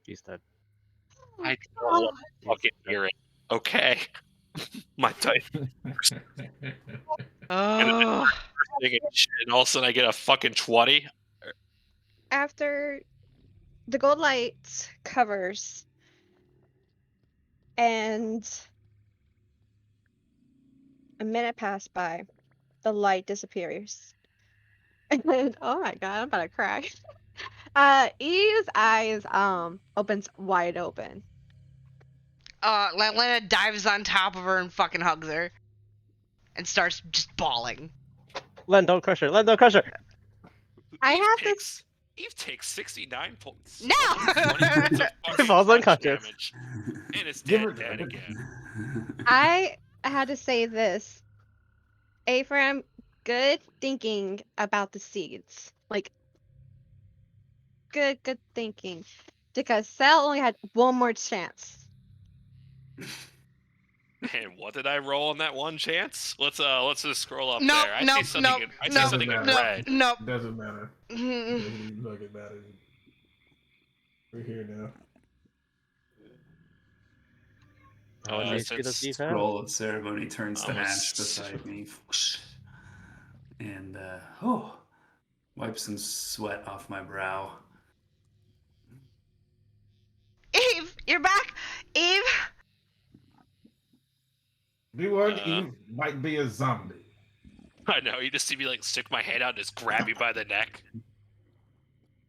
He's dead.
I don't want to fucking hear it. Okay. My dice.
Oh.
And all of a sudden I get a fucking 20.
After the gold light covers and a minute passed by, the light disappears. And oh my god, I'm about to cry. Eve's eyes opens wide open.
Lena dives on top of her and fucking hugs her. And starts just bawling.
Len, don't crush her. Len, don't crush her.
I
Eve
have
takes, Eve takes 69 points.
No!
20 points of fucking
Falls
punch
unconscious.
damage. And it's
Give her
dead
that.
again.
I had to say this. Ephraim, good thinking about the seeds. Like, good thinking. Because Sal only had one more chance.
And what did I roll on that one chance? Let's just scroll up
Nope,
there. I
nope,
see something.
nope,
I see
nope,
something in
nope,
red.
Nope.
Doesn't matter.
Mm.
Doesn't even fucking matter. We're here now.
How much HP does
Since
Eve have?
Scroll of ceremony turns to
Almost.
ash beside me. And, wipe some sweat off my brow.
Eve, you're back! Eve!
Be warned,
Uh,
Eve might be a zombie.
I know. You just see me like stick my head out and just grab you by the neck.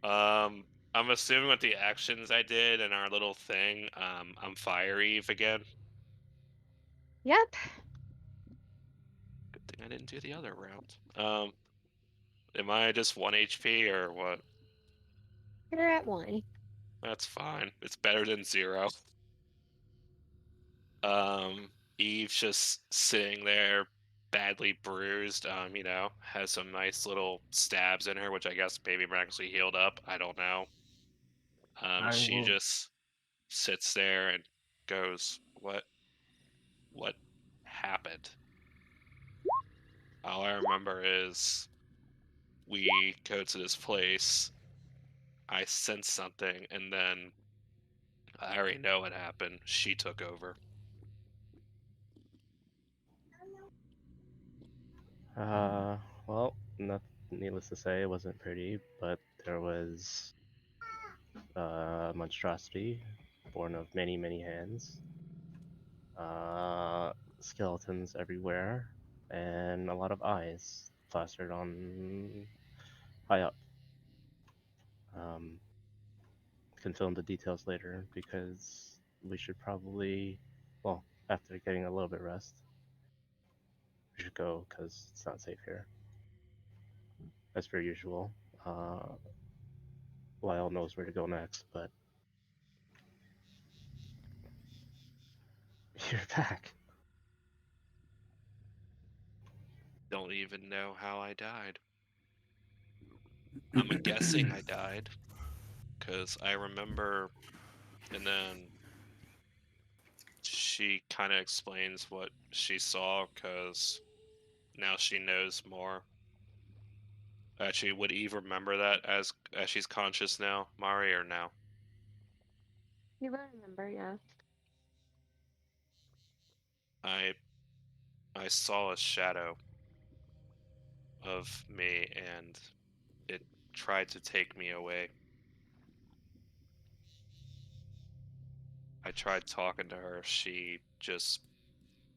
I'm assuming with the actions I did and our little thing, I'm Fire Eve again.
Yep.
Good thing I didn't do the other round. Am I just 1 HP or what?
You're at 1.
That's fine. It's better than 0. Eve's just sitting there, badly bruised. Has some nice little stabs in her, which I guess maybe miraculously healed up. I don't know. She just sits there and goes, What happened? All I remember is we go to this place I sensed something, and then I already know what happened. She took over.
Well, needless to say, it wasn't pretty, but there was a monstrosity born of many, many hands, skeletons everywhere, and a lot of eyes plastered on high up. Can fill in the details later because we should probably, well, after getting a little bit rest, we should go because it's not safe here. As per usual. Lyle knows where to go next, but you're back.
Don't even know how I died. I'm guessing I died because I remember, and then she kind of explains what she saw because now she knows more. Actually, would Eve remember that as she's conscious now, Mari, or no?
You will remember, yeah.
I saw a shadow of me, and it tried to take me away. I tried talking to her. She just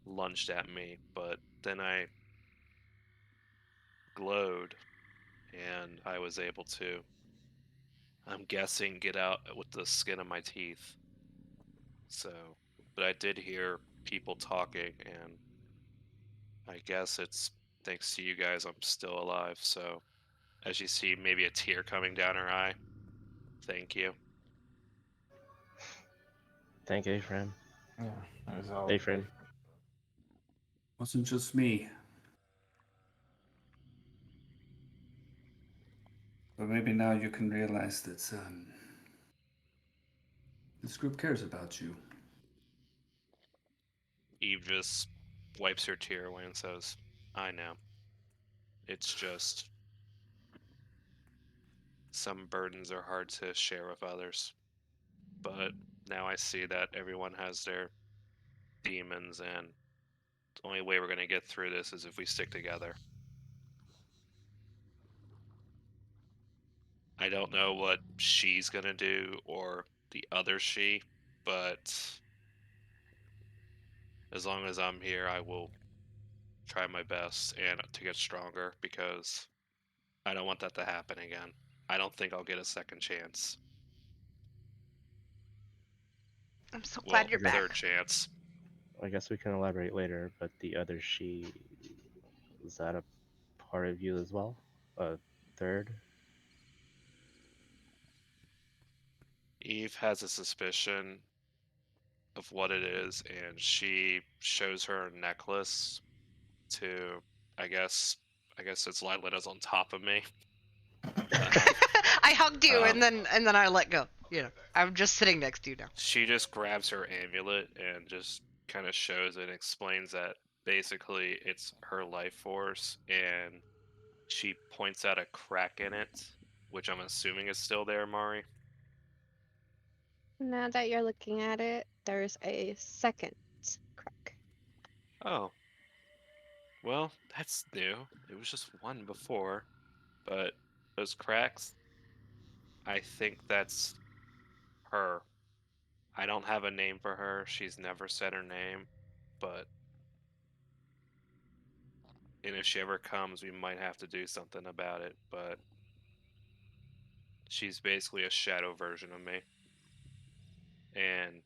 lunged at me, but then I glowed, and I was able to, I'm guessing, get out with the skin of my teeth. So, but I did hear people talking, and I guess it's thanks to you guys I'm still alive. So, as you see, maybe a tear coming down her eye. Thank you.
Thank Ephraim.
Yeah, that was all.
Ephraim.
Wasn't just me. But maybe now you can realize that this group cares about you.
Eve just wipes her tear away and says, I know. It's just some burdens are hard to share with others. But now I see that everyone has their demons, and the only way we're going to get through this is if we stick together. I don't know what she's going to do or the other she, but as long as I'm here, I will try my best and to get stronger because I don't want that to happen again. I don't think I'll get a second chance.
I'm so
Well,
glad you're
Okay.
back.
third chance.
I guess we can elaborate later, but the other she, is that a part of you as well? A third?
Eve has a suspicion of what it is, and she shows her necklace to, I guess, it's Lila's on top of me.
I hugged you
Um,
and then I let go. You know, I'm just sitting next to you now.
She just grabs her amulet and just kind of shows it and explains that basically it's her life force, and she points out a crack in it, which I'm assuming is still there, Mari.
Now that you're looking at it, there's a second crack.
Oh, well, that's new. It was just one before, but those cracks, I think that's her. I don't have a name for her. She's never said her name, but and if she ever comes, we might have to do something about it, but she's basically a shadow version of me. And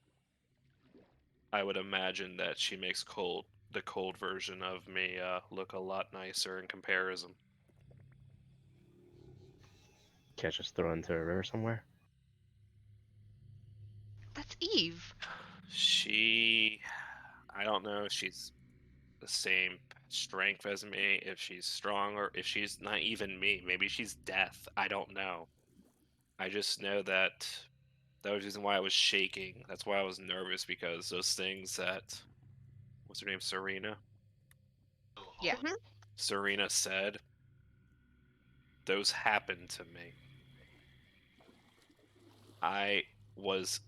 I would imagine that she makes the cold version of me look a lot nicer in comparison.
Can't just throw into a river somewhere?
That's Eve.
I don't know if she's the same strength as me, if she's strong, or if she's not even me. Maybe she's death. I don't know. I just know that was the reason why I was shaking. That's why I was nervous, because those things that, what's her name, Serena?
Yeah.
Mhm.
Serena said, those happened to me. I was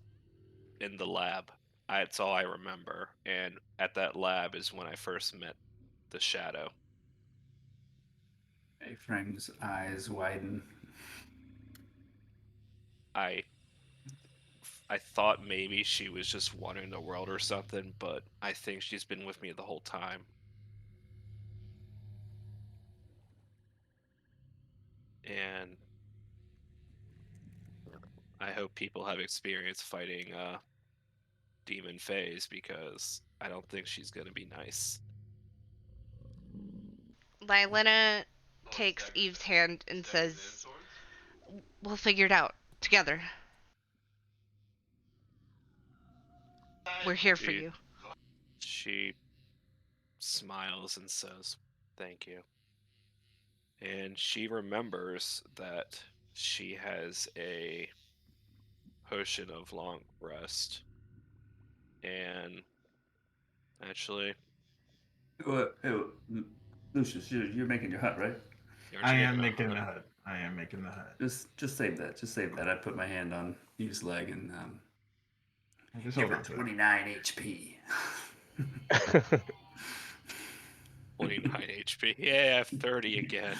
in the lab. That's all I remember. And at that lab is when I first met the shadow.
A-Frame's eyes widen.
I thought maybe she was just wandering the world or something, but I think she's been with me the whole time. And I hope people have experience fighting demon phase because I don't think she's gonna be nice.
Lylena takes Eve's hand and says, "We'll figure it out together. We're here for you."
She smiles and says, "Thank you." And she remembers that she has a potion of long rest. And actually,
Lucius, you're making your hut, right?
aren't
I
you
am
making
making
a
the
hut?
hut. I am making the hut.
Just save that. Just save that. I put my hand on Eve's leg and
Just
give
hold
her
on to it.
29 HP.
29 HP. Yeah, 30 again.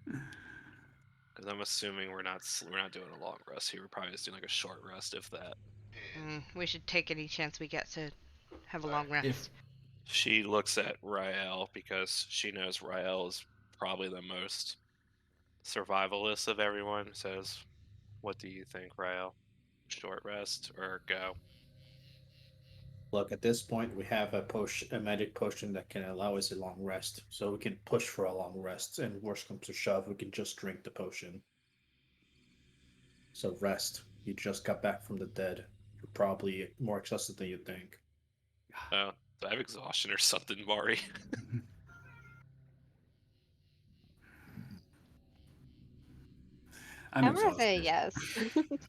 Because I'm assuming we're not doing a long rest here. We're probably just doing like a short rest, if that.
We should take any chance we get to have a long rest.
If
She looks at Rael because she knows Rael is probably the most survivalist of everyone. Says, "What do you think, Rael? Short rest or go?"
Look, at this point, we have a magic potion that can allow us a long rest, so we can push for a long rest. And worst comes to shove, we can just drink the potion. So rest. You just got back from the dead. You're probably more exhausted than you think.
Do I have exhaustion or something, Mari?
I'm
I'm gonna say
exhausted.
yes.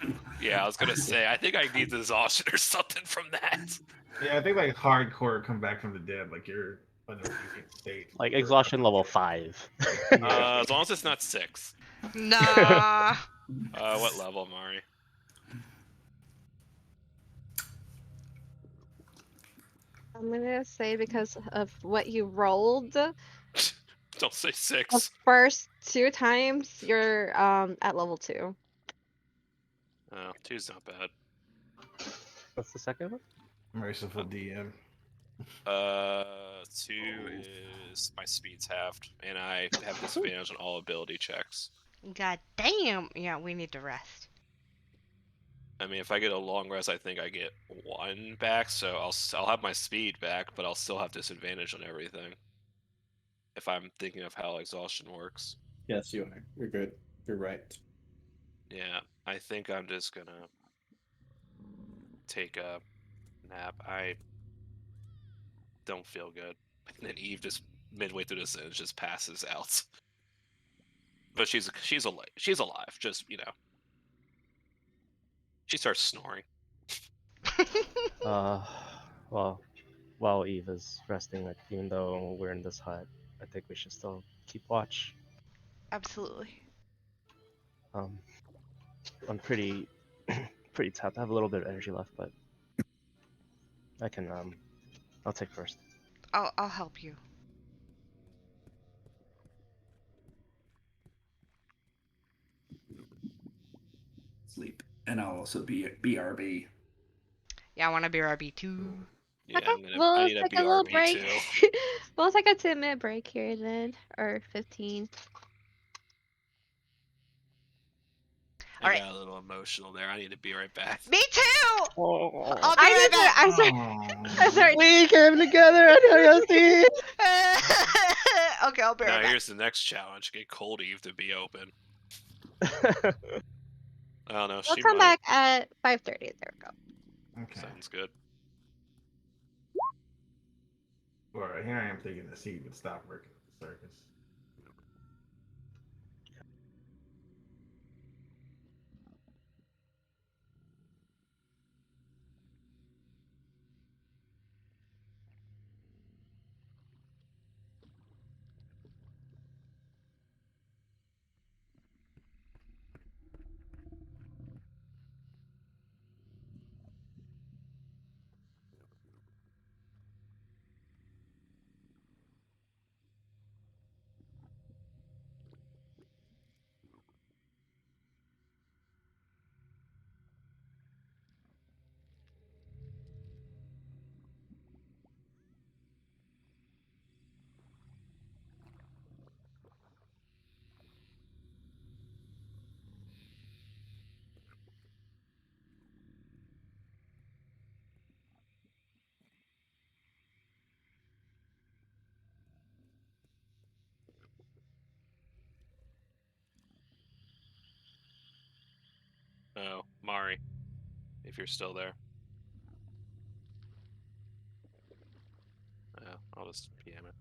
Yeah, I was gonna say I think I need exhaustion or something from that.
yeah, I think like hardcore come back from the dead, like you're in a weakened state.
Like
for a
exhaustion
couple
level
of days.
5.
Yeah.
As long as it's not 6.
Nah.
What level, Mari?
I'm gonna say because of what you rolled the
Don't say 6.
first 2 times, you're at level 2.
Oh, 2's not bad.
What's the second one?
Merciful DM.
2 is my speed's halved, and I have disadvantage on all ability checks.
God damn. Yeah, we need to rest.
I mean, if I get a long rest, I think I get 1 back, so I'll have my speed back, but I'll still have disadvantage on everything. If I'm thinking of how exhaustion works.
Yes, you are. You're good. You're right.
Yeah, I think I'm just gonna take a nap. I don't feel good. And then Eve just midway through the sentence just passes out. But she's alive. Just she starts snoring.
Well, while Eve is resting, like, even though we're in this hut, I think we should still keep watch.
Absolutely.
I'm pretty tapped. I have a little bit of energy left, but I can I'll take first.
I'll help you.
Sleep. And I'll also be at BRB.
Yeah, I want to be RB too.
Yeah,
Okay,
I
we'll
need a
take a little
BRB
break.
too.
We'll take a 10-minute break here then, or 15.
I
Alright.
got a little emotional there. I need to be right back.
Me too!
Oh,
I'll be right back.
I'm sorry. I'm sorry.
we came together at OSD.
Okay, I'll be
Now
right back.
here's the next challenge: get Cold Eve to be open. I don't know.
We'll
She
come
might.
back at 5:30. There we go.
Okay.
Sounds good.
Alright, here I am thinking the seed would stop working at the circus.
Oh, Mari, if you're still there. I'll just PM it.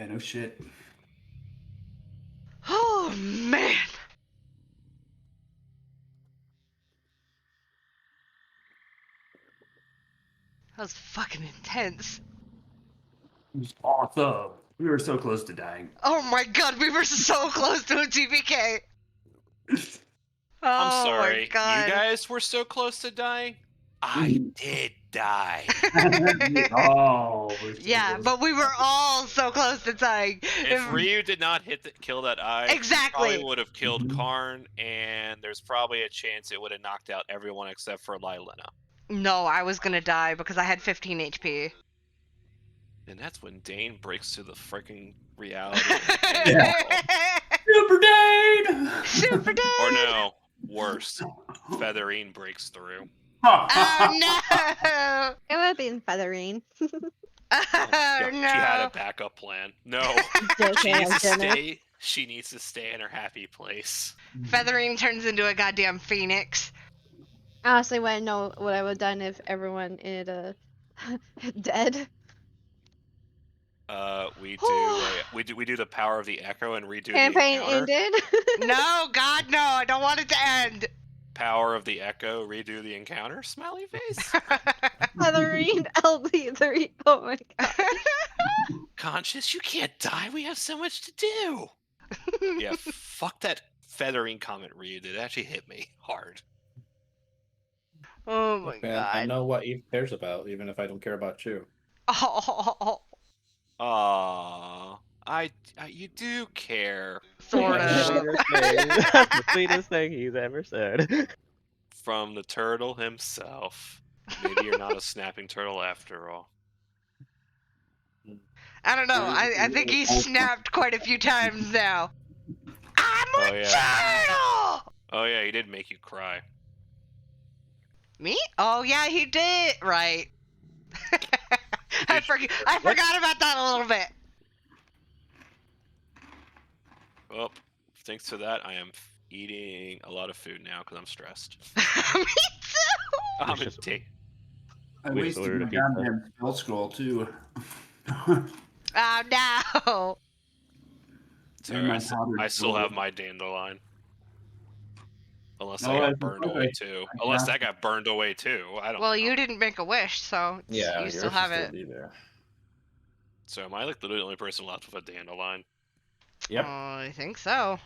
Yeah, no shit.
Oh man. That was fucking intense.
It was awesome. We were so close to dying.
Oh my god, we were so close to a TPK.
I'm
Oh my
sorry. You
god.
guys were so close to dying. I did die.
Oh, we're so
Yeah,
close.
but we were all so close to dying.
If Ryu did not kill that eye, he
Exactly.
probably would have killed
Mhm.
Karn, and there's probably a chance it would have knocked out everyone except for Lylena.
No, I was gonna die because I had 15 HP.
And that's when Dane breaks to the freaking reality.
Super Dane!
Super Dane!
Or no, worse, Featherine breaks through.
Oh no!
It would have been Featherine.
Oh
Yeah,
no!
she had a backup plan. No, she
JK,
needs
I'm
to
Jenner.
stay. She needs to stay in her happy place.
Feathering turns into a goddamn phoenix.
I honestly wouldn't know what I would have done if everyone in dead.
We do the power of the echo and redo the
Campaign
encounter.
ended.
No, God, no! I don't want it to end.
Power of the echo, redo the encounter. Smiley face.
Featherine LD3. Oh my god.
Conscious, you can't die. We have so much to do. Yeah, fuck that feathering comment Ryu did. It actually hit me hard.
Oh my
Look, man, I
god.
know what Eve cares about, even if I don't care about you.
Oh,
You do care.
sort
That's
of.
the sweetest thing. That's the sweetest thing he's ever said.
From the turtle himself. Maybe you're not a snapping turtle after all.
I don't know. I think he snapped quite a few times now. I'm
Oh,
a
yeah.
turtle!
Oh yeah, he did make you cry.
Me? Oh yeah, he did. Right. I forgot about that a little bit.
Well, thanks to that, I am eating a lot of food now because I'm stressed.
Me too.
I'm
It's just-
in
I
We just
wasted
ordered
my
a pizza.
goddamn spell scroll too.
Oh no.
And my
I
powdered
still have
sword.
my dandelion. Unless
Oh,
I
I
got burned
suppose
away too.
I
Unless
got
that got burned away too. I don't
Well,
know.
you didn't make a wish, so
Yeah,
you still have it.
Be there.
So am I like literally the only person left with a dandelion
Yep.
I think so.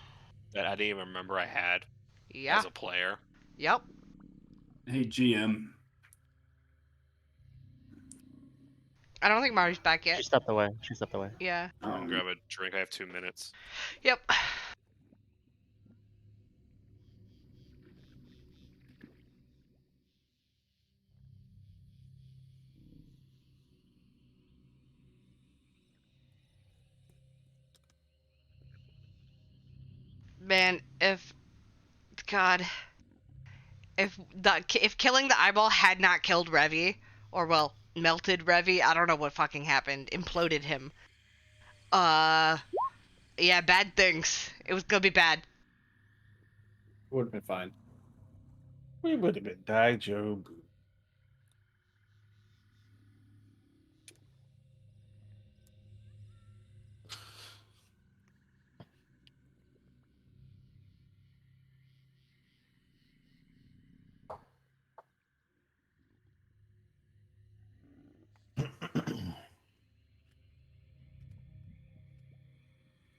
that I didn't even remember I had
Yeah.
as a player?
Yep.
Hey GM.
I don't think Mari's back
She
yet.
stepped away. She stepped away.
Yeah.
I'm gonna grab a drink. I have 2 minutes.
Yep. Man, if if killing the eyeball had not killed Revy, or well, melted Revy, I don't know what fucking happened. Imploded him. Yeah, bad things. It was gonna be bad.
Would have been fine.
We would have been died, Job.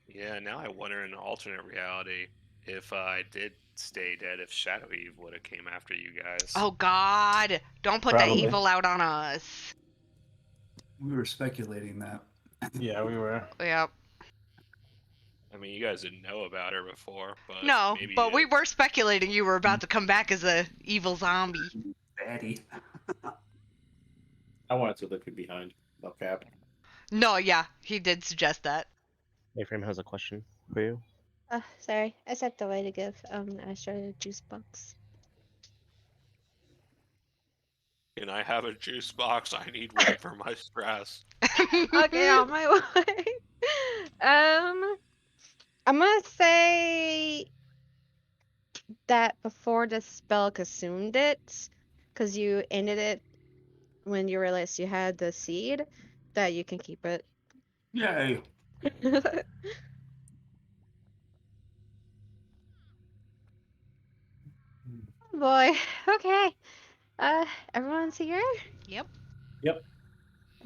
Yeah, now I wonder in an alternate reality if I did stay dead, if Shadow Eve would have came after you guys.
Oh God! Don't put that
Probably.
evil out on us.
We were speculating that.
Yeah, we were.
Yep.
I mean, you guys didn't know about her before, but
No,
maybe
but we were speculating you were about to come back as a evil zombie.
Fatty.
I wanted to look it behind. No cap.
No, yeah, he did suggest that.
Mayframe has a question for you.
Sorry. I stepped away to give Astra a juice box.
Can I have a juice box? I need one for my stress.
Okay, on my way. I'm gonna say that before the spell consumed it, because you ended it when you realized you had the seed, that you can keep it.
Yay.
Boy. Okay. Everyone's here?
Yep.
Yep.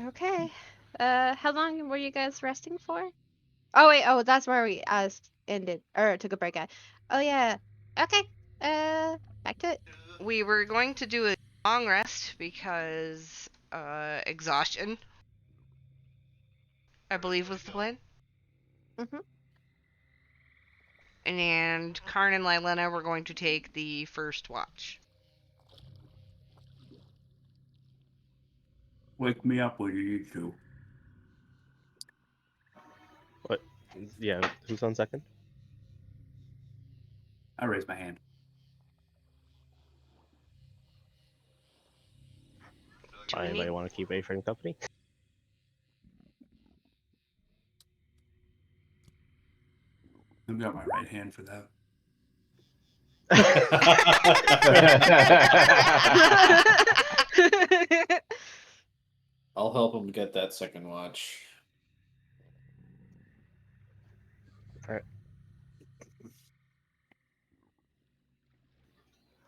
Okay. How long were you guys resting for? Oh wait, oh that's where we ended or took a break at. Oh yeah. Okay. Back to it.
We were going to do a long rest because exhaustion, I believe, was the plan.
Mhm.
And Karn and Lylena were going to take the first watch.
Wake me up when you need to.
What? Yeah, who's on second?
I raise my hand.
Do we
Anybody
need?
want to keep A-frame company?
I've got my right hand for that.
I'll help him get that second watch.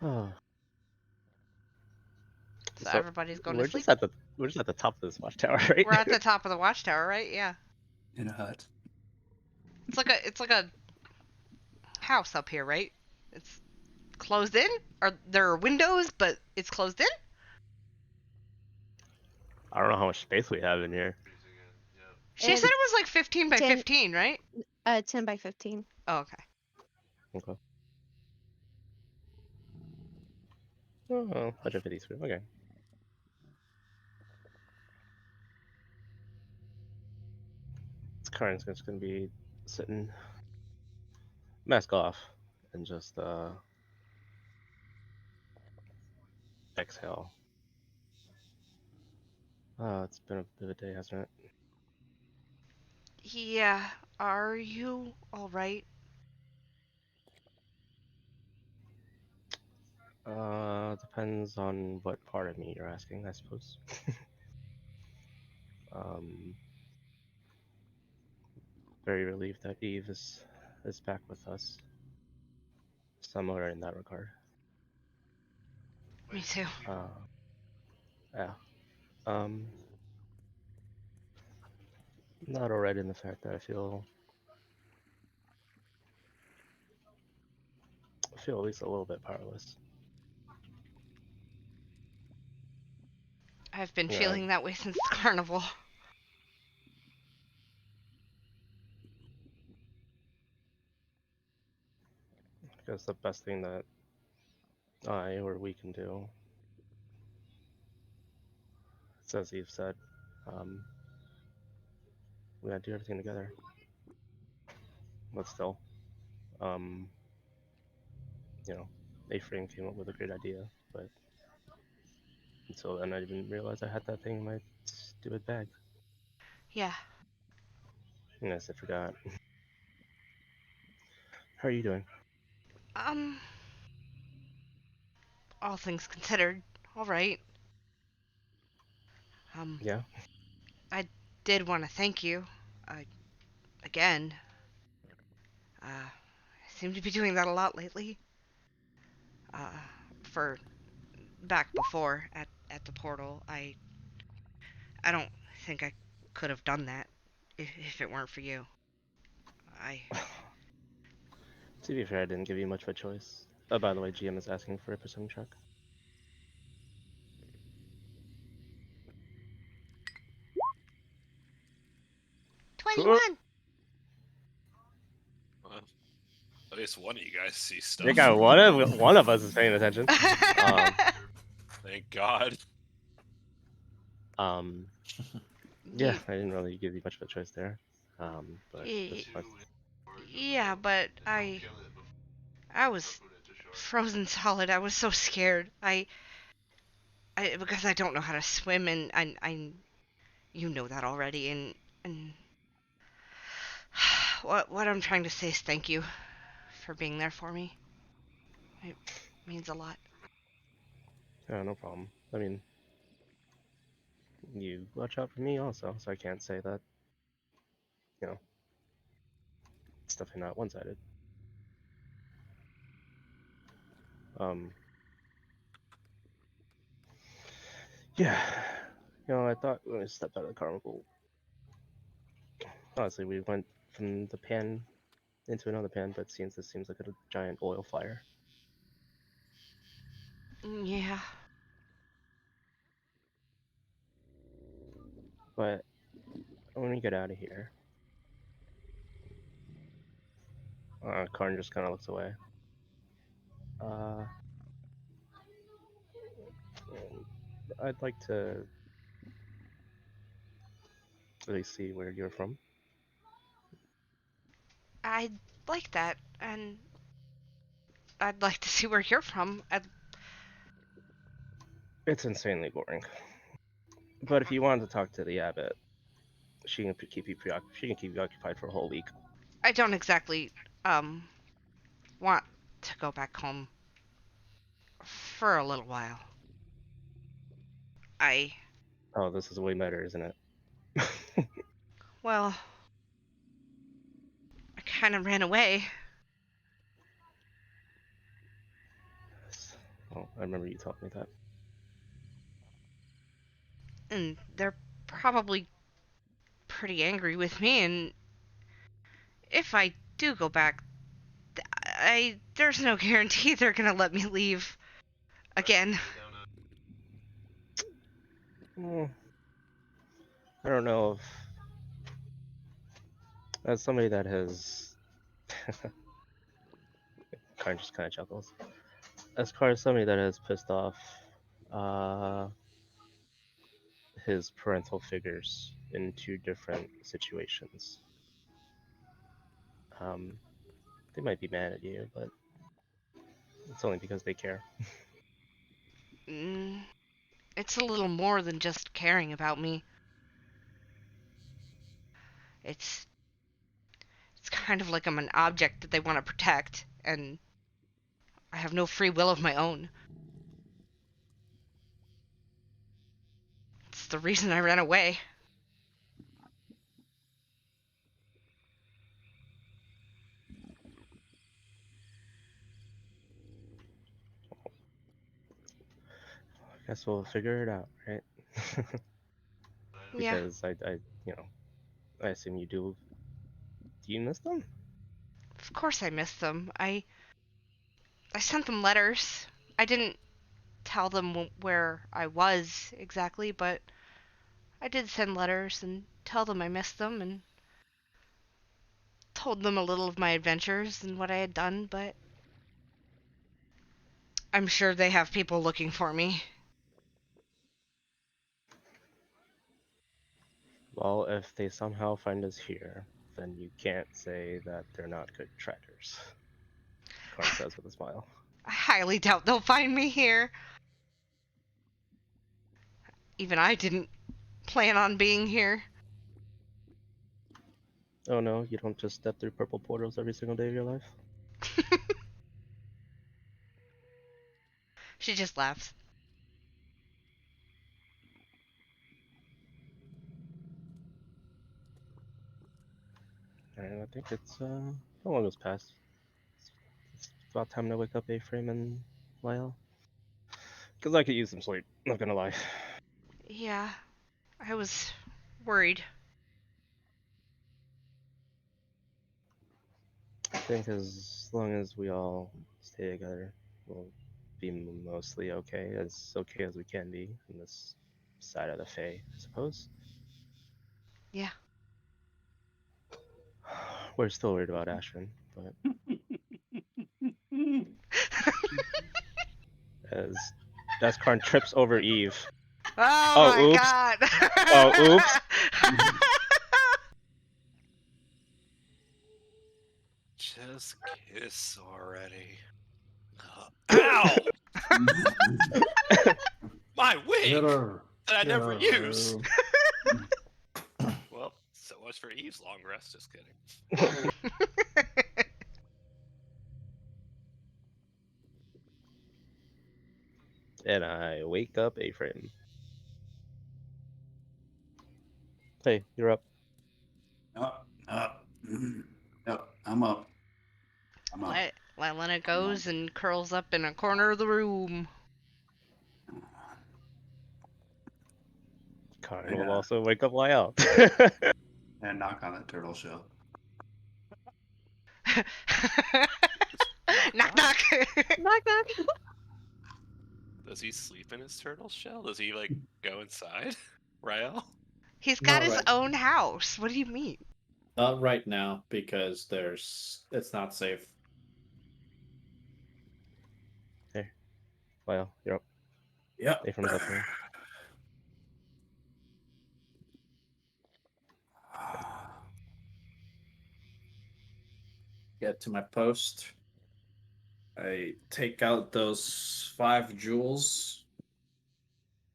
Oh,
So
so
everybody's going to
we're
sleep.
just at the top of this watchtower, right?
We're at the top of the watchtower, right? Yeah.
In a hut.
It's like a house up here, right? It's closed in? Or there are windows, but it's closed in?
I don't know how much space we have in here.
She said it was like 15 by
10
15, right?
10 by 15.
Oh, okay.
Okay. Oh, 153. Okay. This current's just gonna be sitting, mask off, and just exhale. It's been a bit of a day, hasn't it?
Yeah. Are you alright?
Depends on what part of me you're asking, I suppose. um, Very relieved that Eve is back with us. Similar in that regard.
Me too.
Yeah. Um, Not alright in the fact that I feel at least a little bit powerless.
I've been
Yeah,
feeling that way since the carnival.
I guess the best thing that I or we can do, as Eve said, um, we gotta do everything together. But still, um, you know, A-Frame came up with a great idea, but until then I didn't realize I had that thing in my stupid bag.
Yeah.
Yes, I forgot. How are you doing?
Um, all things considered, alright.
Yeah?
I did want to thank you. Again. I seem to be doing that a lot lately. Uh, for back before at the portal, I don't think I could have done that if it weren't for you. I
To be fair, I didn't give you much of a choice. By the way, GM is asking for a perception check.
21.
Well, at least one of you guys see
I
stuff.
think one of us is paying attention.
Thank God.
Yeah, I didn't really give you much of a choice there. But
Y-
that's
yeah, but I was frozen solid. I was so scared. I because I don't know how to swim, and I you know that already, and what I'm trying to say is thank you for being there for me. It means a lot.
yeah, no problem. I mean, you watch out for me also, so I can't say that, you know, It's definitely not one-sided. Yeah. I thought when we stepped out of the carnival, honestly, we went from the pan into another pan, but this seems like a giant oil fire.
Yeah.
But when we get out of here, Karn just kind of looks away. I'd like to at least see where you're from.
I'd like that, and I'd like to see where you're from.
It's insanely boring. But if you wanted to talk to the abbot, she can keep you preoccupied. She can keep you occupied for a whole week.
I don't exactly want to go back home for a little while.
Oh, this is way better, isn't it?
Well, I kind of ran away.
Well, I remember you telling me that.
And they're probably pretty angry with me, and if I do go back, there's no guarantee they're gonna let me leave again.
I don't know if as somebody that has Karn just kind of chuckles. As far as somebody that has pissed off his parental figures in two different situations, they might be mad at you, but it's only because they care.
Mm, it's a little more than just caring about me. It's kind of like I'm an object that they want to protect, and I have no free will of my own. It's the reason I ran away.
I guess we'll figure it out, right?
Yeah,
Because I assume you do. Do you miss them?
of course I miss them. I sent them letters. I didn't tell them where I was exactly, but I did send letters and tell them I missed them and told them a little of my adventures and what I had done, but I'm sure they have people looking for me.
Well, if they somehow find us here, then you can't say that they're not good trackers. Karn says with a smile.
I highly doubt they'll find me here. Even I didn't plan on being here.
Oh no, you don't just step through purple portals every single day of your life?
She just laughs.
And I think it's, how long has passed? It's about time to wake up A-Frame and Lyle. Because I could use some sleep, not gonna lie.
Yeah, I was worried.
I think as long as we all stay together, we'll be mostly okay as we can be in this side of the Fae, I suppose.
Yeah.
We're still worried about Ashvin, but as Karn trips over Eve.
Oh
Oh,
my
oops.
god.
Oh, oops.
Just kiss already. Ow! My wig that I never use. Well, so much for Eve's long rest. Just kidding.
And I wake up A-Frame. Hey, you're up.
Up, up. Yep, I'm up. I'm up.
Lena goes and curls up in a corner of the room.
Karn will
Yeah.
also wake up Lyle.
And knock on the turtle shell.
Knock knock.
Knock knock.
Does he sleep in his turtle shell? Does he like go inside? Rael?
He's got
Not
his
right.
own house. What do you mean?
Not right now because it's not safe.
Lyle, you're up.
Yep.
Ephraim's up there.
Get to my post. I take out those 5 jewels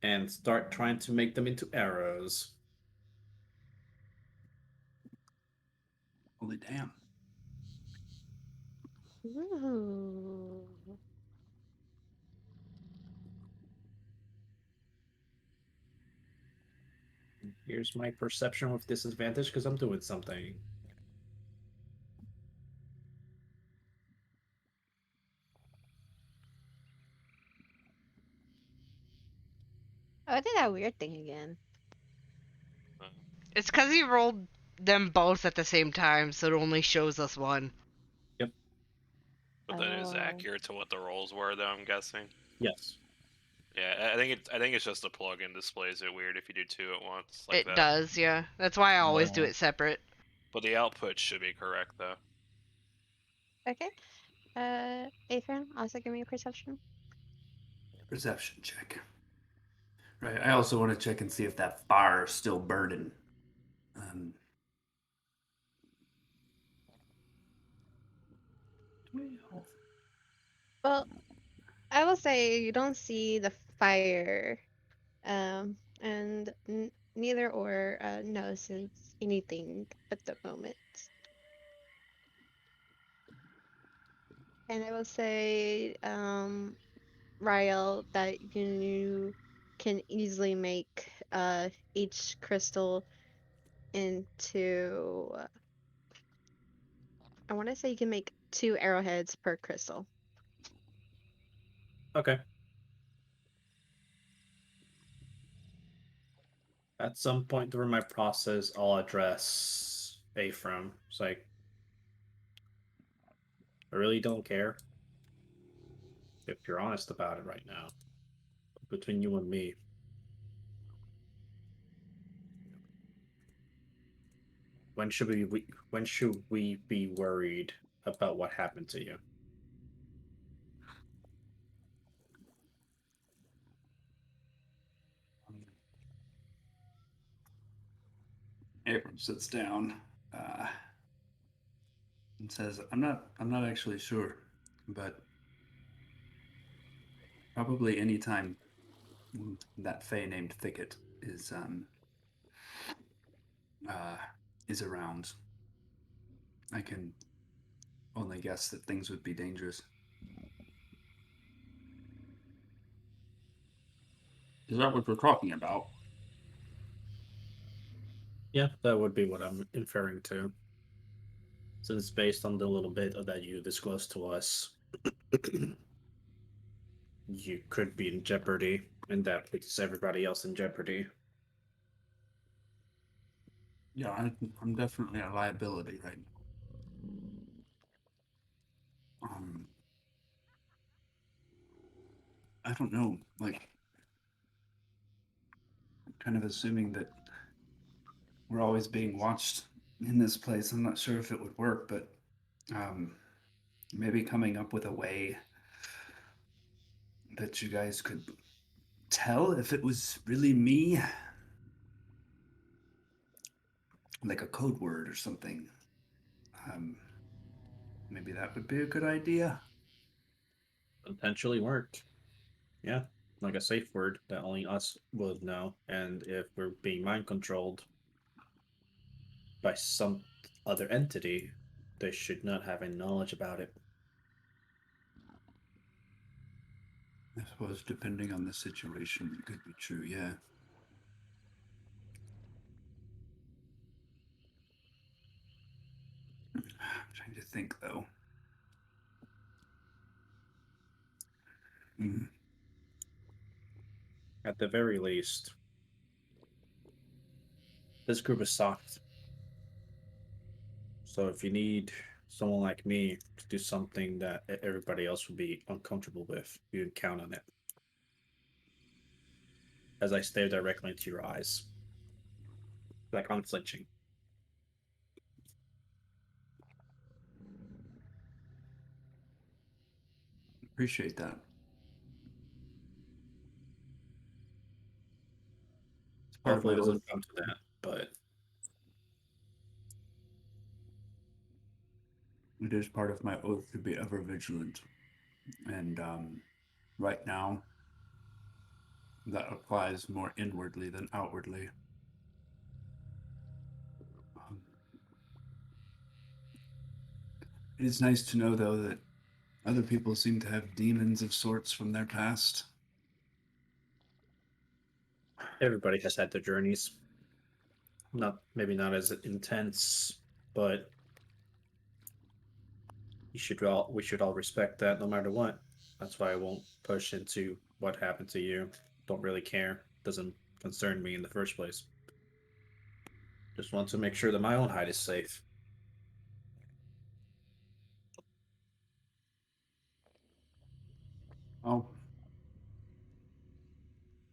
and start trying to make them into arrows.
Holy damn.
Ooh.
Here's my perception with disadvantage because I'm doing something.
Oh, I did that weird thing again.
It's because he rolled them both at the same time, so it only shows us one.
But that is
Oh.
accurate to what the rolls were, though. I'm guessing.
Yes.
Yeah, I think it's just the plugin displays it weird if you do 2 at once like
It
that.
does, yeah. That's why I always do
Oh.
it separate.
But the output should be correct though.
Okay. Ephraim, also give me a perception.
Perception check. Right. I also want to check and see if that fire is still burning. 12.
Well, I will say you don't see the fire, and neither or notices anything at the moment. And I will say, Rael, that you can easily make each crystal into. I want to say you can make 2 arrowheads per crystal.
Okay. At some point during my process, I'll address Ephraim. It's like, I really don't care if you're honest about it right now. Between you and me, when should we be worried about what happened to you?
Abram sits down and says, I'm not actually sure, but probably anytime that Fae named Thicket uh, is around, I can only guess that things would be dangerous. Is that what we're talking about?
Yeah, that would be what I'm inferring to. Since based on the little bit that you disclosed to us, you could be in jeopardy, and that puts everybody else in jeopardy.
Yeah, I'm definitely a liability right now. I don't know, like, kind of assuming that we're always being watched in this place. I'm not sure if it would work, but um, maybe coming up with a way that you guys could tell if it was really me, like a code word or something. Um, Maybe that would be a good idea.
Potentially work. Yeah, like a safe word that only us would know. And if we're being mind controlled by some other entity, they should not have any knowledge about it.
I suppose depending on the situation, it could be true, yeah. trying to think though. Mm.
At the very least, this group is soft. So if you need someone like me to do something that everybody else would be uncomfortable with, you can count on it. As I stare directly into your eyes, like unflinching.
Appreciate that. It's part of
Hopefully,
my
it
oath.
doesn't come to that, but
It is part of my oath to be ever vigilant. And right now, that applies more inwardly than outwardly. Um, it is nice to know, though, that other people seem to have demons of sorts from their past.
everybody has had their journeys. Not maybe not as intense, but we should all respect that no matter what. That's why I won't push into what happened to you. Don't really care. Doesn't concern me in the first place. Just want to make sure that my own hide is safe.
Oh,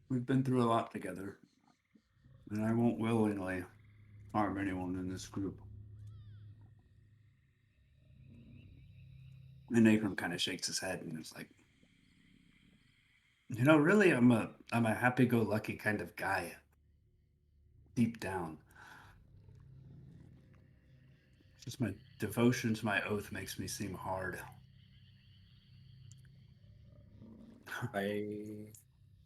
we've been through a lot together, and I won't willingly harm anyone in this group. And Akram kind of shakes his head and is like, really, I'm a happy-go-lucky kind of guy. Deep down, just my devotion to my oath makes me seem hard.
I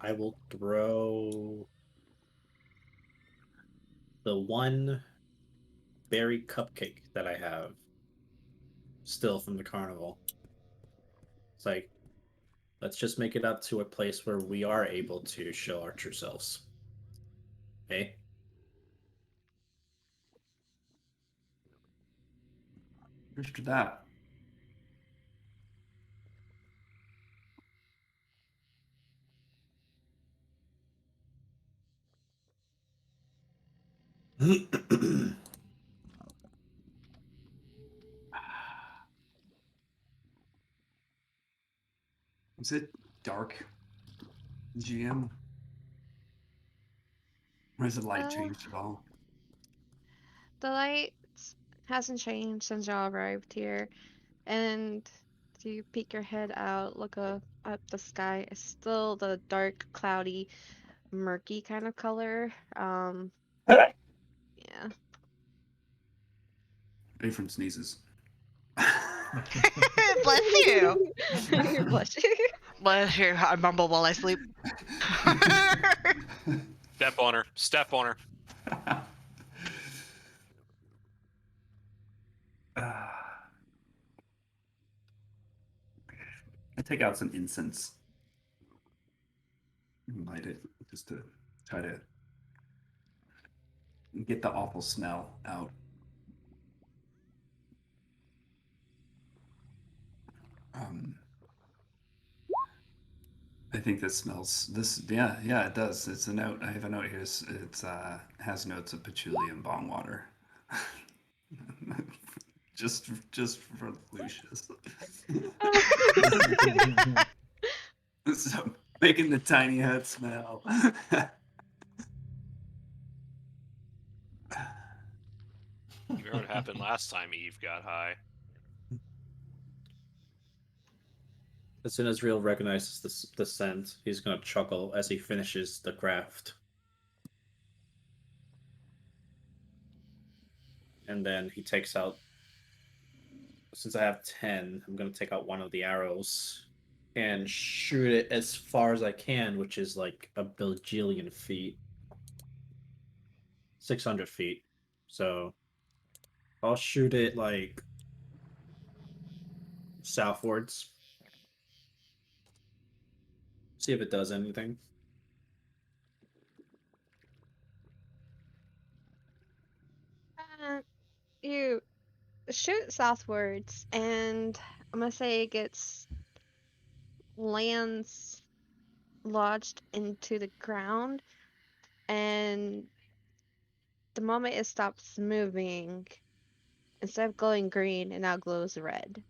I will throw the one berry cupcake that I have still from the carnival. It's like, let's just make it up to a place where we are able to show our true selves. Okay?
Here's to that. Is it dark, GM? Or has the light
Uh,
changed at all?
the light hasn't changed since y'all arrived here, and you peek your head out, look up the sky. It's still the dark, cloudy, murky kind of color. Yeah.
Ephraim sneezes.
Bless you.
You're blushing.
Bless you. I mumble while I sleep.
Step on her. Step on her.
I take out some incense and light it just to try to get the awful smell out. Um, I think this smells. This, yeah, it does. It's a note. I have a note here. It's has notes of patchouli and bong water. just for Lucius. So making the tiny hut smell.
You remember what happened last time Eve got high?
As soon as Real recognizes the scent, he's gonna chuckle as he finishes the craft. And then he takes out. Since I have 10, I'm gonna take out one of the arrows and shoot it as far as I can, which is like a bajillion feet. 600 feet. So I'll shoot it like southwards. See if it does anything.
Uh, you shoot southwards, and I'm gonna say it gets lands lodged into the ground, and the moment it stops moving, instead of glowing green, it now glows red,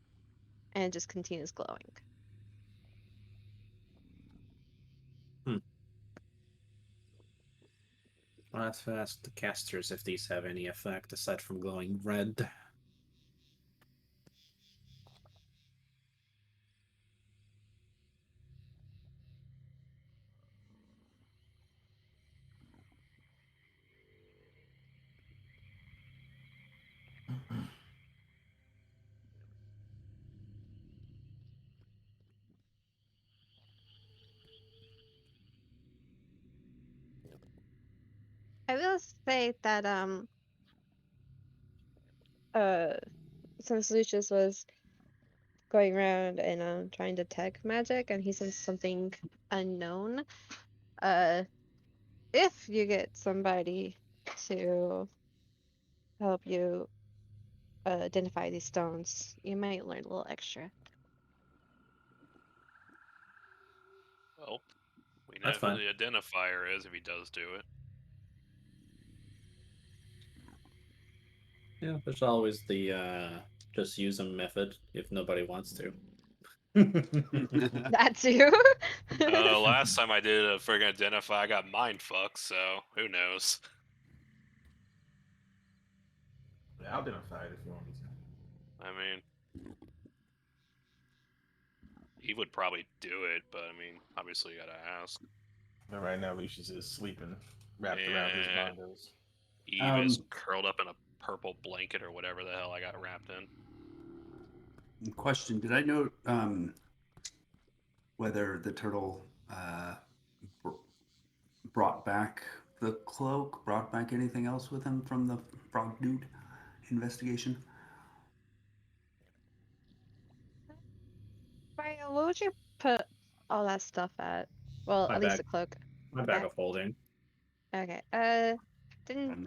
and it just continues glowing.
I'll have to ask the casters if these have any effect aside from glowing red.
I will say that uh since Lucius was going around and trying to tech magic and he sensed something unknown, uh if you get somebody to help you identify these stones, you might learn a little extra.
Well, we know
That's
who
fine.
the identifier is if he does do it.
Yeah, there's always the just use them method if nobody wants to.
That too.
Last time I did a friggin' identify, I got mind fucked, so who knows?
Yeah, I'll identify it if you want me to.
I mean, he would probably do it, but I mean, obviously you gotta ask.
But right now, Lucius is sleeping, wrapped around his
And
bondos.
Eve is curled up in a purple blanket or whatever the hell I got wrapped in.
Question: did I note whether the turtle brought back the cloak? Brought back anything else with him from the frog dude investigation?
Mario, what would you put all that stuff at? Well,
My
at least
bag.
the cloak.
My bag
Okay.
of holding.
Okay. Then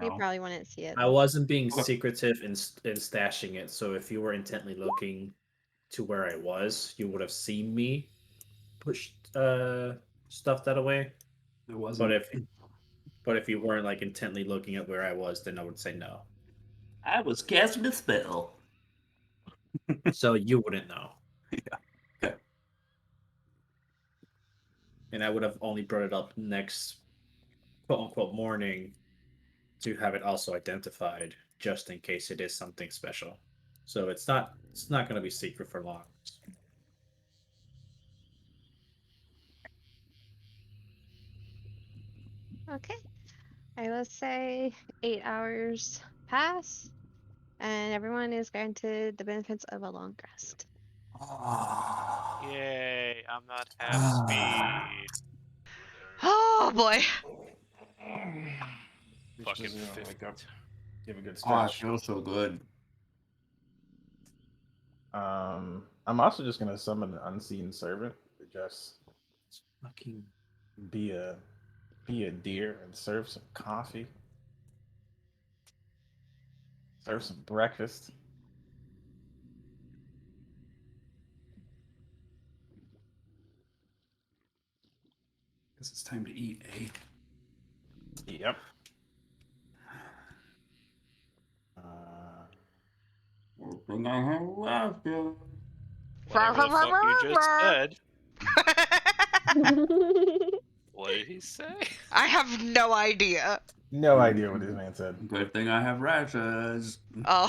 you
No.
probably wouldn't see it.
I wasn't being
Okay.
secretive in stashing it, so if you were intently looking to where I was, you would have seen me push stuff that away.
There
But
wasn't.
if you weren't like intently looking at where I was, then I would say no.
I was casting a spell.
So you wouldn't know.
Yeah. Okay.
And I would have only brought it up next quote unquote morning to have it also identified just in case it is something special. So it's not going to be secret for long.
Okay. I will say 8 hours pass, and everyone is granted the benefits of a long rest.
Yay, I'm not half
Ah.
speed.
Oh boy.
Fucking
Lucius is gonna
50.
wake up, give a good
Oh, I
stretch.
feel so good.
I'm also just gonna summon the unseen servant to just
Fucking
be a be a deer and serve some coffee, serve some breakfast.
Guess it's time to eat, eh?
Yep. Uh,
Everything I have left.
Whatever the fuck you just said. What did he say?
I have no idea.
no idea what this man said.
Good thing I have rashes.
Oh.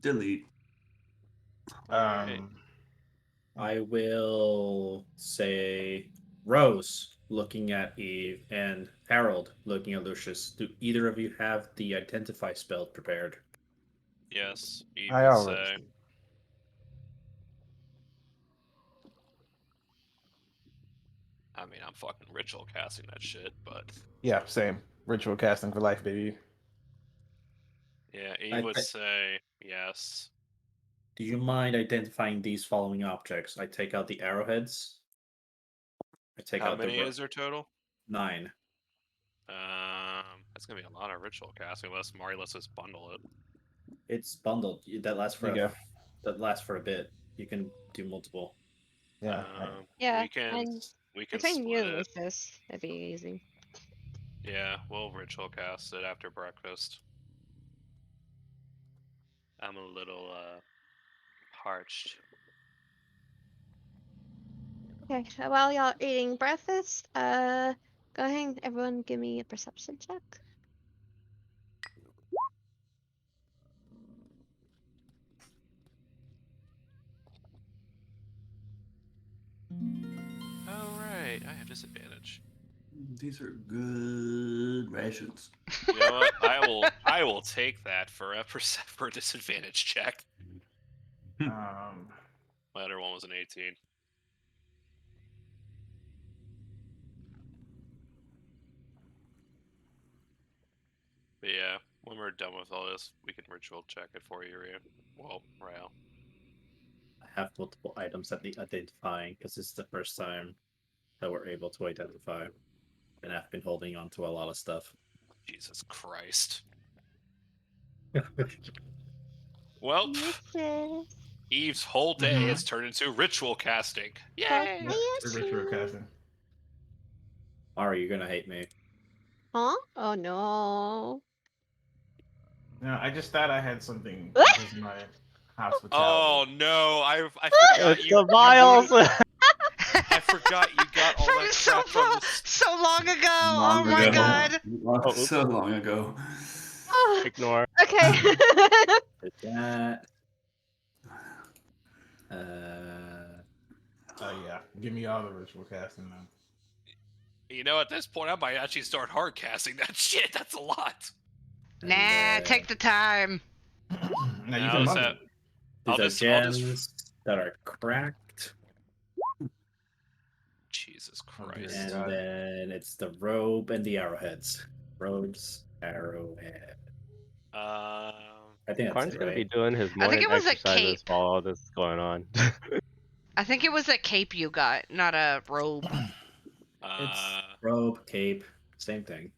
Delete.
Alright.
I will say Rose looking at Eve and Harold looking at Lucius. Do either of you have the identify spell prepared?
Yes, Eve
I
would
already.
say. I mean, I'm fucking ritual casting that shit, but
Yeah, same. Ritual casting for life, baby.
yeah, Eve
I-
would
I-
say yes.
Do you mind identifying these following objects? I take out the arrowheads. I take
How
out the
many is there total?
9.
I That's gonna be a lot of ritual casting unless Mari lets us bundle it.
It's bundled. That lasts for
You
a,
go.
that lasts for a bit. You can do multiple.
Yeah.
Yeah,
we can
and between you
split
and
it.
Lucius, it'd be easy.
Yeah, we'll ritual cast it after breakfast. I'm a little parched.
Okay, while y'all eating breakfast, go ahead, everyone give me a perception check.
Oh right, I have disadvantage.
These are good rations.
You know what? I will take that for a for a disadvantage check. My other one was an 18. But yeah, when we're done with all this, we can ritual check it for you, Ryu. Well, Rael.
I have multiple items that need identifying because it's the first time that we're able to identify, and I've been holding on to a lot of stuff.
Jesus Christ. Well,
Lucius,
Eve's whole day has turned into ritual casting. Yay!
Ritual casting.
Ari, you're gonna hate me.
huh? Oh no.
No, I just thought I had something
Ah!
because of my hospitality.
Oh no, I forgot
It's
you.
the vials.
I forgot you got all that
so
crap from the.
so long ago.
Long
Oh my
ago.
god.
Oh,
So long ago.
Oh,
Ignore.
okay.
Did that.
Yeah. Give me all the ritual casting then.
You know, at this point, I might actually start hard casting that shit. That's a lot.
Nah, take the time.
Now you
Now
can
let's
bundle
have-
it.
These
I'll
are
just- I'll just-
gems that are cracked,
Jesus
Oh, dear
Christ.
and
God.
then it's the robe and the arrowheads. Robes, arrowhead.
Um,
I think that's
Karn's
it,
gonna be
right?
doing his
I think
morning
it was a
exercises
cape.
while all this is going on.
I think it was a cape you got, not a robe.
It's robe, cape, same thing.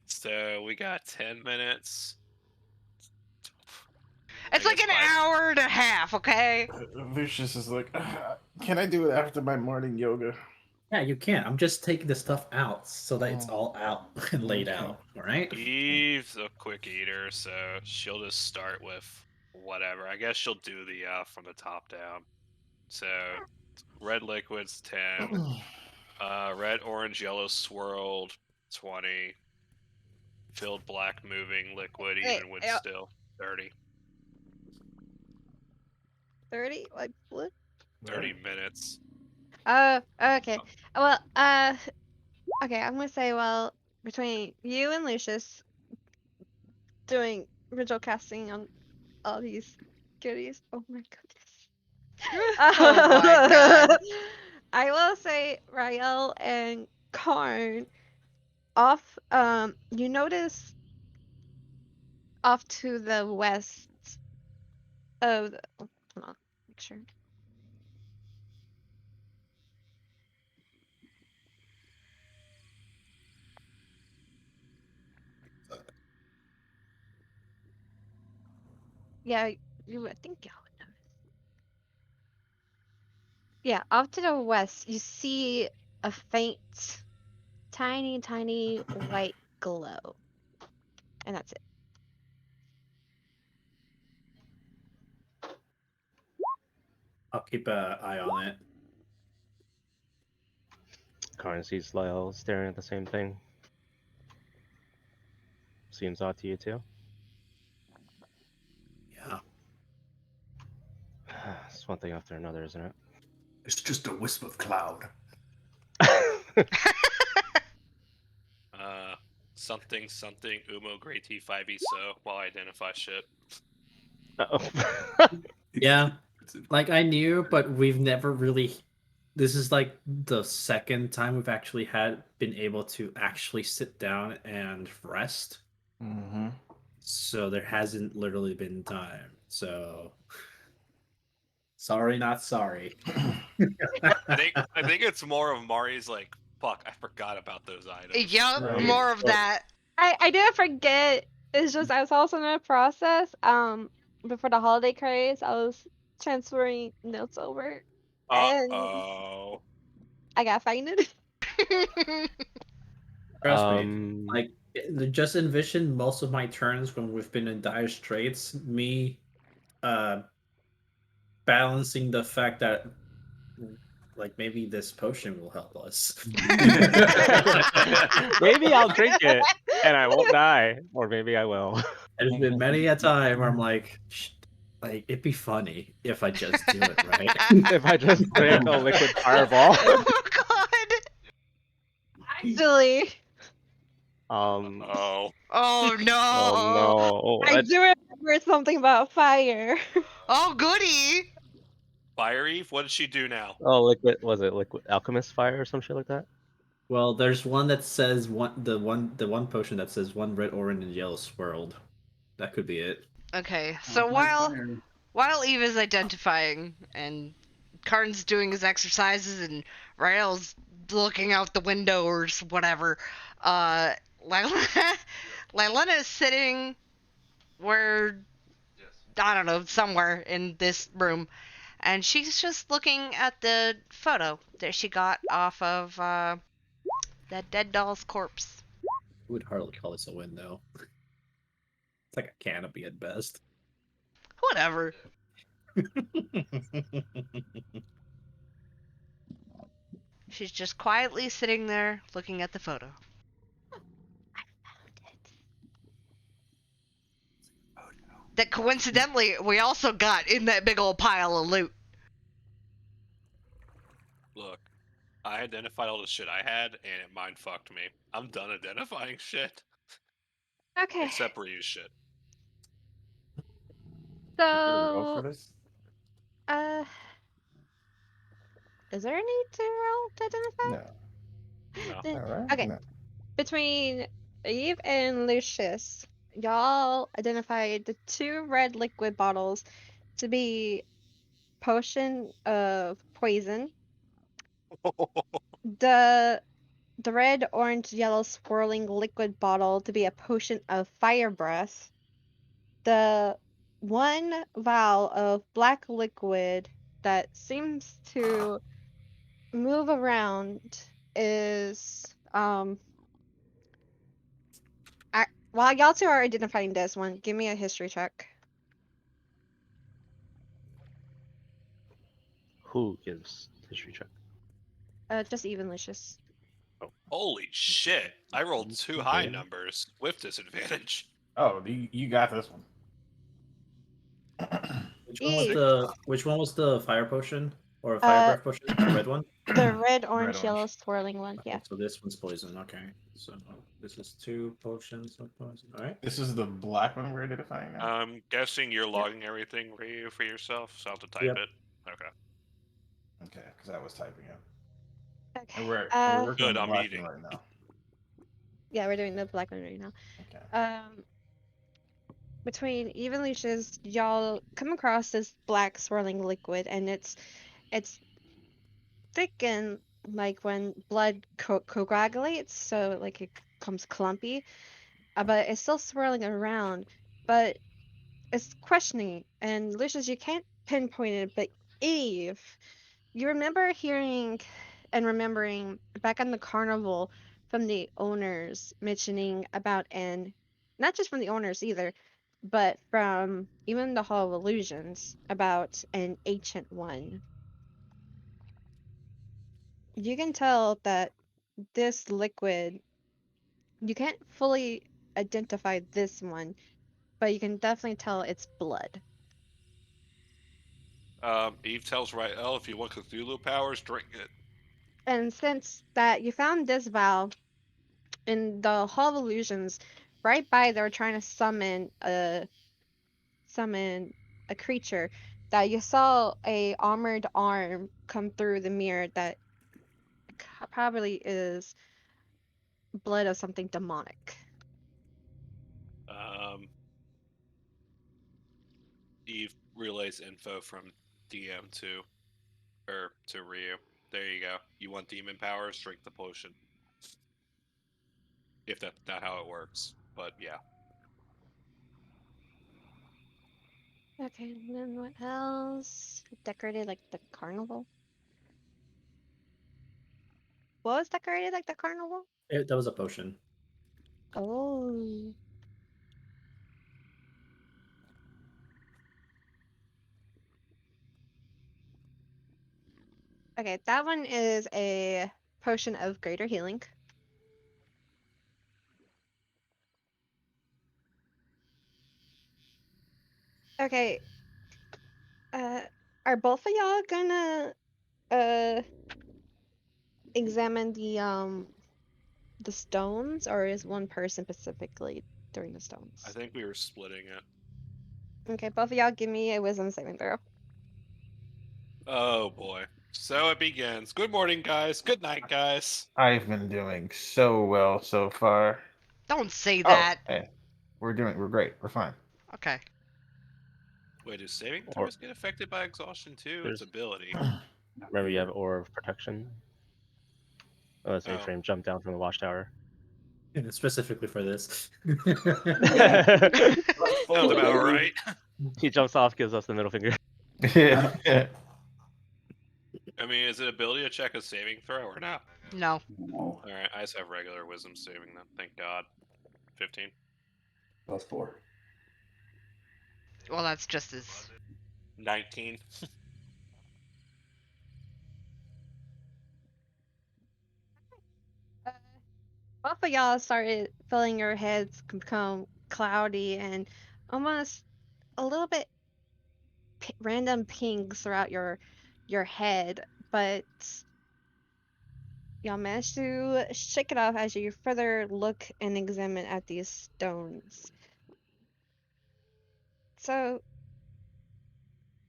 So we got 10 minutes.
It's
I
like
guess
an hour and a half, okay?
Lucius is like, can I do it after my morning yoga?
Yeah, you can. I'm just taking the stuff out so that it's all out and laid
Okay.
out. All right.
Eve's a quick eater, so she'll just start with whatever. I guess she'll do the from the top down. So red liquids 10, red, orange, yellow swirled 20, filled black moving liquid
Wait,
even with still 30.
30? Like what?
30 minutes.
Okay. Well, okay, I'm gonna say, well, between you and Lucius doing ritual casting on all these goodies. Oh my goodness.
Oh my god.
I will say Rael and Karn off, you notice off to the west of the, oh, hold on, make sure. Yeah, I think y'all would notice. Yeah, off to the west, you see a faint, tiny white glow. And that's it.
I'll keep an eye on it.
Karn sees Lyle staring at the same thing. Seems odd to you too.
Yeah.
It's one thing after another, isn't it?
It's just a wisp of cloud.
Something Umo Great T5E so while I identify shit.
Uh-oh.
Yeah. Like I knew, but we've never really. This is like the second time we've actually been able to actually sit down and rest.
Mm-hmm.
So there hasn't literally been time. So sorry, not sorry.
I think it's more of Mari's like, fuck, I forgot about those items.
Yup,
Right.
more of that.
I didn't forget. It's just I was also in the process. Before the holiday craze, I was transferring notes over, and
Uh-oh.
I got fainted.
Trust me.
Um,
Like, just envision most of my turns when we've been in dire straits. Me, uh, balancing the fact that, like, maybe this potion will help us.
maybe I'll drink it and I won't die, or maybe I will.
There's been many a time where I'm like it'd be funny if I just do it right.
If I just drank a liquid fireball.
Oh god.
Actually,
Oh.
Oh no.
Oh no!
I do remember something about fire.
Oh goody.
Fire Eve, what did she do now?
Oh, liquid, was it liquid alchemist fire or some shit like that?
Well, there's one that says the one potion that says one red, orange, and yellow swirled. That could be it.
Okay,
Oh,
so
my
while
fire.
Eve is identifying and Karn's doing his exercises and Rael's looking out the window or whatever, Lylena is sitting where, I don't know, somewhere in this room, and she's just looking at the photo that she got off of that dead doll's corpse.
We would hardly call this a win, though. It's like a canopy at best.
Whatever. She's just quietly sitting there looking at the photo. That coincidentally we also got in that big old pile of loot.
Look, I identified all the shit I had, and it mind fucked me. I'm done identifying shit.
Okay,
Except Ryu's shit.
Good to roll for
so
this?
uh, is there a need to roll to identify?
No.
No.
Then-
All right.
Okay,
No.
between Eve and Lucius, y'all identified the two red liquid bottles to be potion of poison. The red, orange, yellow swirling liquid bottle to be a potion of fire breath. The one vial of black liquid that seems to move around is while y'all two are identifying this one, give me a history check.
Who gives history check?
Just even Lucius.
Holy shit. I rolled two high numbers with disadvantage.
Oh, you got this one.
Eve,
Which one was the fire potion or fire breath potion? The red one.
the red, orange,
orange.
yellow swirling one.
Okay,
Yeah.
so this one's poison. Okay, so this is two potions of poison. All right.
This is the black one we're identifying now.
I'm guessing you're logging everything, Ryu, for yourself, so I'll have to type
Yep.
it. Okay.
Okay, because I was typing it.
Okay.
And we're working
Good,
on the
I'm
black
eating.
one right now.
Yeah, we're doing the black one right now.
Okay.
Between Eve and Lucius, y'all come across this black swirling liquid, and it's thick and like when blood coagulates, so like it comes clumpy, but it's still swirling around, but it's questioning. And Lucius, you can't pinpoint it, but Eve, you remember hearing and remembering back on the carnival from the owners mentioning about not just from the owners either, but from even the Hall of Illusions about an ancient one. You can tell that this liquid, you can't fully identify this one, but you can definitely tell it's blood.
Eve tells Rael if you want Cthulhu powers, drink it.
And since that you found this vial in the Hall of Illusions, right by they were trying to summon a creature, that you saw a armored arm come through the mirror that probably is blood of something demonic.
Eve relays info from DM to Ryu. There you go. You want demon powers? Drink the potion. if that's not how it works. But yeah.
Okay, and then what else? Decorated like the carnival? What was decorated like the carnival?
That was a potion.
Oh. Okay, that one is a potion of greater healing. Okay, uh, are both of y'all gonna uh examine the stones, or is one person specifically doing the
I
stones?
think we were splitting it.
Okay, both of y'all give me a wisdom saving throw.
Oh boy. So it begins. Good morning, guys. Good night, guys.
I've been doing so well so far.
Don't say
Oh,
that.
hey, we're great. We're fine.
Okay.
Wait, do saving
Or
throws get affected by exhaustion too? It's
there's
ability.
remember you have Aura of Protection. Unless
Oh.
Mainframe jumped down from the watchtower.
Specifically for this.
Sounds about right.
He jumps off, gives us the middle finger.
Yeah.
I mean, is it ability to check a saving throw or not?
No.
No,
Alright, I just have regular wisdom saving then. Thank God. 15.
+4.
Well, that's just as.
19.
Uh, Both of y'all started feeling your heads become cloudy and almost a little bit random pings throughout your head, but y'all managed to shake it off as you further look and examine at these stones. So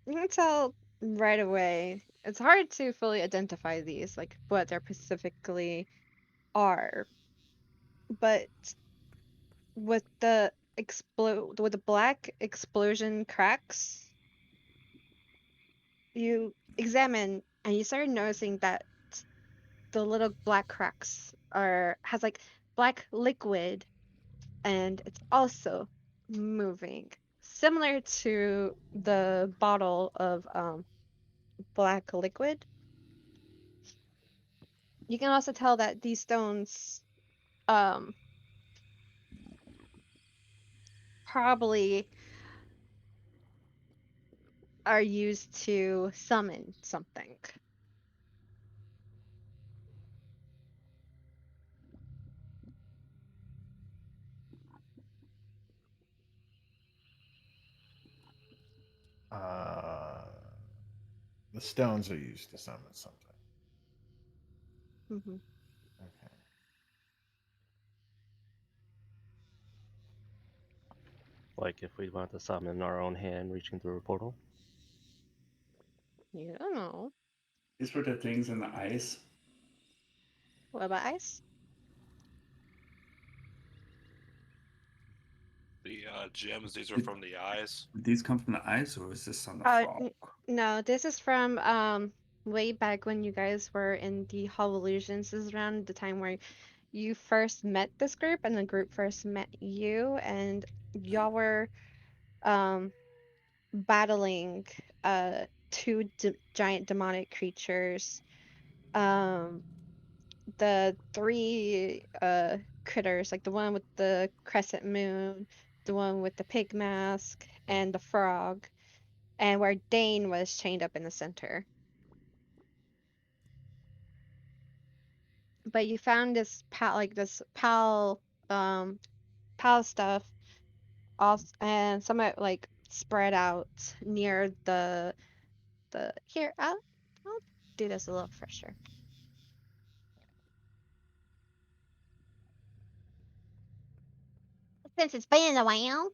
you can tell right away. It's hard to fully identify these, like what they're specifically are, but with the black explosion cracks, you examine and you start noticing that the little black cracks are has like black liquid and it's also moving similar to the bottle of black liquid. You can also tell that these stones um probably are used to summon something.
Uh, the stones are used to summon something.
Hmm.
Okay.
Like if we want to summon our own hand reaching through a portal.
You don't know.
These were the things in the ice.
What about ice?
The gems, these are
Did,
from the eyes.
did these come from the ice, or was this on the
Uh,
fog?
no, this is from way back when you guys were in the Hall of Illusions. This is around the time where you first met this group and the group first met you, and y'all were um battling two giant demonic creatures. Um, the three critters, like the one with the crescent moon, the one with the pig mask, and the frog, and where Dane was chained up in the center. But you found this um pal stuff also, and some of it like spread out near the here. I'll do this a little fresher. Since it's been a while.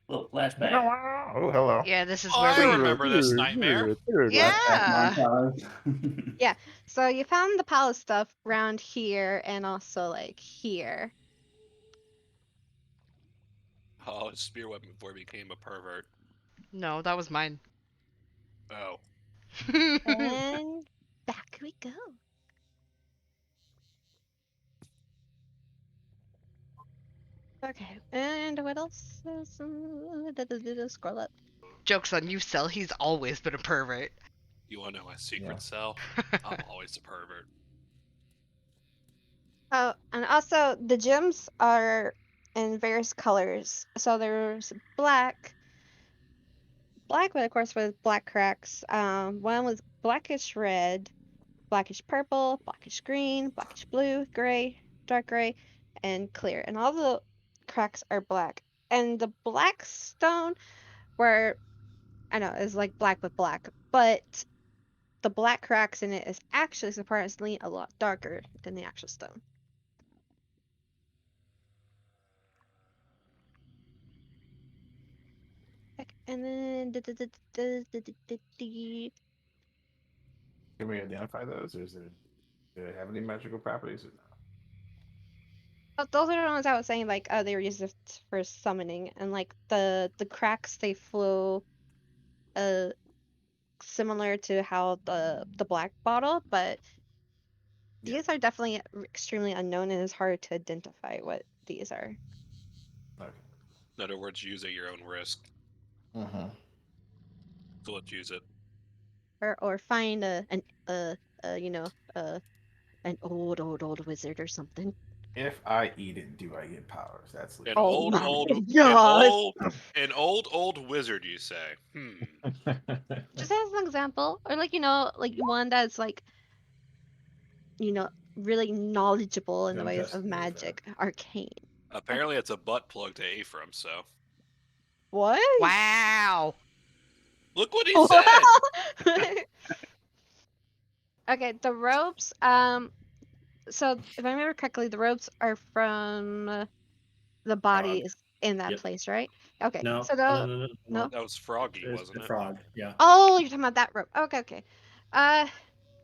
Little flashback.
Oh, hello.
Yeah, this is
Oh,
where
I
we.
remember this nightmare.
Flashback
Yeah.
montage.
Yeah. So you found the palace stuff around here and also like here.
Oh, it's spear weapon before he became a pervert.
No, that was mine.
Oh.
And back we go. Okay, and what else is scroll up?
Joke's on you, Cell. He's always been a pervert.
You want to know my secret
Yeah.
cell? I'm always a pervert.
Oh, and also the gems are in various colors. So there's black, but of course with black cracks. One was blackish red, blackish purple, blackish green, blackish blue, gray, dark gray, and clear. And all the cracks are black. And the black stone, where I know is like black with black, but the black cracks in it is actually surprisingly a lot darker than the actual stone. And then
Can we identify those, or do they have any magical properties or no?
oh, those are the ones I was saying, like, they were used for summoning, and like the cracks they flow uh similar to how the black bottle, but
Yeah.
these are definitely extremely unknown and it's hard to identify what these are.
Okay.
In other words, use at your own risk.
Mm-hmm.
So let's use it.
Or find you know an old wizard or something.
If I eat it, do I get powers? That's
An
legit.
Oh
old,
my
old,
gosh!
old wizard. You say?
Just as an example, or like like one that's like you know really knowledgeable in the
I'm
ways
just
of
there's that.
magic, arcane.
Apparently, it's a butt plug to Ephraim. So
What?
Wow.
look what he said.
Okay, the ropes. So if I remember correctly, the ropes are from the
Frog.
bodies in that
Yep.
place, right? Okay.
No,
So
no,
the
no, no, no,
no.
no.
That was Froggy,
It's
wasn't
the
it?
frog. Yeah.
Oh, you're talking about that rope. Okay, okay. Uh,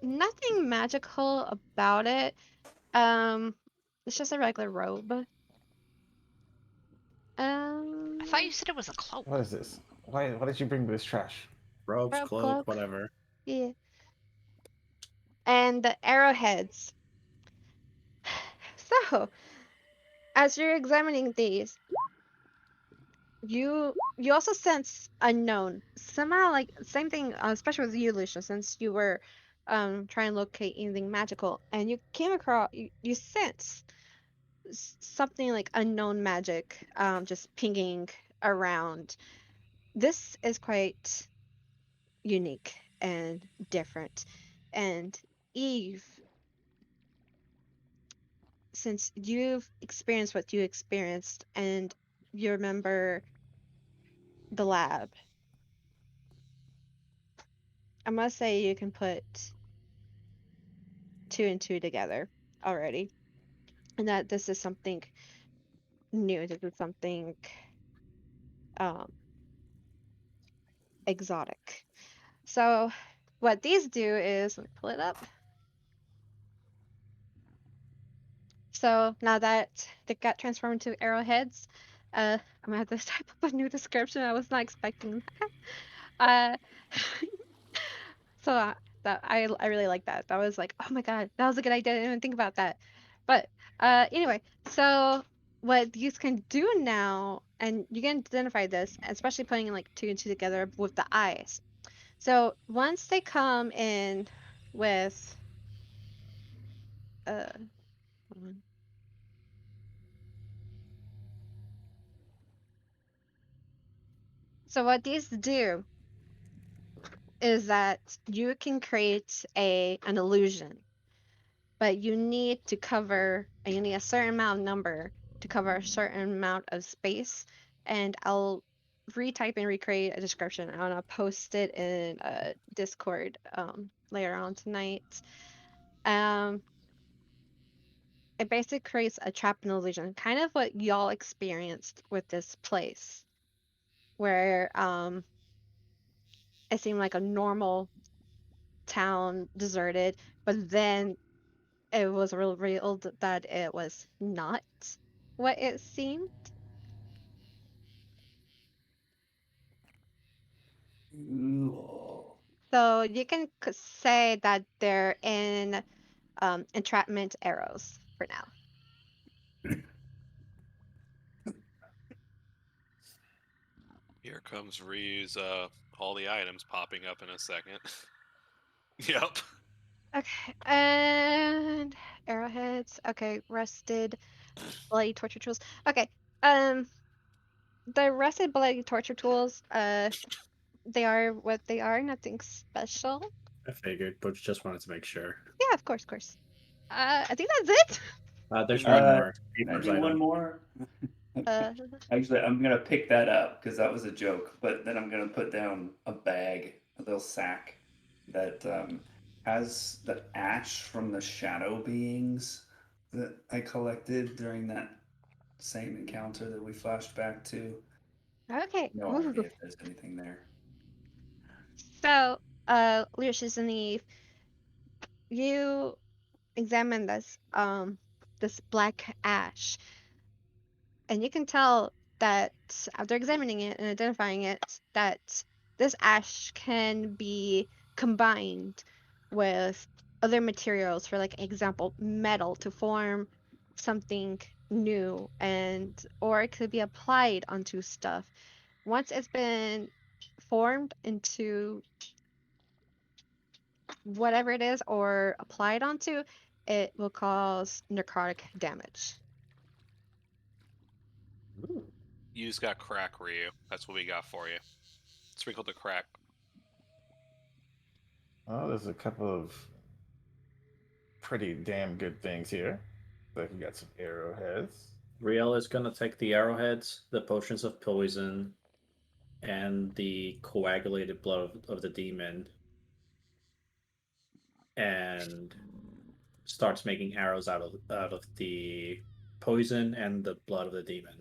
nothing magical about it. Um, it's just a regular robe.
I thought
Um,
you said it was a
What
cloak.
is this? Why did you bring this trash?
Robes,
robe
cloak,
cloak.
whatever.
Yeah. And the arrowheads. So, as you're examining these, you also sense unknown. Somehow, like same thing, especially with you, Lucia, since you were trying to locate anything magical, and you came across you sense something like unknown magic just pinging around. This is quite unique and different. And Eve, since you've experienced what you experienced and you remember the lab, I must say you can put two and two together already. And that this is something new, this is something um, exotic. So, what these do is, let me pull it up. So, now that they got transformed into arrowheads, I'm gonna have to type up a new description. I was not expecting that. So that I really like that. That was like, oh my God, that was a good idea. I didn't even think about that. But anyway, so what these can do now, and you can identify this, especially putting like two and two together with the eyes. So once they come in with uh hold on. So what these do is that you can create an illusion, but you need to cover, and you need a certain amount of number to cover a certain amount of space. And I'll retype and recreate a description. I'm gonna post it in Discord later on tonight. Um, it basically creates a trap and illusion, kind of what y'all experienced with this place, where it seemed like a normal town, deserted, but then it was revealed that it was not what it seemed. So you can say that they're in entrapment arrows for now.
Here comes Ryu's all the items popping up in a second. Yep.
Okay, and arrowheads. Okay, rusted bloody torture tools. Okay, the rusted bloody torture tools. They are what they are. Nothing special.
I figured, but just wanted to make sure.
Yeah, of course, of course. I think that's it.
There's
Uh,
one more.
Can I
First
do one
item.
more?
Uh,
Actually, I'm gonna pick that up because that was a joke. But then I'm gonna put down a bag, a little sack that has the ash from the shadow beings that I collected during that same encounter that we flashed back to.
okay.
No
Ooh.
idea if there's anything there.
So, Lucius and Eve, you examine this black ash, and you can tell that after examining it and identifying it, that this ash can be combined with other materials, for like example, metal to form something new, and or it could be applied onto stuff. Once it's been formed into whatever it is or applied onto, it will cause necrotic damage.
Ooh.
You just got crack, Ryu. That's what we got for you. Sprinkle the crack.
Oh, there's a couple of pretty damn good things here. Like we got some arrowheads.
Riel is gonna take the arrowheads, the potions of poison, and the coagulated blood of the demon, and starts making arrows out of the poison and the blood of the demon.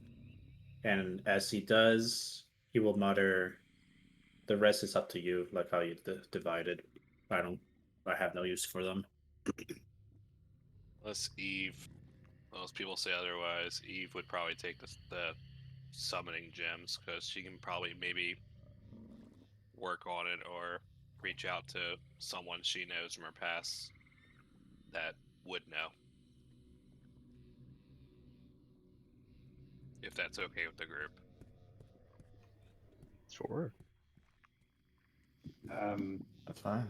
And as he does, he will mutter, "The rest is up to you," like how you divided. I don't. I have no use for them.
Unless Eve, most people say otherwise, Eve would probably take the summoning gems because she can probably maybe work on it or reach out to someone she knows from her past that would know. If that's okay with the group.
Sure.
That's fine.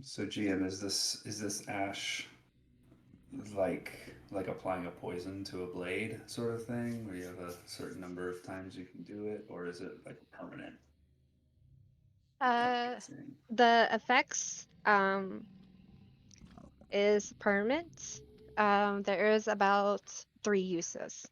So GM, is this ash like applying a poison to a blade sort of thing, where you have a certain number of times you can do it, or is it like permanent?
Uh,
Thing?
the effects is permanent. There is about 3 uses.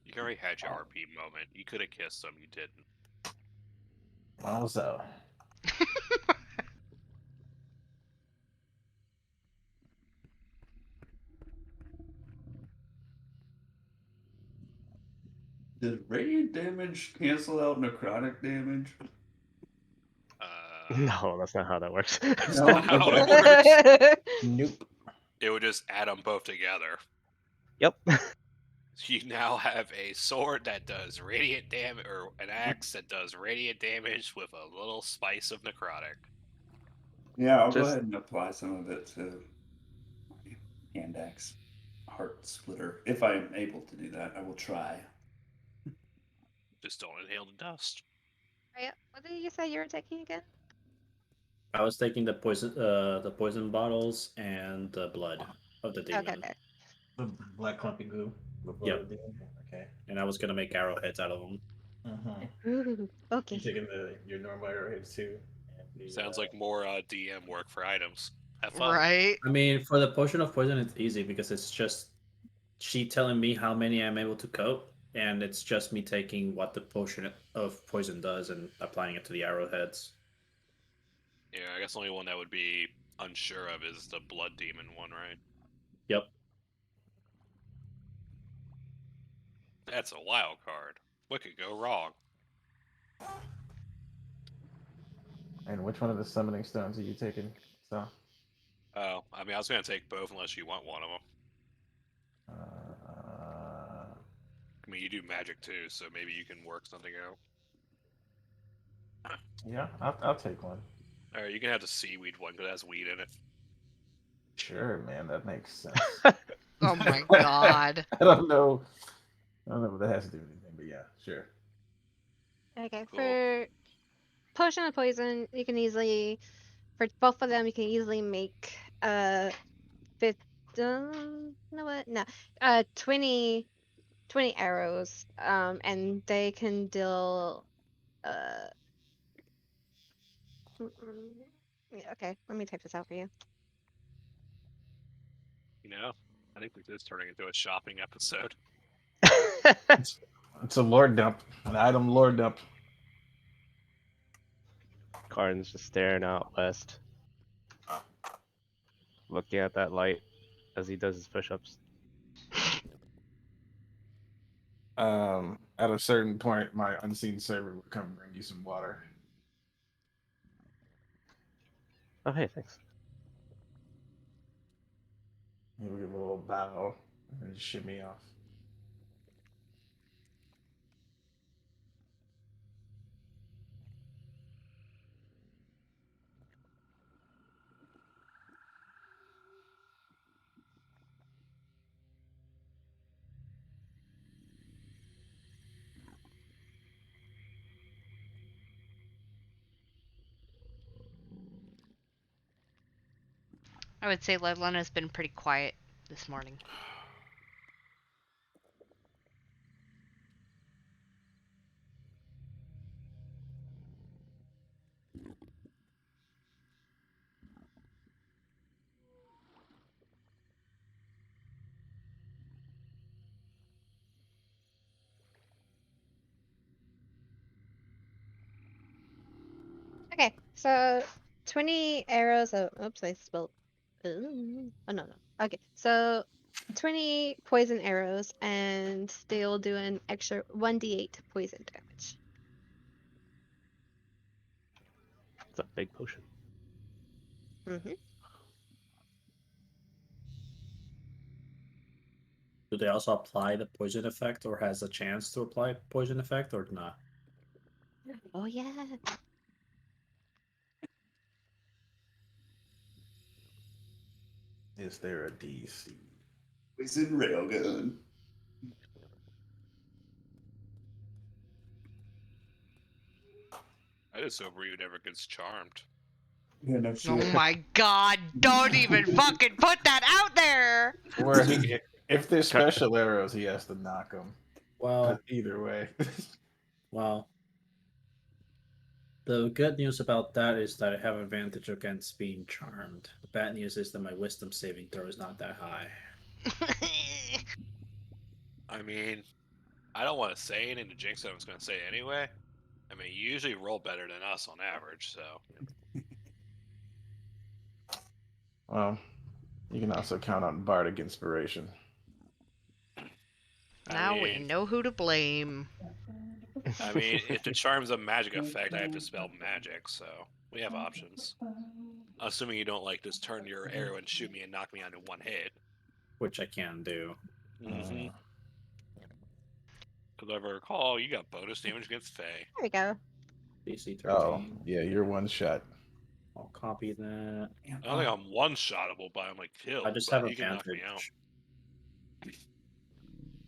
You already had your RP moment. You could have kissed him. You didn't.
Also,
Does radiant damage cancel out necrotic damage?
No, that's not how that works.
That's
No?
not how
Okay.
it works.
nope.
It would just add them both together.
Yep.
You now have a sword that does radiant damage, or an axe that does radiant damage with a little spice of necrotic.
Yeah, I'll go
Just-
ahead and apply some of it to my hand axe heart splitter. If I'm able to do that, I will try.
Just don't inhale the dust.
Right, what did you say you were taking again?
I was taking the poison bottles and the blood of the demon.
Okay.
The black clumpy goo. The blood
Yep.
of the demon. Okay.
And I was gonna make arrowheads out of them.
Mm-hmm.
Ooh, okay.
You taking your normal arrowheads too? And the,
Sounds like more DM work for items. Have fun.
Right?
I mean, for the potion of poison, it's easy because it's just she telling me how many I'm able to coat, and it's just me taking what the potion of poison does and applying it to the arrowheads.
Yeah, I guess the only one that would be unsure of is the blood demon one, right?
Yep.
That's a wild card. What could go wrong?
And which one of the summoning stones are you taking? So
Oh, I mean, I was gonna take both unless you want one of them. I mean, you do magic too, so maybe you can work something out.
Yeah, I'll take one.
All right, you can have the seaweed one because it has weed in it.
Sure, man, that makes sense.
Oh my god.
I don't know. I don't know what that has to do with anything, but yeah, sure.
Okay,
Cool.
for potion of poison, you can easily, for both of them, you can easily make fifth. You know what? No, 20 arrows. And they can deal. Uh, yeah, okay, let me type this out for you.
You know, I think this is turning into a shopping episode.
It's a lore dump, an item lore dump.
Karn's just staring out west, looking at that light as he does his push-ups.
At a certain point, my unseen server would come bring you some water.
Oh, hey, thanks.
He'll give a little bow and just shimmy off.
I would say Leilana's been pretty quiet this morning.
Okay, so 20 arrows of. Oops, I spelled. Oh, no, no. Okay, so 20 poison arrows, and they'll do an extra 1d8 poison damage.
It's a big potion.
Mm-hmm.
Do they also apply the poison effect, or has a chance to apply poison effect, or not?
Oh, yeah.
Is there a DC?
Poison railgun.
I just hope Ryu never gets charmed.
Yeah, no
Oh
shit.
my god, don't even fucking put that out there!
Or if there's special arrows, he has to knock them.
Well,
Either way.
well. The good news about that is that I have advantage against being charmed. The bad news is that my wisdom saving throw is not that high.
I mean, I don't want to say anything to jinx it. I was going to say it anyway. I mean, you usually roll better than us on average, so.
Well, you can also count on Bardic Inspiration.
Now
I
we
mean,
know who to blame.
if the charm's a magic effect, I have to spell magic, so we have options. Assuming you don't like just turn your arrow and shoot me and knock me onto one hit.
Which I can do.
Mm-hmm. Because I recall, you got bonus damage against Fae.
There we go.
DC 13.
Oh, yeah, you're one shot.
I'll copy that.
I don't think I'm one-shottable, but I'm like killed.
I just
but
have
you can knock me out.
advantage.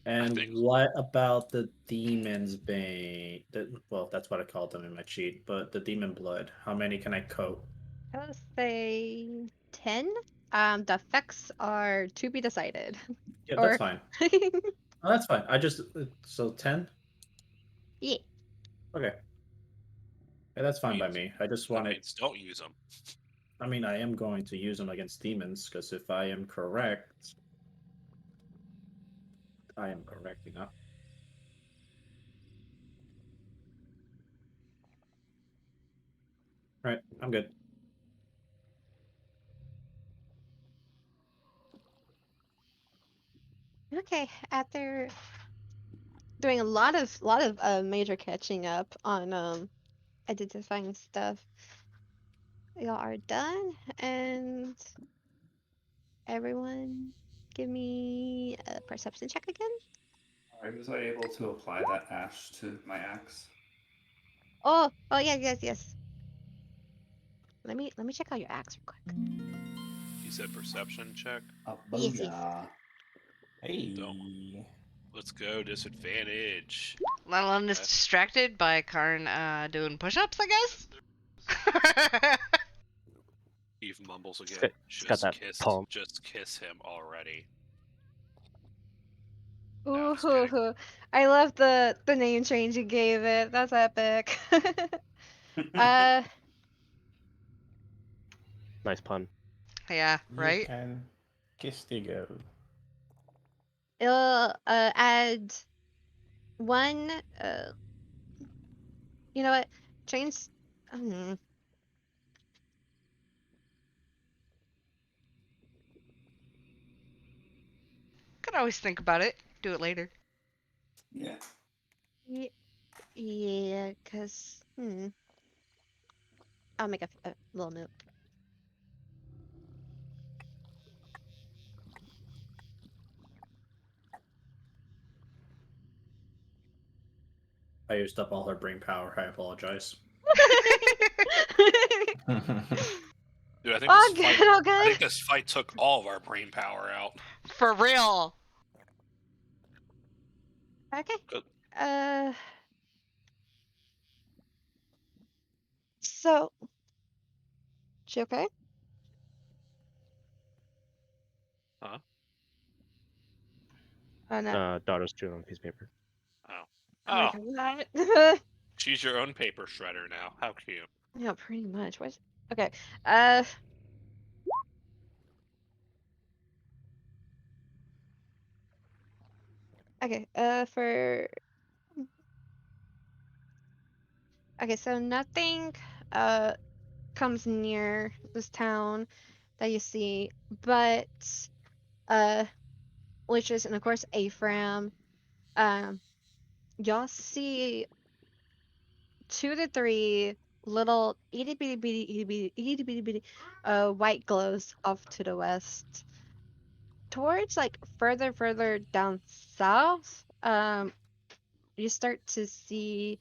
And
think-
what about the Demon's Bane? Well, that's what I called them in my cheat, but the Demon Blood. How many can I coat?
I'll say 10. The effects are to be decided.
Yeah,
Or-
that's fine. Oh, that's fine. I just. So 10?
Yeah.
Okay. Yeah, that's fine by
Means-
me. I just
That
wanted.
means don't use them.
I mean, I am going to use them against demons, because if I am correct. I am correct enough. Alright, I'm good.
Okay, after doing a lot of major catching up on identifying stuff, y'all are done, and Everyone, give me a perception check again.
Alright, was I able to apply that ash to my axe?
Oh, yes. Let me check out your axe real quick.
You said perception check.
Yes.
Booyah.
Hey.
Let's go disadvantage.
Lelon is
Okay.
distracted by Karn doing push-ups, I guess.
Eve mumbles
It's
again.
got that pump.
Just kiss him already. No,
Ooh,
I'm just kidding.
I love the name change you gave it. That's epic. uh,
Nice pun.
Yeah,
You
right?
can kiss the girl.
it'll add one. You know what? Change. Um,
Could always think about it. Do it later.
Yeah.
yeah, cause I'll make a little note.
I used up all her brain power. I apologize.
Dude, I think
All
this
good,
fight.
all
I
good.
think this fight took all of our brain power out.
For real.
Okay.
Good.
So she okay?
Huh?
Oh no.
Daughter's chewing on a piece of paper.
Oh.
Oh my
Oh.
god.
She's your own paper shredder now. How cute.
Yeah, pretty much. What? Okay. Uh. Okay. For. Okay. So nothing. Comes near this town that you see, but uh, Lucius and of course Ephraim. Um. Y'all see 2 to 3 little white glows off to the west. Towards like further down south, you start to see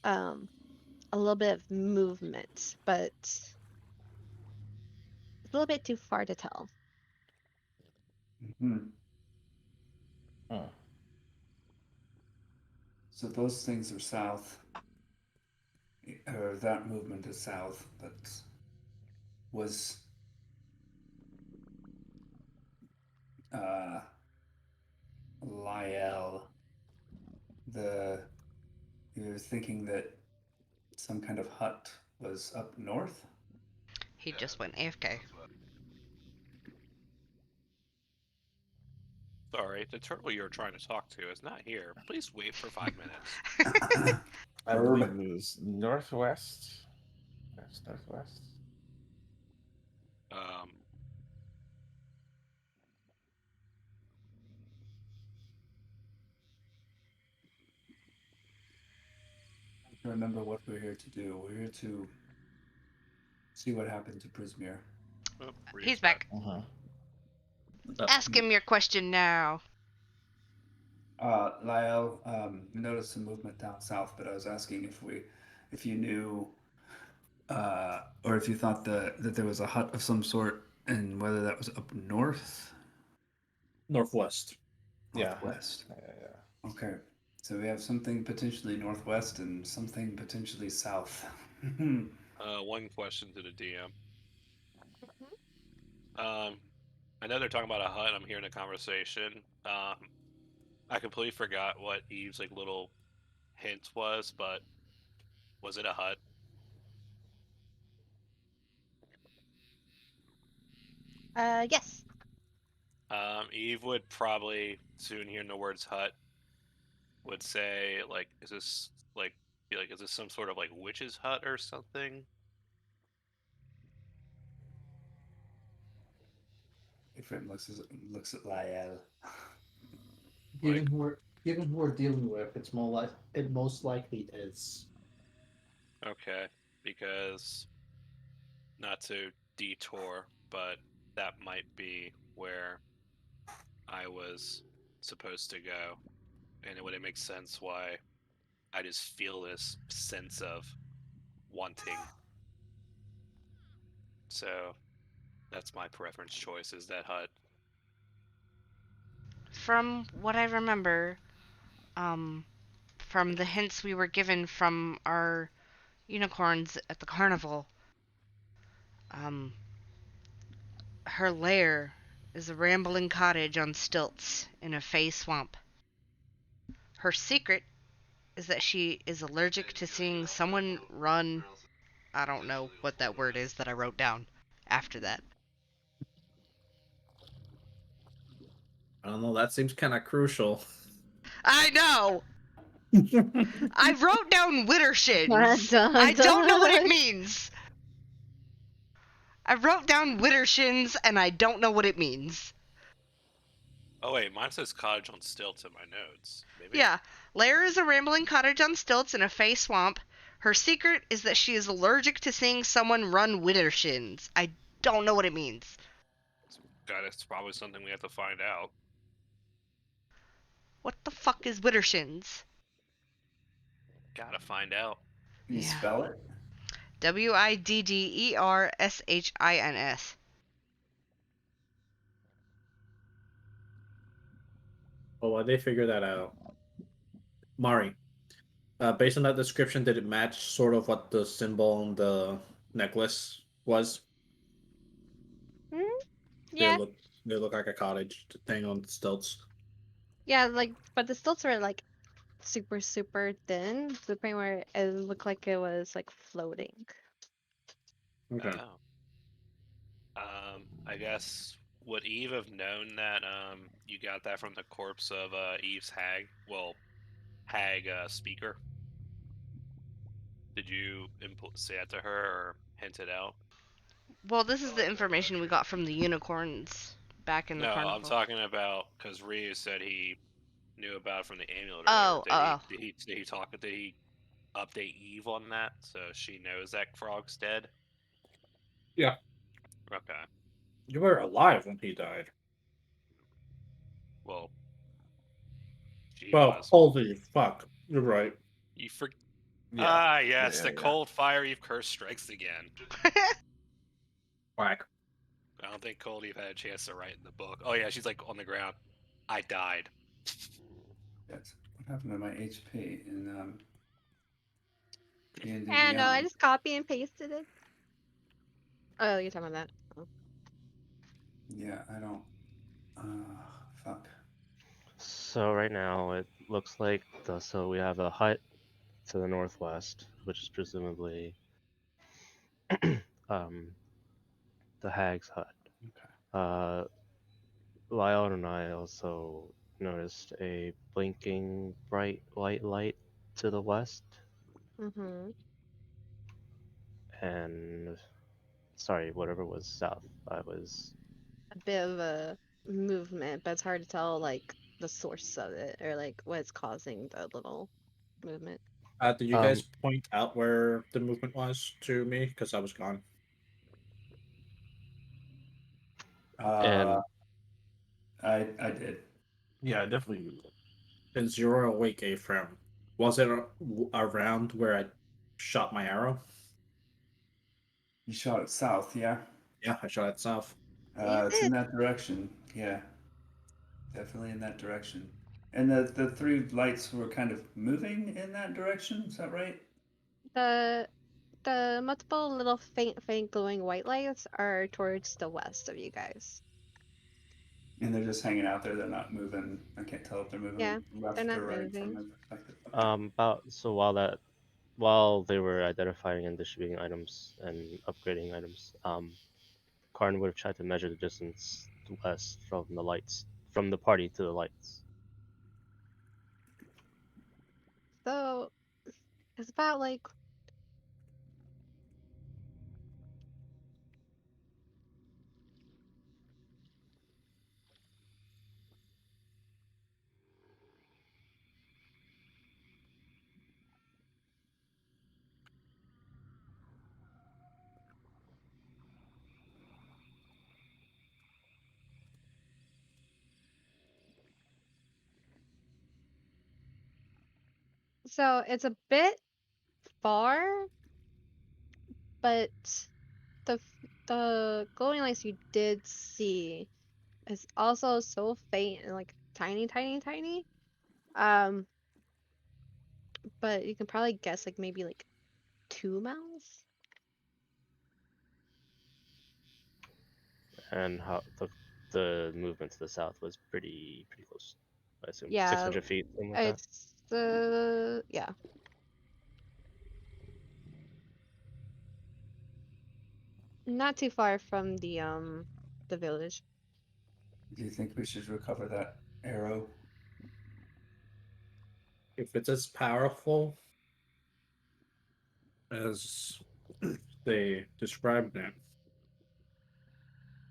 a little bit of movement, but it's a little bit too far to tell.
Hmm.
Hmm.
So those things are south, or that movement is south, but was uh, Lyell the you're thinking that some kind of hut was up north?
He just went AFK.
Sorry, the turtle you're trying to talk to is not here. Please wait for 5 minutes.
I
Herb.
believe it was northwest. That's northwest.
Um,
I remember what we're here to do. We're here to see what happened to Prismir.
oh,
He's
Reeve's
back.
Uh-huh.
Ask him your question now.
Lyell, we noticed some movement down south, but I was asking if you knew, or if you thought that there was a hut of some sort, and whether that was up north,
Northwest. Yeah.
northwest.
Yeah.
Okay, so we have something potentially northwest and something potentially south.
one question to the DM. I know they're talking about a hut. I'm hearing a conversation. I completely forgot what Eve's like little hint was, but was it a hut?
Yes.
Eve would probably soon hearing the words hut would say like, is this like be like, is this some sort of like witch's hut or something?
Ephraim looks at Lyell.
Like,
Given who we're dealing with, it most likely is.
okay, because not to detour, but that might be where I was supposed to go, and it wouldn't make sense why I just feel this sense of wanting. So that's my preference choice, is that hut.
From what I remember, from the hints we were given from our unicorns at the carnival, um, her lair is a rambling cottage on stilts in a fey swamp. Her secret is that she is allergic to seeing someone run. I don't know what that word is that I wrote down after that.
I don't know. That seems kind of crucial.
I know! I wrote down
Dun,
Widdershins.
dun,
I don't know what it
dun.
means. I wrote down Widdershins and I don't know what it means.
Oh wait, mine says cottage on stilts in my notes. Maybe.
Yeah, Lair is a rambling cottage on stilts in a fey swamp. Her secret is that she is allergic to seeing someone run Widdershins. I don't know what it means.
God, it's probably something we have to find out.
What the fuck is Widdershins?
Gotta find out.
Can you
Yeah.
spell it?
Widdershins.
Oh, why they figure that out? Mari, based on that description, did it match sort of what the symbol on the necklace was?
Hmm?
They
Yeah,
look they look like a cottage thing on stilts.
yeah, like, but the stilts were like super, super thin to the point where it looked like it was like floating.
Okay.
Oh. I guess would Eve have known that you got that from the corpse of Eve's hag? Well, hag speaker. Did you say that to her or hint it out?
Well, this is the information we got from the unicorns back in the
No, I'm
carnival.
talking about because Ryu said he knew about it from the amulet or whatever.
Oh, oh,
Did he update Eve on that so she knows that Frog's dead?
Yeah.
Okay.
You were alive when he died.
Well, she
Well,
was.
holy fuck. You're right.
You for
Yeah.
yes,
Yeah,
the
yeah.
cold fire Eve curse strikes again.
oh.
Whack.
I don't think Cold Eve had a chance to write in the book. Oh yeah, she's like on the ground. I died.
That's what happened to my HP in D&D
I don't know, I
Beyond.
just copy and pasted it. Oh, you're talking about that. Oh.
Yeah, I don't. Fuck.
So right now it looks like so we have a hut to the northwest, which is presumably um, the hag's hut.
Okay.
Lyle and I also noticed a blinking bright white light to the west,
Mm-hmm.
and sorry, whatever was south. I was
A bit of a movement, but it's hard to tell like the source of it or like what's causing the little movement.
Did you guys point out where the movement was to me? Because I was gone.
and
I did.
Yeah, definitely.
Since you're awake, Ephraim, was it around where I shot my arrow?
You shot it south, yeah?
Yeah, I shot it south.
You
It's in
did.
that direction. Yeah, definitely in that direction. And the three lights were kind of moving in that direction. Is that right?
The the multiple little faint glowing white lights are towards the west of you guys.
And they're just hanging out there. They're not moving. I can't tell if they're moving
Yeah, they're
left
not
or right from
moving.
my perspective. Okay.
about so while they were identifying and distributing items and upgrading items, Karn would have tried to measure the distance west from the lights, from the party to the lights.
So it's about like So it's a bit far, but the glowing lights you did see is also so faint and like tiny, tiny, tiny. Um, but you can probably guess like maybe like 2 miles.
And how the movement to the south was pretty close. I assume
Yeah,
600 feet, something like that.
it's yeah. Not too far from the village.
Do you think we should recover that arrow?
If it's as powerful as they described it,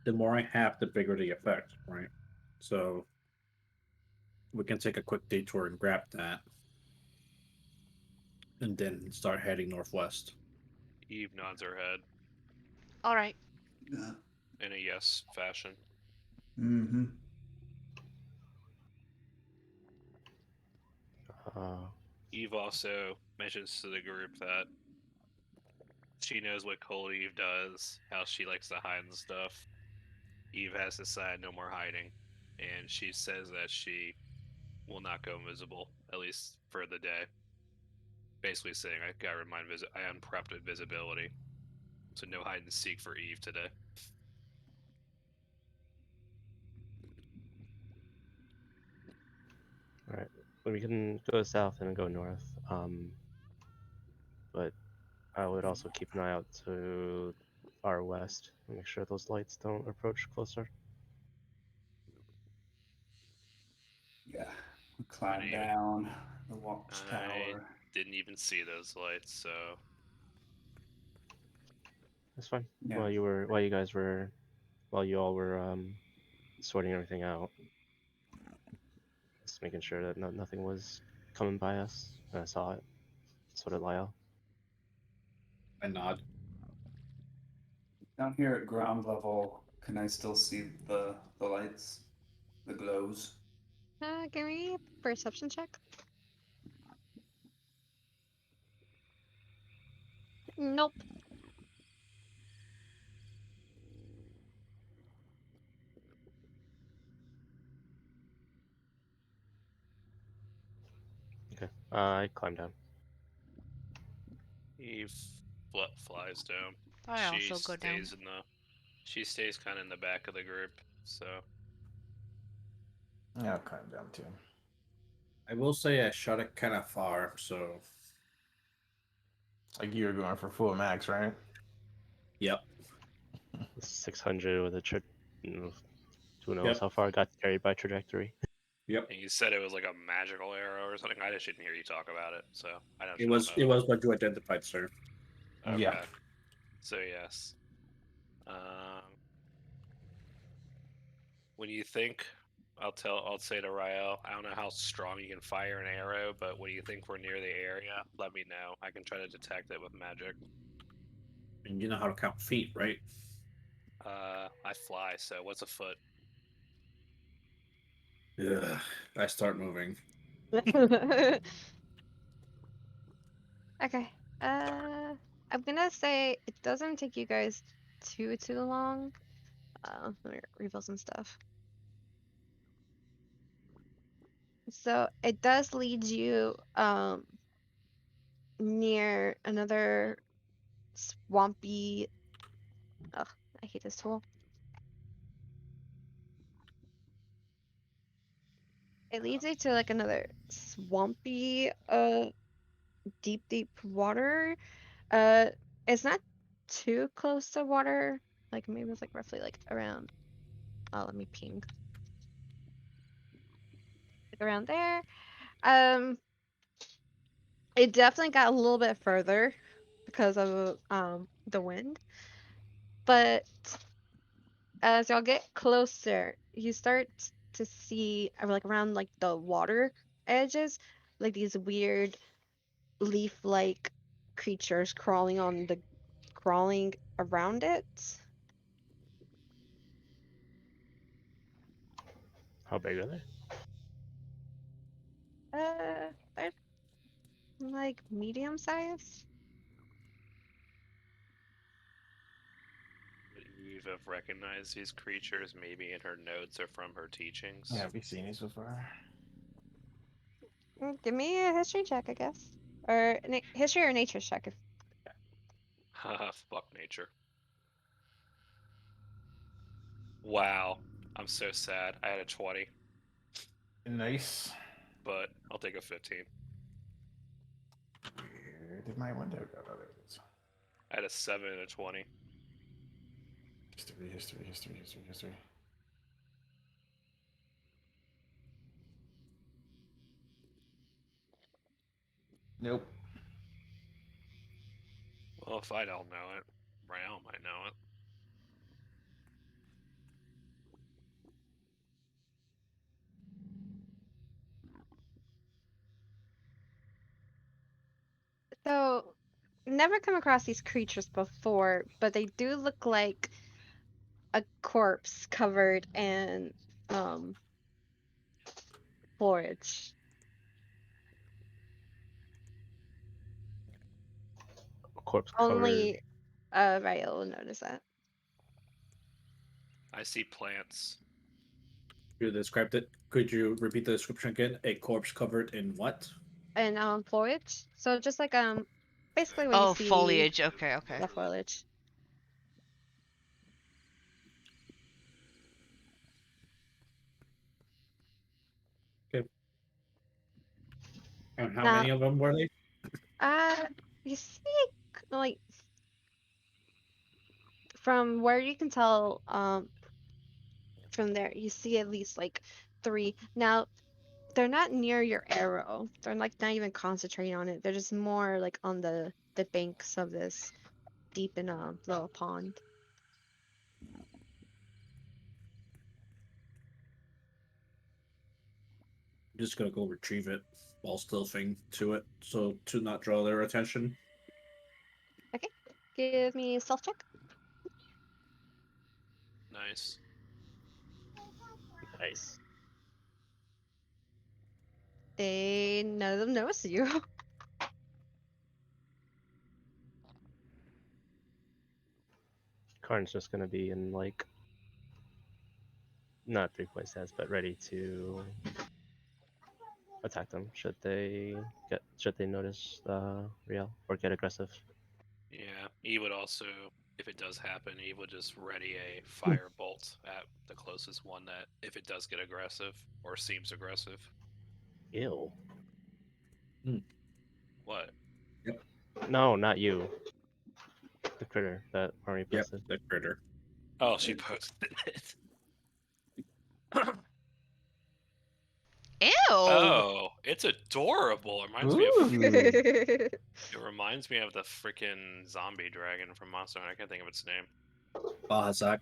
the more I have, the bigger the effect, right? So we can take a quick detour and grab that, and then start heading northwest.
Eve nods her head
All right.
Yeah.
in a yes fashion.
Mm-hmm.
Uh,
Eve also mentions to the group that she knows what Cold Eve does, how she likes to hide and stuff. Eve has decided no more hiding, and she says that she will not go invisible, at least for the day. Basically saying I gotta remind I am prepped at visibility, so no hide and seek for Eve today.
all right, well, we can go south and go north. But I would also keep an eye out to far west and make sure those lights don't approach closer.
Yeah. We
I
climb
didn't even
down the
I
watchtower.
didn't even see those lights, so
That's fine.
Yeah.
While you all were sorting everything out, just making sure that nothing was coming by us. And I saw it. So did Lyle.
I nod.
Down here at ground level, can I still see the lights, the glows?
Give me a perception check. Nope.
Okay. I climbed down.
Eve flies down.
I
She
also go down.
stays in the she stays kind of in the back of the group, so
Yeah, I'll climb down too.
I will say I shot it kind of far, so
Like you were going for full max, right?
yep,
600 with a trip. Who knows
yep,
how far it got carried by trajectory.
yep.
and you said it was like a magical arrow or something. I just didn't hear you talk about it, so I don't
It
don't
was it
know.
was what you identified, sir.
Okay,
Yeah.
so yes. Um, when you think, I'll say to Rael, I don't know how strong you can fire an arrow, but when you think we're near the area, let me know. I can try to detect it with magic.
And you know how to count feet, right?
I fly, so what's a foot?
Ugh, I start moving.
Okay. I'm gonna say it doesn't take you guys too long. Let me reveal some stuff. So it does lead you near another swampy. Ugh, I hate this tool. It leads you to like another swampy, deep water. Uh, it's not too close to water. Like maybe it's like roughly like around. Oh, let me ping. Like around there. Um, it definitely got a little bit further because of the wind. But as y'all get closer, you start to see like around like the water edges, like these weird leaf-like creatures crawling around it.
How big are they?
They're like medium size.
Would Eve have recognized these creatures maybe in her notes or from her teachings?
Yeah, have we seen these before?
Give me a history check, I guess, or history or nature check. If
Haha, fuck nature. Wow. I'm so sad. I had a 20,
Nice.
but I'll take a 15.
Where did my window go? Oh, there it is.
I had a 7 and a 20.
History. Nope.
Well, if I don't know it, Rael might know it.
so, never come across these creatures before, but they do look like a corpse covered in foliage.
Corpse covered.
Only Rael will notice that.
I see plants.
You described it. Could you repeat the description again? A corpse covered in what?
And foliage. So just like basically what you
Oh,
see
foliage. Okay, okay.
the foliage.
Okay. And how
Now,
many of them were they?
you see like from where you can tell from there you see at least like 3. Now, they're not near your arrow. They're like not even concentrating on it. They're just more like on the banks of this deep in a little pond.
I'm just gonna go retrieve it while stealthing to it, so to not draw their attention.
Okay. Give me a self check.
Nice.
Nice.
None of them notice you.
Karn's just gonna be in like not 3-point stance, but ready to attack them should they notice Riel or get aggressive.
Yeah, Eve would also, if it does happen, Eve would just ready a fire bolt at the closest one that, if it does get aggressive or seems aggressive.
Ew.
What?
No, not you. The critter that Army
Yep,
posted.
the critter.
Oh, she posted it.
Ew.
Oh, it's adorable. It reminds me of
Ooh.
it reminds me of the freaking zombie dragon from Monster Hunter. I can't think of its name.
Balhazak.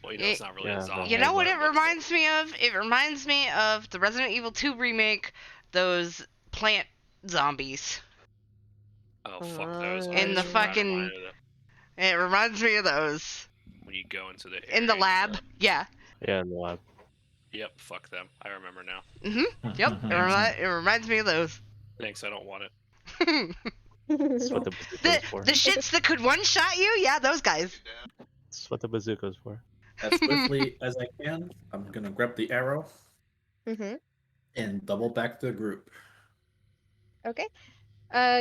Well, you know, it's not really
Yeah,
a
the
zombie.
You know what
but
it
looks like
reminds me of? It reminds me of the Resident Evil 2 remake, those plant zombies.
Oh, fuck those. I
In the
just forgot
fucking.
reminded of
It reminds me of those.
when you go into the
In the
area.
lab. Yeah.
yeah, in the lab.
Yep, fuck them. I remember now.
Yep. It reminds me of those.
Thanks, I don't want it.
That's what the bazooka's for.
The shits that could one shot you? Yeah, those guys.
That's what the bazooka's for.
As swiftly as I can, I'm gonna grab the arrow
Mm-hmm.
and double back the group.
Okay.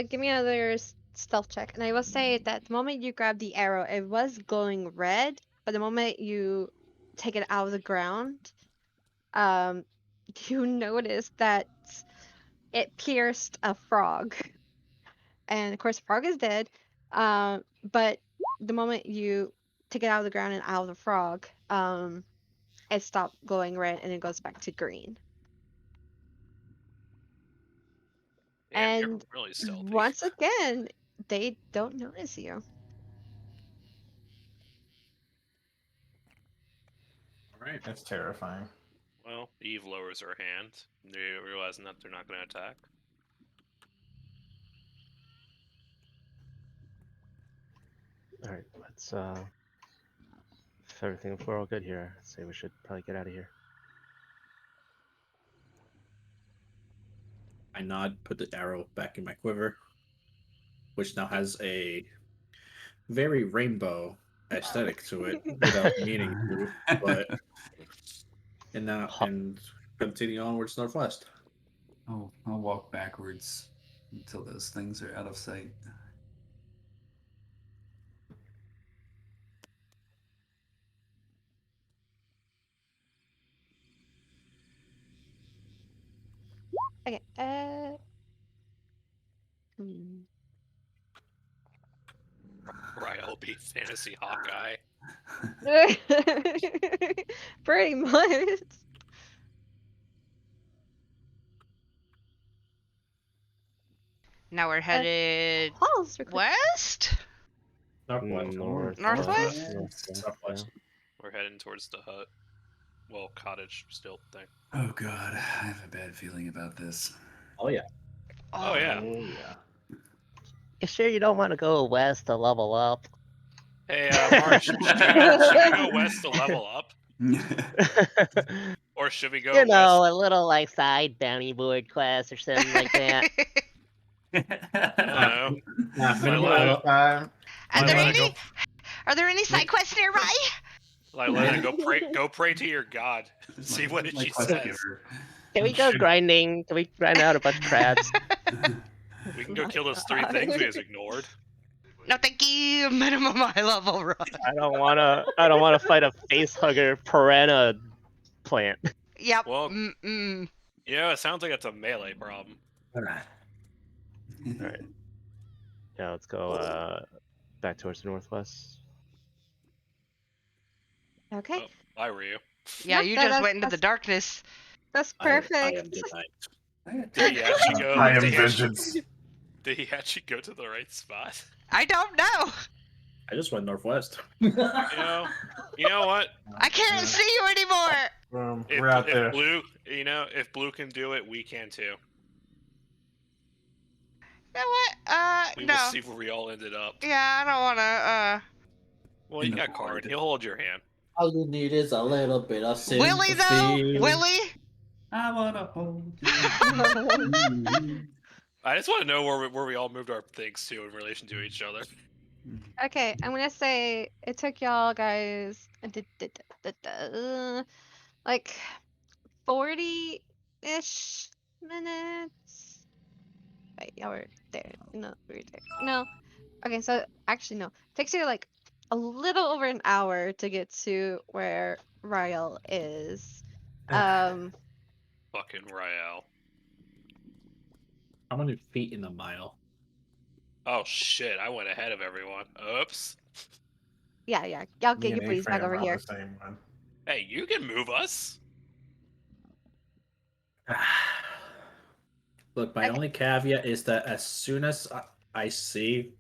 Give me another stealth check. And I will say that the moment you grab the arrow, it was glowing red, but the moment you take it out of the ground, um, you notice that it pierced a frog. And of course, the frog is dead. But the moment you take it out of the ground and out of the frog, it stopped glowing red and it goes back to green.
Damn, you're
And
really stealthy.
once again, they don't notice you.
All right.
That's terrifying.
Well, Eve lowers her hand, realizing that they're not going to attack.
Alright, let's if everything if we're all good here, I'd say we should probably get out of here.
I nod, put the arrow back in my quiver, which now has a very rainbow aesthetic to it without meaning to, but and continue onwards northwest.
I'll walk backwards until those things are out of sight.
Okay. Hmm.
Ryle be fantasy Hawkeye.
Pretty much.
Now we're headed
Pause.
west?
Northwest.
Northwest?
Northwest.
We're heading towards the hut. Well, cottage still thing.
Oh god, I have a bad feeling about this.
Oh yeah.
Oh, yeah.
Oh yeah.
You sure you don't want to go west to level up?
Hey, Mark, should we go west to level up? Or should we go
You know,
west?
a little like side bounty board quest or something like that.
I don't know.
Minimal
Lila-
battle time.
Are there
Lila,
any?
go,
Are there any side quests nearby?
Lila, go pray to your god. See what
My
she
quest
says.
giver.
Can we go grinding? Can we grind out a bunch of crabs?
We can go
My
kill those 3
God.
things we just ignored.
No, thank you. Minimum high level run.
I don't wanna fight a face hugger piranha plant.
Yep.
Well-
Mm-mm.
Yeah, it sounds like it's a melee problem.
Alright. Yeah, let's go back towards the northwest.
Okay.
Oh, bye, Ryu.
Yeah,
No,
you
that-
just went into the
that's-
darkness.
That's
I
perfect.
am the knight.
Did he actually go?
I am
did he actually-
vengeance.
Did he actually go to the right spot?
I don't know.
I just went northwest.
You know what?
I can't see you anymore.
We're out there.
Blue, if Blue can do it, we can too.
You know what?
We
No.
will see where we all ended up.
Yeah, I don't wanna.
Well, you got Karn. He'll hold your hand.
All you need is a little bit of
Willie though. Willie.
I wanna hold you.
I just want to know where we all moved our things to in relation to each other.
Okay, I'm gonna say it took y'all guys like 40-ish minutes. Wait, y'all were there. No, we were there. No. Okay, so actually no. It takes you like a little over an hour to get to where Ryle is.
Fucking Rael.
How many feet in a mile?
Oh shit! I went ahead of everyone. Oops.
Yeah, y'all
Me
get
and
your breeze back
A-Frame
over
are on
here.
the same one.
Hey, you can move us.
Look, my
Okay.
only caveat is that as soon as I see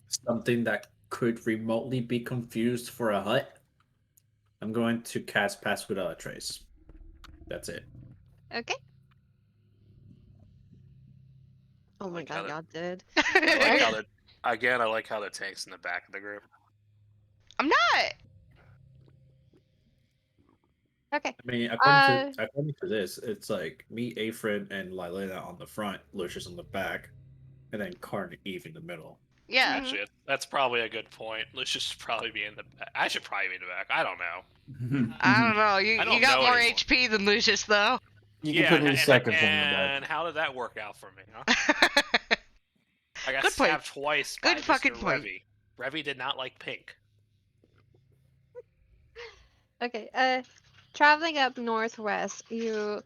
something that could remotely be confused for a hut, I'm going to cast Pass Without a Trace. That's it.
Okay. Oh my
Like how
god,
that-
y'all did.
I like how the tank's in the back of the group.
I'm not.
Okay.
I mean, according to this, it's like me, Afrin, and Lylena on the front, Lucius on the back, and then Karn and Eve in the middle.
Yeah.
Actually, that's probably a good point. Lucius should probably be in the back. I should probably be in the back. I don't know.
I don't know. You
I don't
got
know
more
anymore.
HP than Lucius though.
You can put me
and,
second from the
and
back.
how did that work out for me, huh? I got
Good point.
stabbed twice by
Good fucking
Mr.
point.
Revy. Revy did not like pink.
Okay, traveling up northwest, you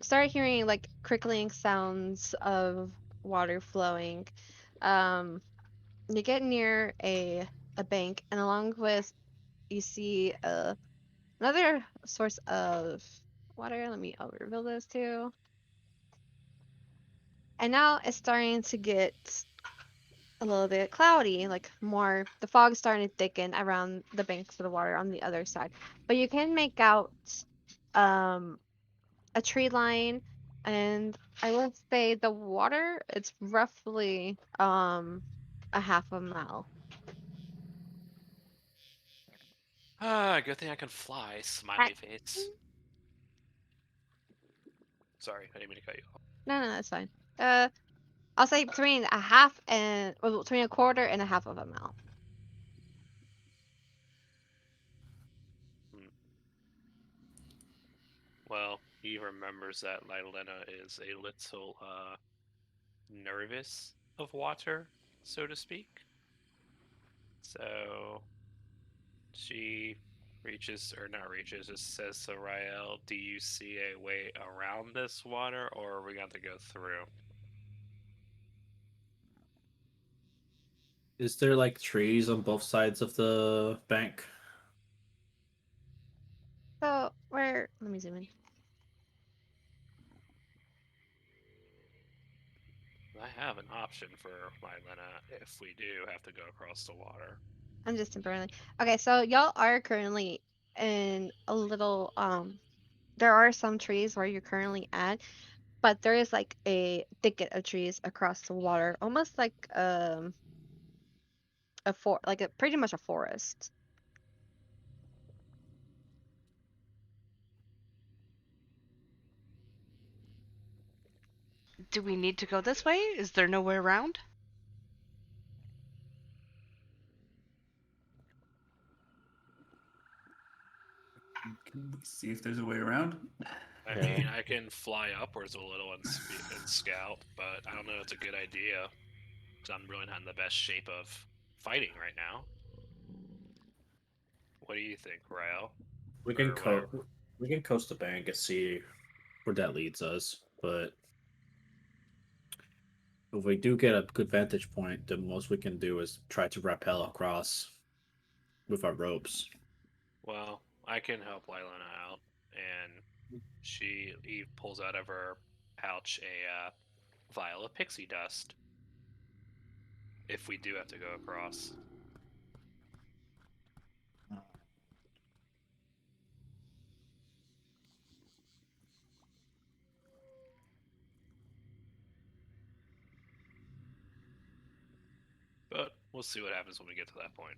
start hearing like crickling sounds of water flowing. You get near a bank, and along with you see another source of water. I'll reveal this too. And now it's starting to get a little bit cloudy, like more the fog's starting to thicken around the banks of the water on the other side. But you can make out a tree line, and I will say the water it's roughly a half a mile.
Ah, good thing I can fly. Smiley face. Sorry, I didn't mean to cut you off.
No, that's fine. I'll say between a half and between a quarter and a half of a mile.
Well, he remembers that Lylena is a little nervous of water, so to speak. So she reaches, or not reaches, just says to Rael, "Do you see a way around this water, or are we going to go through?"
Is there like trees on both sides of the bank?
So where? Let me zoom in.
I have an option for Lylena if we do have to go across the water.
I'm just temporarily. Okay, so y'all are currently in a little there are some trees where you're currently at, but there is like a thicket of trees across the water, almost like like a pretty much a forest.
Do we need to go this way? Is there no way around?
Can we see if there's a way around?
I
Yeah.
mean, I can fly upwards a little and scout, but I don't know if it's a good idea because I'm really not in the best shape of fighting right now. What do you think, Rael?
We can
Or whatever.
we can coast the bank and see where that leads us. But if we do get a good vantage point, the most we can do is try to rappel across with our ropes.
Well, I can help Lylana out, and Eve pulls out of her pouch a vial of pixie dust. If we do have to go across. But we'll see what happens when we get to that point.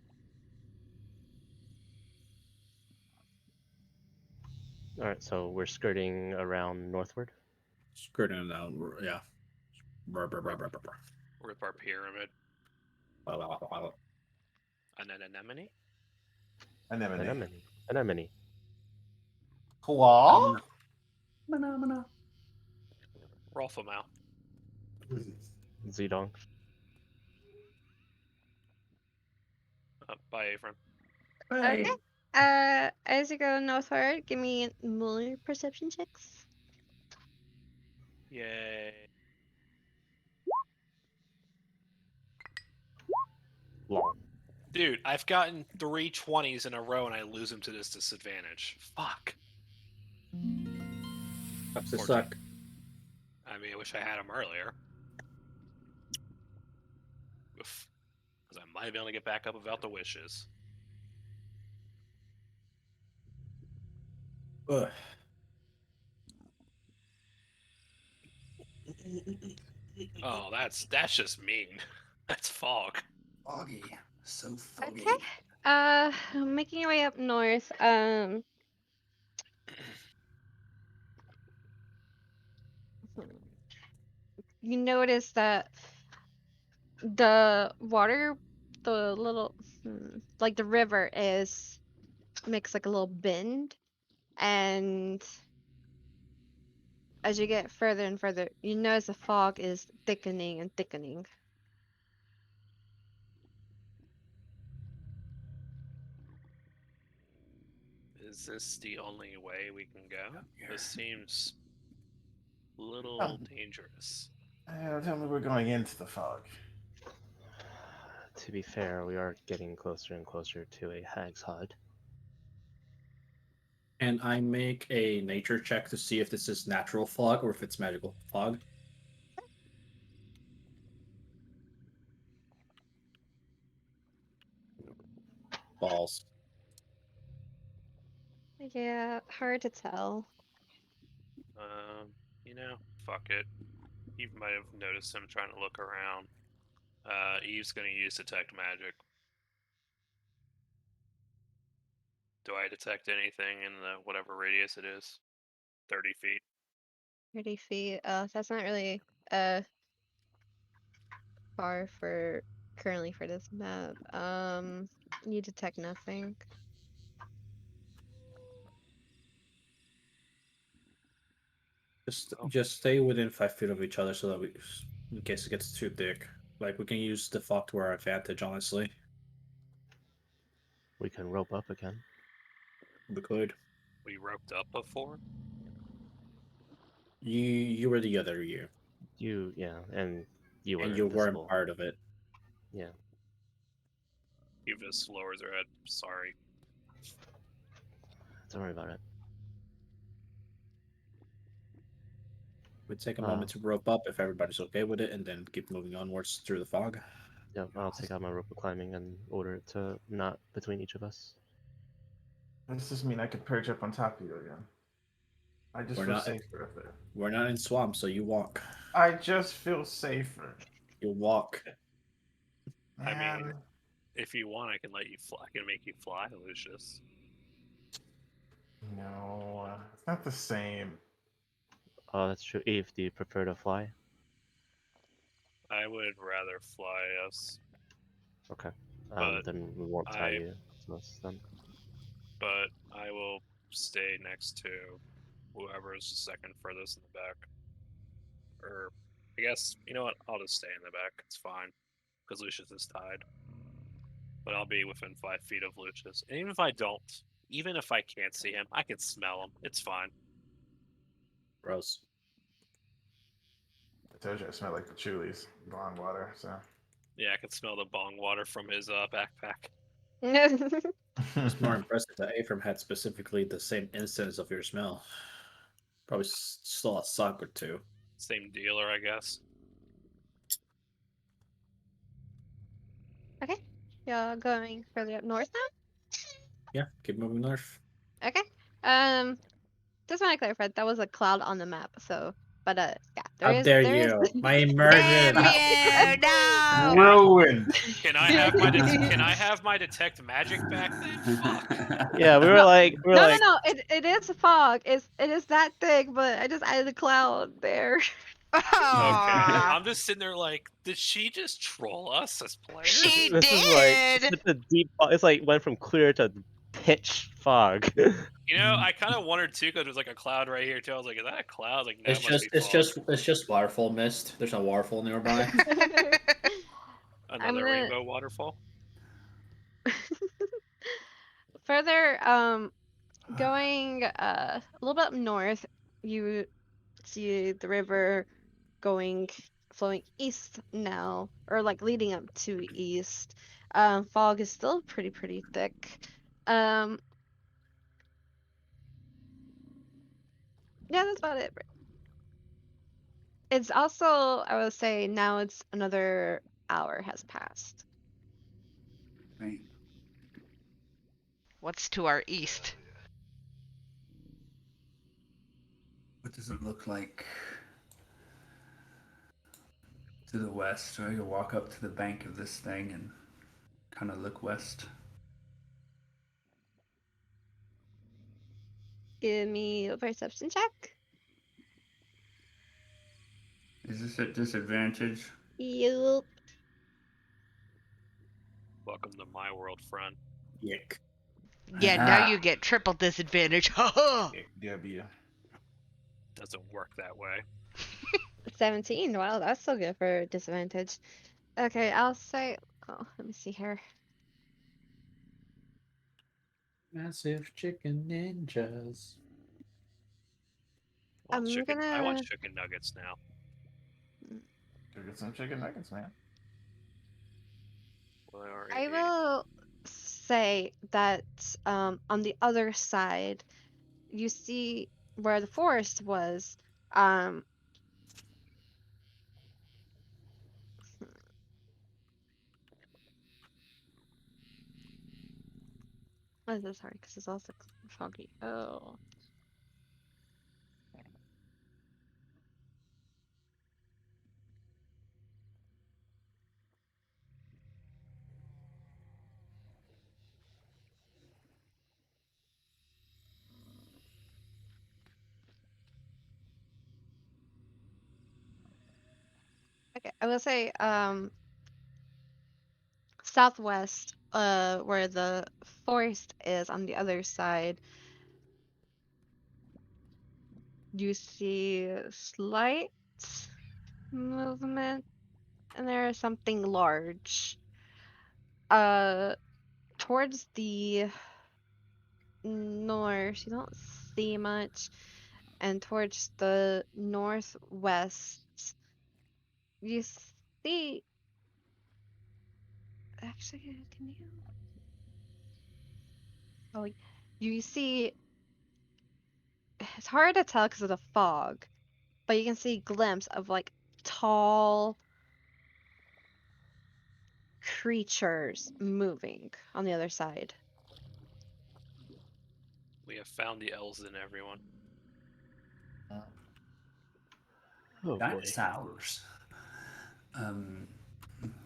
All right, so we're skirting around northward.
Skirting out, yeah.
Rip our pyramid. An anemone?
Anemone.
Anemone. Anemone.
Claw?
Phenomena.
Rolfamau.
Zedong.
Bye, Avram.
Okay.
Right.
As you go northward, give me more perception checks.
Yay.
Long.
Dude, I've gotten 3 20s in a row and I lose them to this disadvantage. Fuck.
Sucks to
14.
suck.
I mean, I wish I had them earlier. Because I might be able to get back up without the wishes.
Ugh.
Oh, that's just mean. That's fog.
Foggy. So foggy.
Okay. Making your way up north. You notice that the water, the little, like the river is makes like a little bend, and as you get further and further, you notice the fog is thickening and thickening.
Is this the only way we can go? This seems a
Oh.
little dangerous.
Tell me we're going into the fog.
To be fair, we are getting closer and closer to a hag's hide.
And I make a nature check to see if this is natural fog or if it's magical fog. Balls.
Yeah, hard to tell.
You know, fuck it. You might have noticed him trying to look around. Eve's gonna use detect magic. Do I detect anything in the whatever radius it is? 30 feet.
30 feet. That's not really far for currently for this map. You detect nothing.
Just stay within 5 feet of each other so that we, in case it gets too thick, like we can use the fog to our advantage. Honestly,
We can rope up again.
we could.
We roped up before.
You were the other you,
Yeah, and you were
and you weren't
invisible.
part of it.
Yeah.
Eve just lowers her head. Sorry.
Don't worry about it.
We take a moment to rope up if everybody's okay with it, and then keep moving onwards through the fog.
Yeah, I'll take out my rope of climbing and order it to not between each of us.
Does this mean I can perch up on top of you again? I just
We're
feel
not-
safer up there.
We're not in swamps, so you walk.
I just feel safer.
You walk.
I mean,
Man.
if you want, I can let you fly. I can make you fly, Lucius.
No, it's not the same.
Oh, that's true. Eve, do you prefer to fly?
I would rather fly us,
Okay.
But
Then we won't tie
I-
you to us then.
but I will stay next to whoever is the second furthest in the back. Or, I guess, you know what? I'll just stay in the back. It's fine. Because Lucius is tied. But I'll be within 5 feet of Lucius. And even if I don't, even if I can't see him, I can smell him. It's fine.
Gross.
I told you I smell like patchoulis, bong water, so.
Yeah, I can smell the bong water from his backpack.
It's more impressive that Ephraim had specifically the same instance of your smell. Probably stole a sock or two.
Same dealer, I guess.
Okay. You're going further up north now?
Yeah, keep moving north.
Okay. Just want to clarify, that was a cloud on the map, so yeah,
How dare
there is
you? My
Damn
immersion.
you! No.
Ruined!
Can I have my can I have my detect magic back then? Fuck.
Yeah, we were
No,
like,
no, it is fog. It is that thick, but I just added a cloud there.
Okay,
Aw.
I'm just sitting there like, did she just troll us as players?
She
this is like
did.
such a deep. It's like went from clear to pitch fog.
You know, I kind of wondered too because there's like a cloud right here too. I was like, is that a cloud? I was like, no,
It's
it must
just
be fog.
it's just waterfall mist. There's a waterfall nearby.
Another
gonna-
rainbow waterfall.
Further, going a little bit up north, you see the river flowing east now, or like leading up to east. Fog is still pretty thick. Yeah, that's about it. It's also, I would say, now it's another hour has passed.
Right.
What's to our east?
What does it look like to the west? Or you walk up to the bank of this thing and kind of look west.
Give me a perception check.
Is this at disadvantage?
Yup.
Welcome to my world, friend.
Yick.
Yeah, now you get triple disadvantage.
W.
Doesn't work that way.
17. Wow, that's so good for disadvantage. Okay, I'll say. Oh, let me see here.
Massive chicken ninjas.
I want
I'm
chicken. I want
gonna.
chicken nuggets now.
Go get some chicken nuggets, man.
Where
I
is-
will say that on the other side, you see where the forest was. What is this? Sorry, because it's also foggy. Oh. Okay, I will say southwest, where the forest is on the other side, you see slight movement, and there is something large. Uh, Towards the north, you don't see much, and towards the northwest, you see. Actually, can you? Oh, you see. It's hard to tell because of the fog, but you can see a glimpse of like tall creatures moving on the other side.
We have found the elves in everyone.
Oh boy.
Dinosaurs.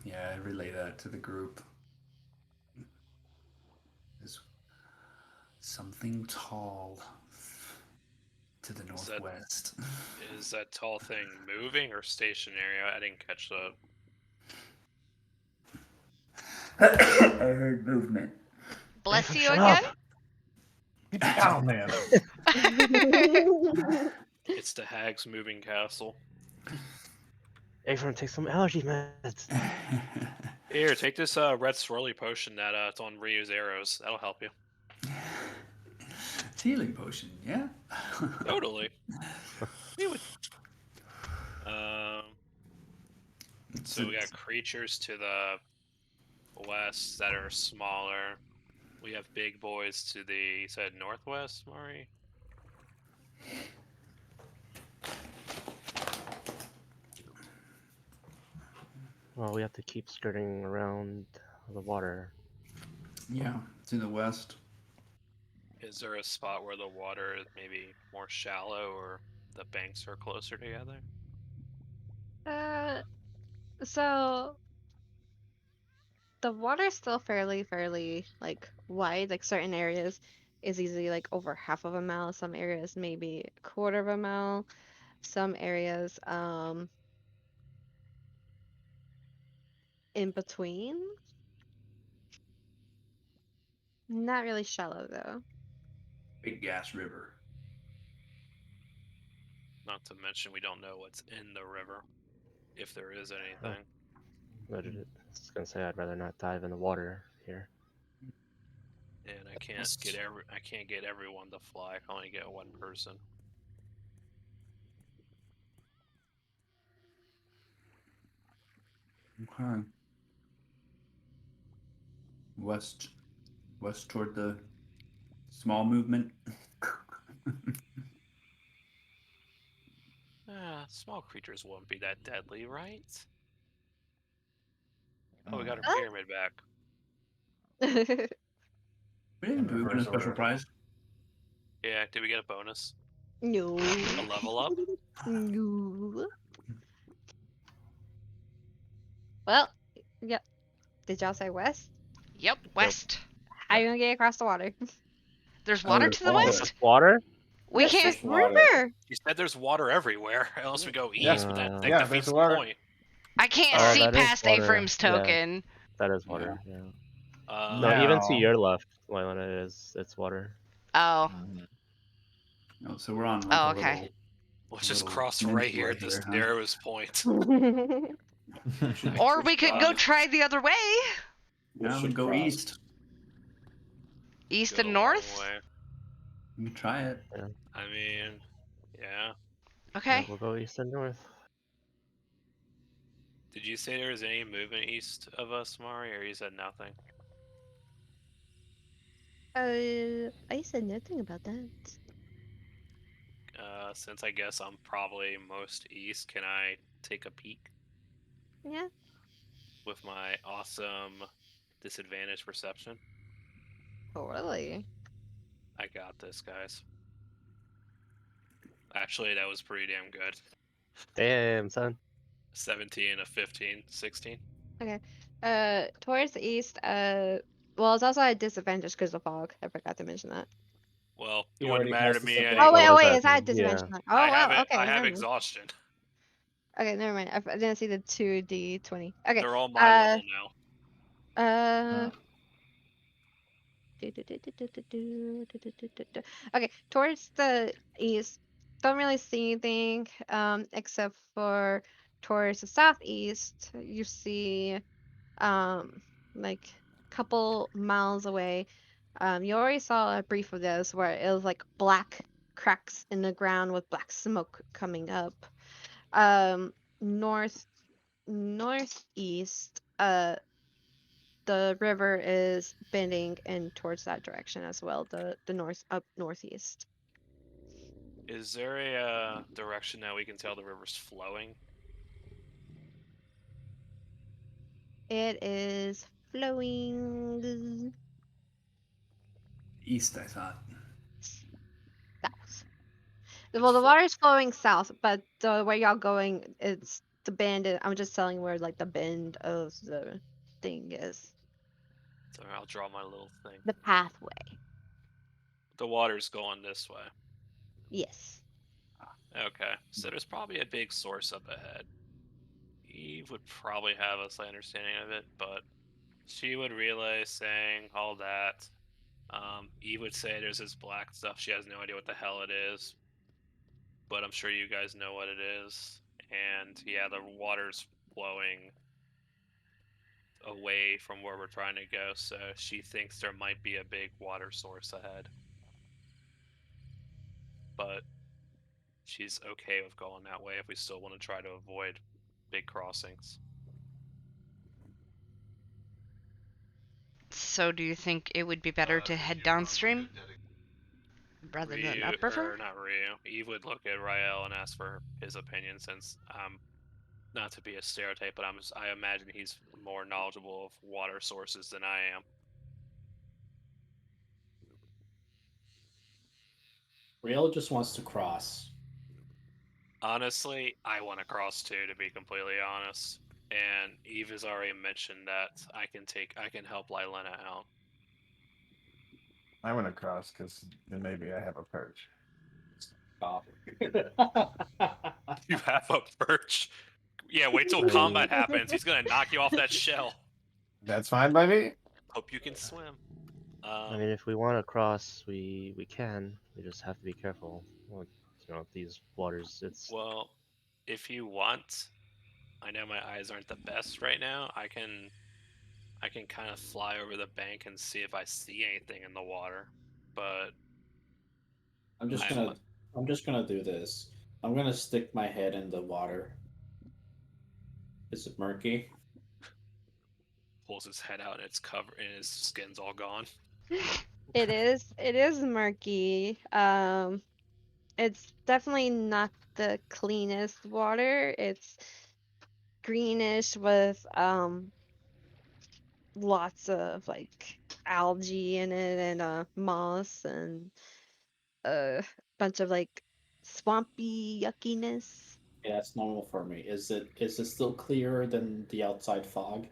Yeah, I relay that to the group. There's something tall to the
Is that-
northwest.
Is that tall thing moving or stationary? I didn't catch that.
I heard movement.
Bless you
Shut
again.
up. Get down, man.
It's the hag's moving castle.
Avram, take some allergy meds.
Here, take this red swirly potion that it's on Ryu's arrows. That'll help you.
It's healing potion, yeah?
Totally. We would. So we got creatures to the west that are smaller. We have big boys to the, you said northwest, Mari?
Well, we have to keep skirting around the water.
Yeah, to the west.
Is there a spot where the water is maybe more shallow or the banks are closer together?
So the water's still fairly like wide. Like certain areas is easily like over half of a mile. Some areas maybe a quarter of a mile. Some areas in between. Not really shallow though.
Big Gas River.
Not to mention we don't know what's in the river, if there is anything.
But I was gonna say I'd rather not dive in the water here.
And I can't get everyone to fly. I can only get one person.
Okay. West toward the small movement.
Small creatures won't be that deadly, right? Oh, we got our
Huh?
pyramid back.
We didn't do it in a
Reverse
special
order.
prize.
Yeah, did we get a bonus?
No.
A level up?
No. Well, yep. Did y'all say west?
Yep, west.
How you gonna get across the water?
There's
Oh,
water
there's
to the
water.
west.
Water?
We
There's
can't.
this river.
You said there's water everywhere, unless we go
Yeah.
east, but that
Yeah,
defeats
there's
the
water.
point.
I can't
Oh,
see
that is
past
water.
Ephraim's
Yeah.
token.
That is water. Yeah.
No,
No, even to
Now-
your left, Lylana, it's water.
Oh.
Oh, so we're on like
Oh,
a
okay.
little.
let's just
little
cross right here
peninsula
at this
huh?
narrowest point.
Or we could go try the other way.
Yeah, we go east.
East
Go
and
the long
north.
way.
We can try it.
I mean, yeah.
Okay.
Yeah, we'll go east and north.
Did you say there was any movement east of us, Mari, or you said nothing?
I said nothing about that.
Since I guess I'm probably most east, can I take a peek
Yeah.
with my awesome disadvantage perception?
Totally.
I got this, guys. Actually, that was pretty damn good.
Damn, son.
17, a 15, 16.
Okay. Towards the east, well, it's also a disadvantage because of fog. I forgot to mention that.
Well,
You
it wouldn't
already
matter to
cast
me
the
anyway.
second
Oh wait,
What was
is that a
that? Yeah.
disadvantage? Oh well, okay.
I have
never mind.
exhaustion.
Okay, never mind. I didn't see the 2d20. Okay.
They're all my level now.
Uh. Okay, towards the east, don't really see anything, except for towards the southeast, you see, like couple miles away. You already saw a brief of this where it was like black cracks in the ground with black smoke coming up. North northeast, the river is bending in towards that direction as well, the northeast.
Is there a direction that we can tell the river's flowing?
It is flowing
East, I thought.
south.
It's
Well, the water is flowing south, but the where y'all going, it's the bend. I'm just telling you where like the bend of the thing is,
So I'll draw my little thing.
the pathway.
The water's going this way.
Yes.
Okay, so there's probably a big source up ahead. Eve would probably have a slight understanding of it, but she would relay saying all that. Eve would say there's this black stuff. She has no idea what the hell it is, but I'm sure you guys know what it is. And yeah, the water's flowing away from where we're trying to go, so she thinks there might be a big water source ahead. But she's okay with going that way if we still want to try to avoid big crossings.
So do you think it would be better to head downstream rather than
Ryu,
upriver?
or not Ryu, Eve would look at Rael and ask for his opinion, since not to be a stereotype, but I imagine he's more knowledgeable of water sources than I am.
Rail just wants to cross.
Honestly, I want to cross too, to be completely honest. And Eve has already mentioned that I can help Lylena out.
I'm gonna cross because then maybe I have a perch.
Stop.
You have a perch. Yeah, wait till
I mean-
combat happens. He's gonna knock you off that shell.
That's fine by me.
Hope you can swim.
I mean, if we want to cross, we can. We just have to be careful. Well, these waters. It's
Well, if you want, I know my eyes aren't the best right now. I can kind of fly over the bank and see if I see anything in the water. But
I'm just gonna do this. I'm gonna stick my head in the water. Is it murky?
pulls his head out and it's covered and his skin's all gone.
It is. It is murky. It's definitely not the cleanest water. It's greenish with lots of like algae in it and moss and a bunch of like swampy yuckiness.
Yeah, it's normal for me. Is it still clearer than the outside fog?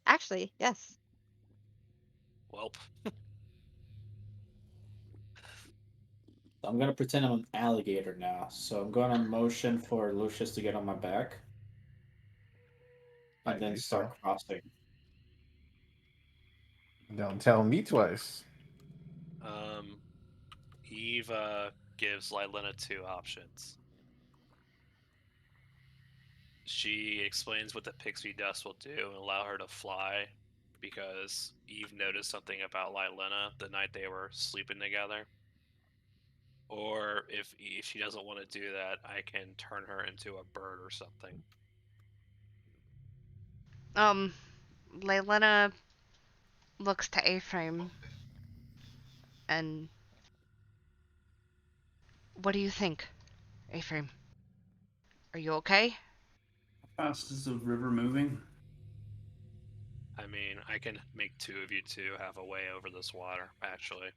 Actually, yes.
Welp.
I'm gonna pretend I'm an alligator now. So I'm gonna motion for Lucius to get on my back. And then
Rightly
start
so.
crossing.
Don't tell me twice.
Eve gives Lylena two options. She explains what the pixie dust will do and allow her to fly, because Eve noticed something about Lylena the night they were sleeping together. Or if she doesn't want to do that, I can turn her into a bird or something.
Leilena looks to A-Frame and what do you think, A-Frame? Are you okay?
How fast is the river moving?
I mean, I can make two of you two have a way over this water, actually.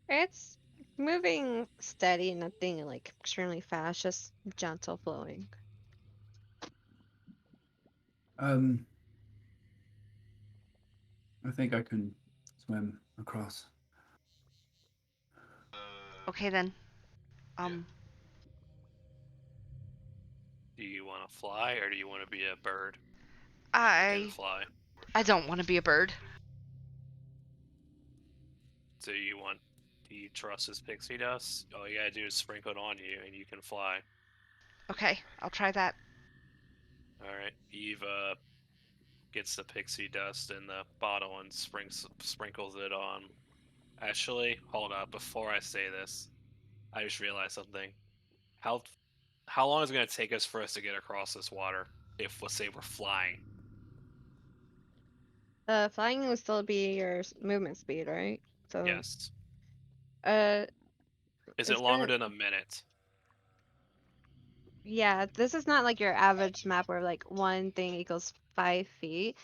It's moving steady, nothing like extremely fast, just gentle flowing.
I think I can swim across.
Okay then.
Do you want to fly or do you want to be a bird and
I
fly?
don't want to be a bird.
Do you trust his pixie dust? All you gotta do is sprinkle it on you and you can fly.
Okay, I'll try that.
Alright, Eve gets the pixie dust in the bottle and sprinkles it on. Actually, hold up, before I say this, I just realized something. How long is it gonna take us for us to get across this water? If, let's say, we're flying.
Flying will still be your movement speed, right? So,
Yes.
uh,
Is it
it's
longer
gonna,
than a minute?
yeah, this is not like your average map where like one thing equals 5 feet.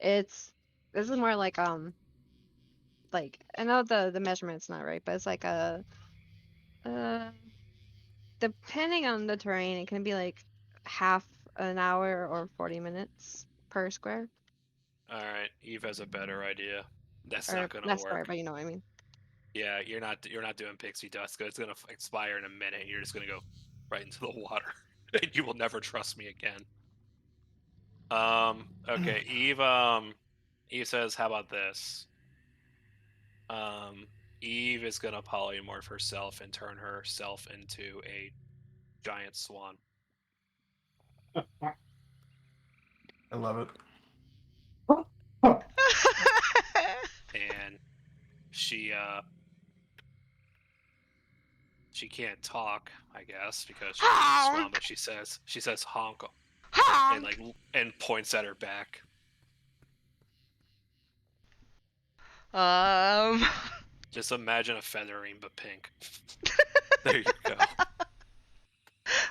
This is more like I know the measurement's not right, but it's like uh depending on the terrain, it can be like half an hour or 40 minutes per square
Alright, Eve has a better idea. That's
or
not gonna
not square,
work.
but you know what I mean.
Yeah, you're not doing pixie dust. It's gonna expire in a minute. And you're just gonna go right into the water, and you will never trust me again. Okay, Eve. Eve says, "How about this? Um, Eve is gonna polymorph herself and turn herself into a giant swan,
I love it.
and she she can't talk, I guess, because she's a swan. But
Honk!
she says honk, and
Honk!
and points at her back.
Um.
Just imagine a feathering but pink. There you go.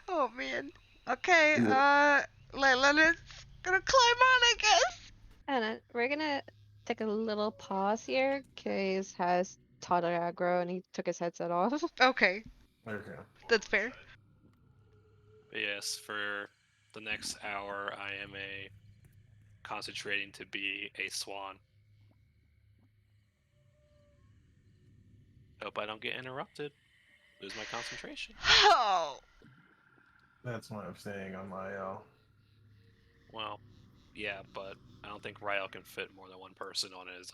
Oh man. Okay. Layla's gonna climb on, I guess.
And we're gonna take a little pause here because has toddler aggro and he took his headset off.
Okay,
Okay.
that's fair.
But yes, for the next hour, I am concentrating to be a swan. Hope I don't get interrupted. Lose my concentration.
Oh.
That's why I'm staying on my
Well, yeah, but I don't think Ryle can fit more than one person on his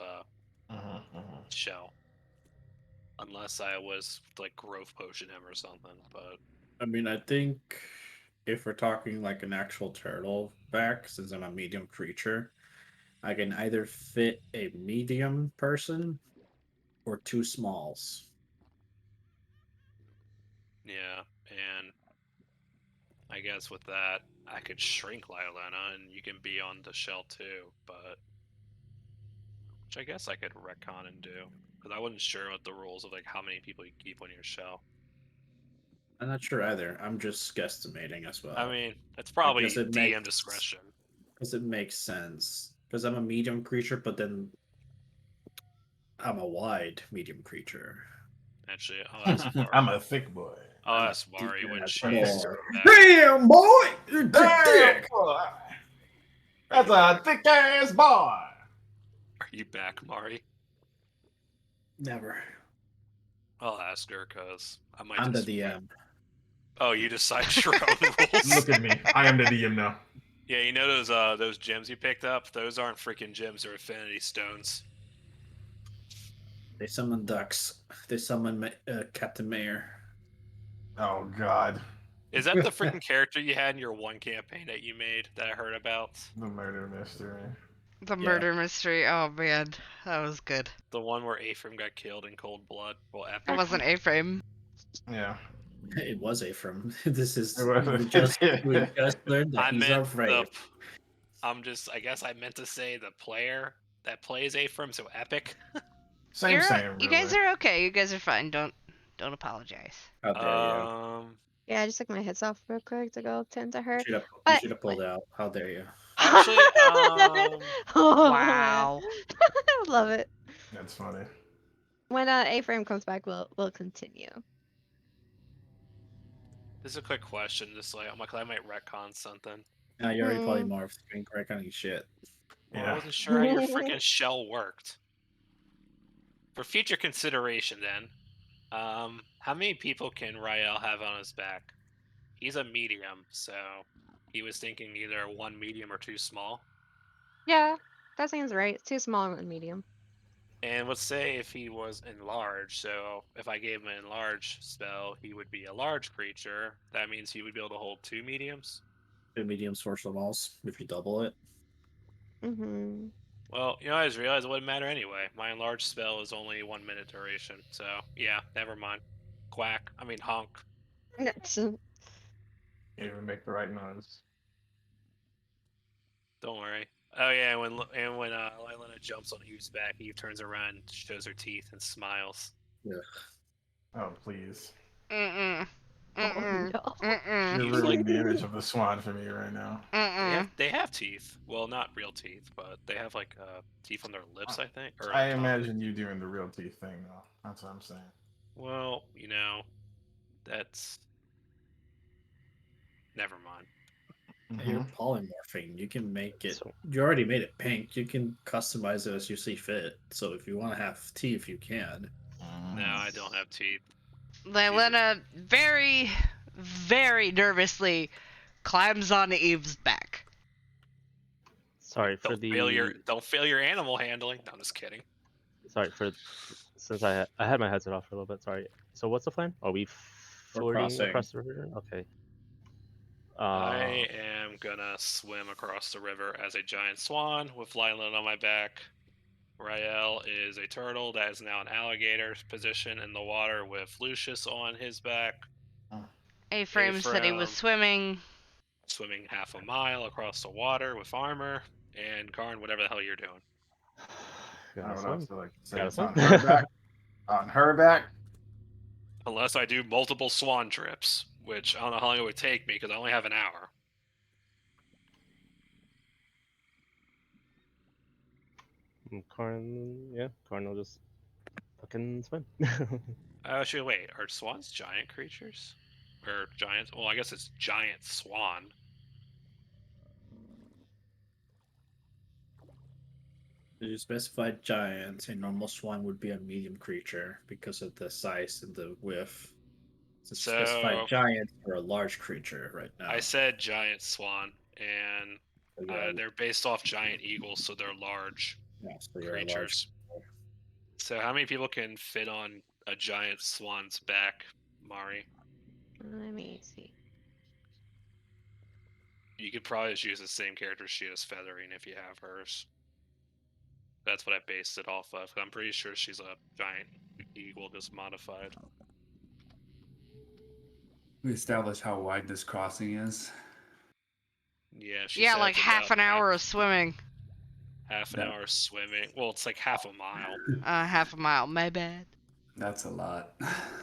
shell. Unless I was like growth potion him or something, but
I mean, I think if we're talking like an actual turtle back, since I'm a medium creature, I can either fit a medium person or two smalls.
yeah, and I guess with that I could shrink Lylena and you can be on the shell too, but which I guess I could retcon and do. Because I wasn't sure what the rules of like how many people you keep on your shell.
I'm not sure either. I'm just guesstimating as well.
I mean, it's probably
Because it
DM
makes
discretion.
because it makes sense. Because I'm a medium creature, but then I'm a wide medium creature.
Actually, I'll ask Mari.
I'm a thick boy.
I'll
I'm a
ask Mari when
thick-ass
she's
boy.
back.
Damn, boy! You're
Damn,
thick.
boy. That's a thick ass boy.
Are you back, Mari?
Never.
I'll ask her because I might
I'm the
just.
DM.
Oh, you decide your own rules.
Look at me. I am the DM now.
Yeah, you know those gems you picked up? Those aren't freaking gems; they're affinity stones.
They summon ducks. They summon Captain Mayor.
Oh God.
Is that the freaking character you had in your one campaign that you made that I heard about?
The murder mystery.
The
Yeah.
murder mystery. Oh man, that was good.
The one where Ephraim got killed in cold blood. Well,
It
epic.
wasn't A-frame.
Yeah.
It was Ephraim. This is
It was.
we just learned that
I
he's
meant
our brave.
I guess I meant to say the player that plays Ephraim, so epic.
Same.
You
Really.
guys are okay. You guys are fine. Don't apologize.
How dare you?
Yeah, I just took my heads off real quick to go tend to her.
You
But
should have pulled out. How dare you?
Actually,
Wow.
I love it.
That's funny.
When A-frame comes back, we'll continue.
this is a quick question. Just like I might retcon something.
Now you already polymorphed. You ain't reckoning shit.
Well, I
Yeah.
wasn't sure how your freaking shell worked. For future consideration, then, How many people can Rael have on his back? He's a medium, so he was thinking either one medium or two small.
Yeah, that seems right. It's too small and medium.
And let's say if he was enlarged, so if I gave him an enlarge spell, he would be a large creature. That means he would be able to hold two mediums.
2 mediums for smalls if you double it.
Mm-hmm.
Well, I just realized it wouldn't matter anyway. My enlarged spell is only 1 minute duration, so yeah, never mind. Quack. I mean honk.
That's
Can't even make the right noise.
Don't worry. Oh yeah, when Lylena jumps on Eve's back, Eve turns around, shows her teeth, and smiles.
Oh, please.
Mm-mm.
Oh,
Mm-mm.
no.
Mm-mm.
You're
He's
ruining
like,
the image of the swan for me right now.
Mm-mm.
they have teeth. Well, not real teeth, but they have like teeth on their lips, I think, or
I
tongue.
imagine you doing the real teeth thing, though. That's what I'm saying.
Well, that's never mind.
You're
Mhm.
polymorphing. You can make it.
So
You already made it pink. You can customize it as you see fit. So if you want to have teeth, you can.
No, I don't have teeth.
Lylena very, very nervously climbs on Eve's back.
sorry for
Don't fail your animal handling. No, I'm just kidding.
since I had my headset off for a little bit. Sorry. So what's the plan? Are we
We're
fording
crossing.
across the river? Okay.
I am gonna swim across the river as a giant swan with Lylena on my back. Rael is a turtle that is now an alligator position in the water with Lucius on his back.
A-Frame said he was swimming.
Swimming half a mile across the water with armor. And Karn, whatever the hell you're doing.
I
Gotta
don't know.
swim.
So like, say
Gotta
it's
swim.
on her back. On her back.
Unless I do multiple swan trips, which I don't know how long it would take me because I only have an hour.
Karn will just fucking swim.
Actually, wait, are swans giant creatures? Or giants? Well, I guess it's giant swan.
You specified giant. A normal swan would be a medium creature because of the size and the width. So specified giant for a large creature right now.
I said giant swan, and
So you're
they're based off giant eagles, so they're large
so you're a large
creatures. So how many people can fit on a giant swan's back, Mari?
Let me see.
You could probably just use the same character sheet as Feathering if you have hers. That's what I based it off of. I'm pretty sure she's a giant eagle, just modified.
We established how wide this crossing is.
Yeah,
Yeah, like half an hour of swimming.
Half an hour swimming. Well, it's like half a mile.
Half a mile. My bad.
That's a lot.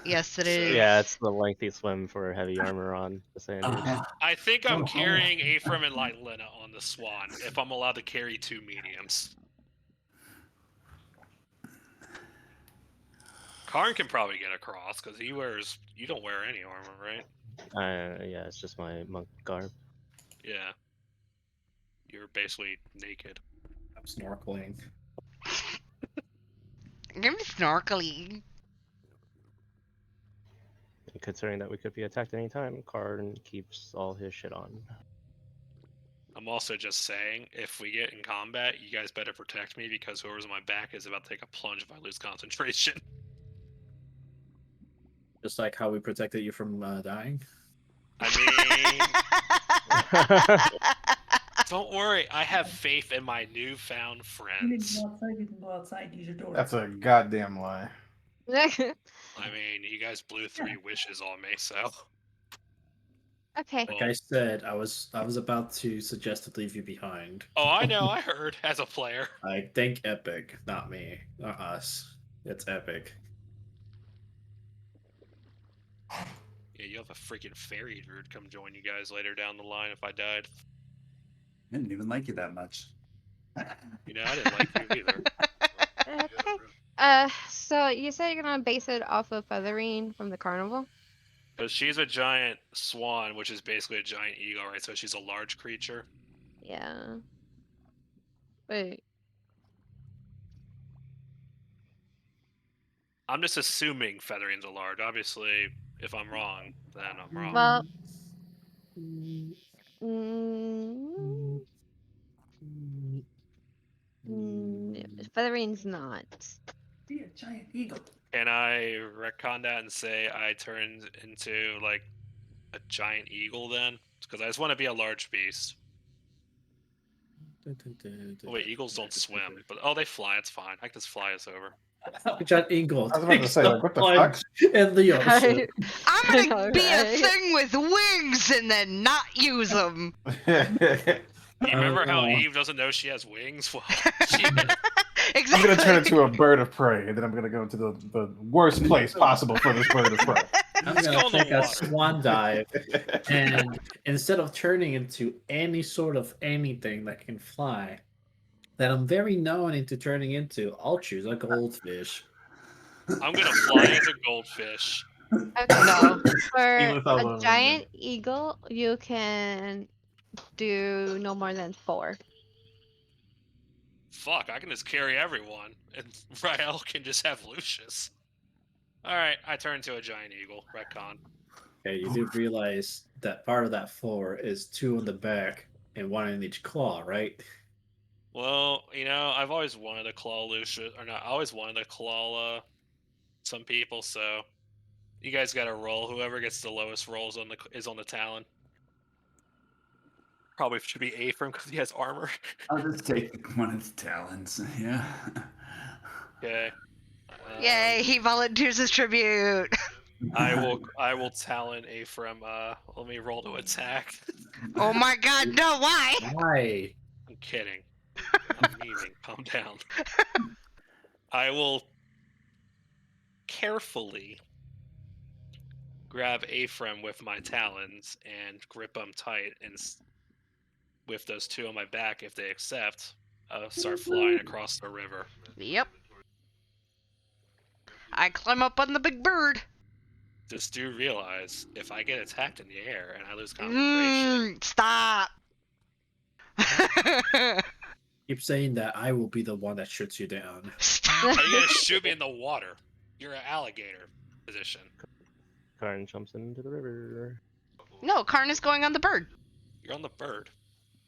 Yes, it
So-
is.
Yeah, it's the lengthy swim for heavy armor on the Sanders.
I think I'm
Oh,
carrying Ephraim and Lylena on the Swan, if I'm allowed to carry two mediums. Karn can probably get across, because you don't wear any armor, right?
Yeah, it's just my monk garb.
Yeah. You're basically naked.
I'm snorkeling.
Give me snorkeling.
And considering that we could be attacked any time, Karn keeps all his shit on.
I'm also just saying, if we get in combat, you guys better protect me, because whoever's on my back is about to take a plunge if I lose concentration.
Just like how we protected you from dying.
I mean, don't worry, I have faith in my newfound friends.
You can go outside, use your door.
That's a goddamn lie.
I mean, you guys blew 3 wishes on me, so.
Okay.
Like I said, I was about to suggest to leave you behind.
Oh, I know, I heard, as a player.
I think Epic, not me, not us. It's Epic.
Yeah, you'll have a freaking fairy druid come join you guys later down the line if I died.
I didn't even like you that much.
You know, I didn't like you either.
Okay. So you said you're gonna base it off of Featherine from the carnival?
Because she's a giant swan, which is basically a giant eagle, right? So she's a large creature.
Yeah. Wait.
I'm just assuming featherings are large. Obviously, if I'm wrong, then I'm wrong.
Well, feathering's not.
Be a giant eagle.
Can I retcon that and say I turned into like a giant eagle then? Because I just want to be a large beast. Oh, wait, eagles don't swim, but they fly. It's fine. I can just fly us over.
Giant eagle.
I was about to say, like, what the fuck?
Plunge in the ocean.
Right.
I'm
I
gonna
know,
be a
right?
thing with wings and then not use them.
You remember how
no.
Eve doesn't know she has wings? Well, she
I'm
Exactly.
gonna turn into a bird of prey, and then I'm gonna go into the worst place possible for this bird of prey.
I'm
Let's
gonna
go in the
take a
water.
swan dive, and instead of turning into any sort of anything that can fly, that I'm very known into turning into, I'll choose a goldfish.
I'm gonna fly as a goldfish.
Okay.
No.
For
Eagle fell
a
over,
giant eagle, you can do no more than 4.
Fuck, I can just carry everyone, and Rael can just have Lucius. Alright, I turn into a giant eagle. Retcon.
Okay, you do realize that part of that 4 is 2 on the back and 1 in each claw, right?
Well, I've always wanted to claw Lucius, or not, I always wanted to claw some people, so you guys gotta roll. Whoever gets the lowest rolls is on the Talon. Probably should be Ephraim because he has armor.
I'll just take one of the talons. Yeah.
Okay.
Yay, he volunteers as tribute.
I will Talon Ephraim. Let me roll to attack.
Oh my god, no, why?
Why?
I'm kidding. I'm memeing. Calm down. I will carefully grab Ephraim with my talons and grip him tight, and with those 2 on my back, if they accept, start flying across the river.
Yep. I climb up on the big bird.
Just do realize, if I get attacked in the air and I lose concentration,
Stop.
Keep saying that I will be the one that shoots you down.
Stop.
are you gonna shoot me in the water? You're an alligator position.
Karn jumps into the river.
No, Karn is going on the bird.
You're on the bird.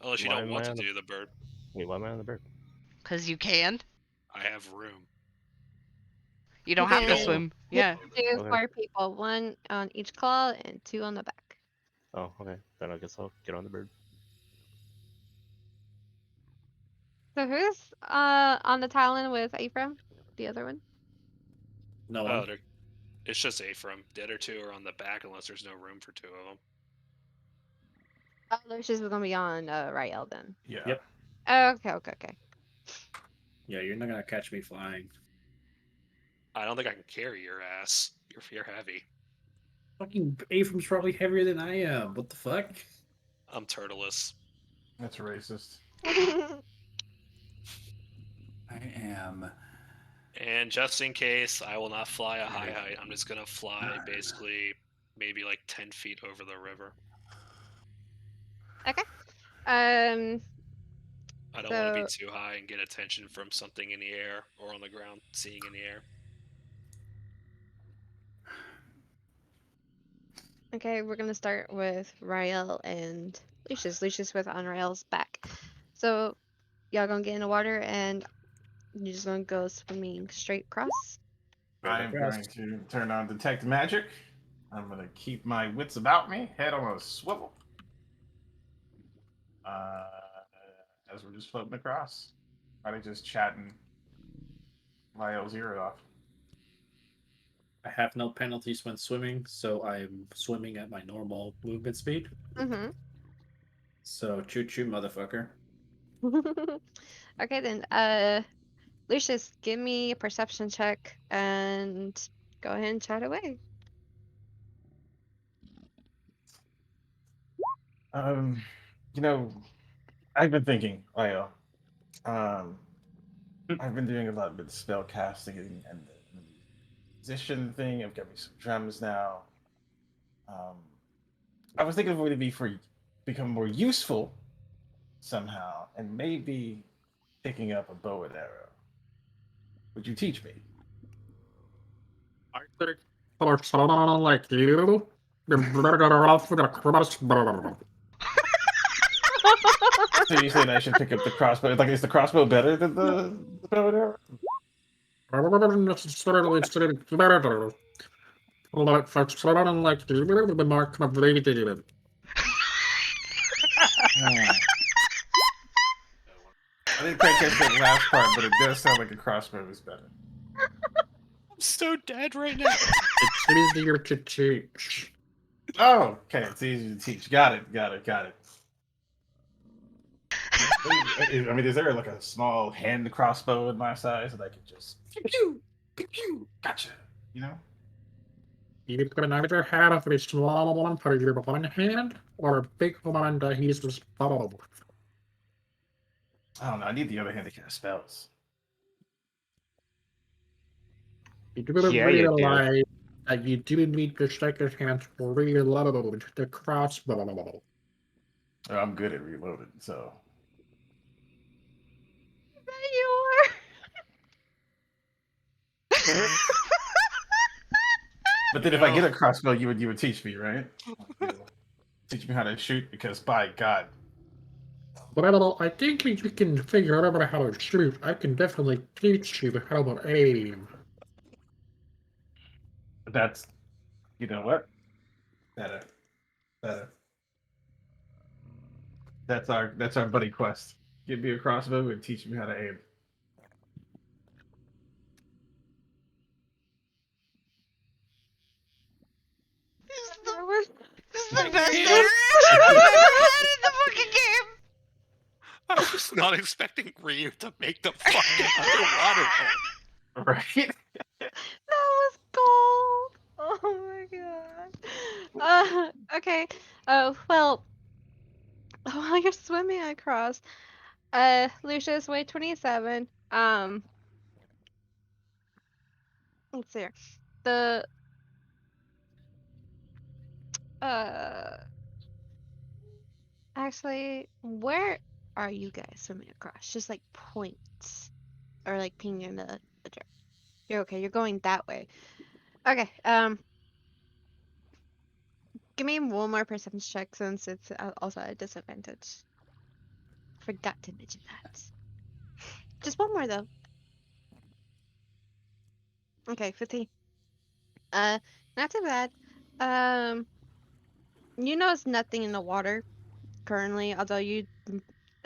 Unless you
Why
don't
am
want
I
to
on the-
do the bird.
Wait, why am I on the bird?
Because you can.
I have room.
You don't
You
have to
can
swim. Yeah.
do
Okay.
4 people, 1 on each claw and 2 on the back.
Oh, okay. Then I guess I'll get on the bird.
So who's on the Talon with Ephraim? The other one?
No
Oh,
one.
it's just Ephraim. The other 2 are on the back unless there's no room for 2 of them.
Oh, Lucius is gonna be on Rael then.
Yeah.
Yep.
Oh, okay.
Yeah, you're not gonna catch me flying.
I don't think I can carry your ass. You're heavy.
Fucking Ephraim's probably heavier than I am. What the fuck?
I'm turtleless.
That's racist.
I am.
And just in case, I will not fly a high height. I'm just gonna fly basically maybe like 10 feet over the river.
Um,
I don't want to be
So-
too high and get attention from something in the air or on the ground, seeing in the air.
okay, we're gonna start with Rael and Lucius. Lucius with on Rael's back. So y'all gonna get in the water and you're just gonna go swimming straight across.
I am going to turn on detect magic. I'm gonna keep my wits about me, head on a swivel. As we're just floating across, probably just chatting Lyle's ear off.
I have no penalties when swimming, so I'm swimming at my normal movement speed.
Mm-hmm.
So choo choo, motherfucker.
Okay then, Lucius, give me a perception check and go ahead and chat away.
You know, I've been thinking, Lyle. I've been doing a lot of spell casting and the musician thing. I've got me some drums now. I was thinking of a way to become more useful somehow, and maybe picking up a bow and arrow. Would you teach me?
Like you. Off with a crossbow.
So you're saying I should pick up the crossbow? Like, is the crossbow better than the bow and arrow?
Necessarily better. Like the mark of the
I didn't quite catch that last part, but it does sound like a crossbow is better.
I'm so dead right now.
It's easier to teach.
Oh, okay, it's easy to teach. Got it. I mean, is there like a small hand crossbow in my size that I can just pew pew pew pew? Gotcha. You know?
You can either have a small one for your one hand or a big one that he's responsible.
I don't know. I need the other hand to cast spells.
You do
Yeah, you do.
realize that you do need the second hand to reload the crossbow.
Oh, I'm good at reloading, so.
You
But then if I get a crossbow, you would teach me, right? Teach me how to shoot, because by God,
But I think if you can figure out how to shoot, I can definitely teach you how to aim.
that's, you know what? Better. That's our buddy quest. Give me a crossbow and teach me how to aim.
This is the best interaction I've ever had in the fucking game.
I was not expecting Ryu to make the fucking underwater hole.
Right?
That was gold. Oh my god. Okay. Oh well. While you're swimming across, Lucius, weight 27. Let's see here. The uh, actually, where are you guys swimming across? Just like points, or like pinging the dirt. You're okay. You're going that way. Okay. Give me one more perception check since it's also a disadvantage. Forgot to mention that. Just one more though. Okay, 15. Not too bad. Um, you notice nothing in the water currently, although you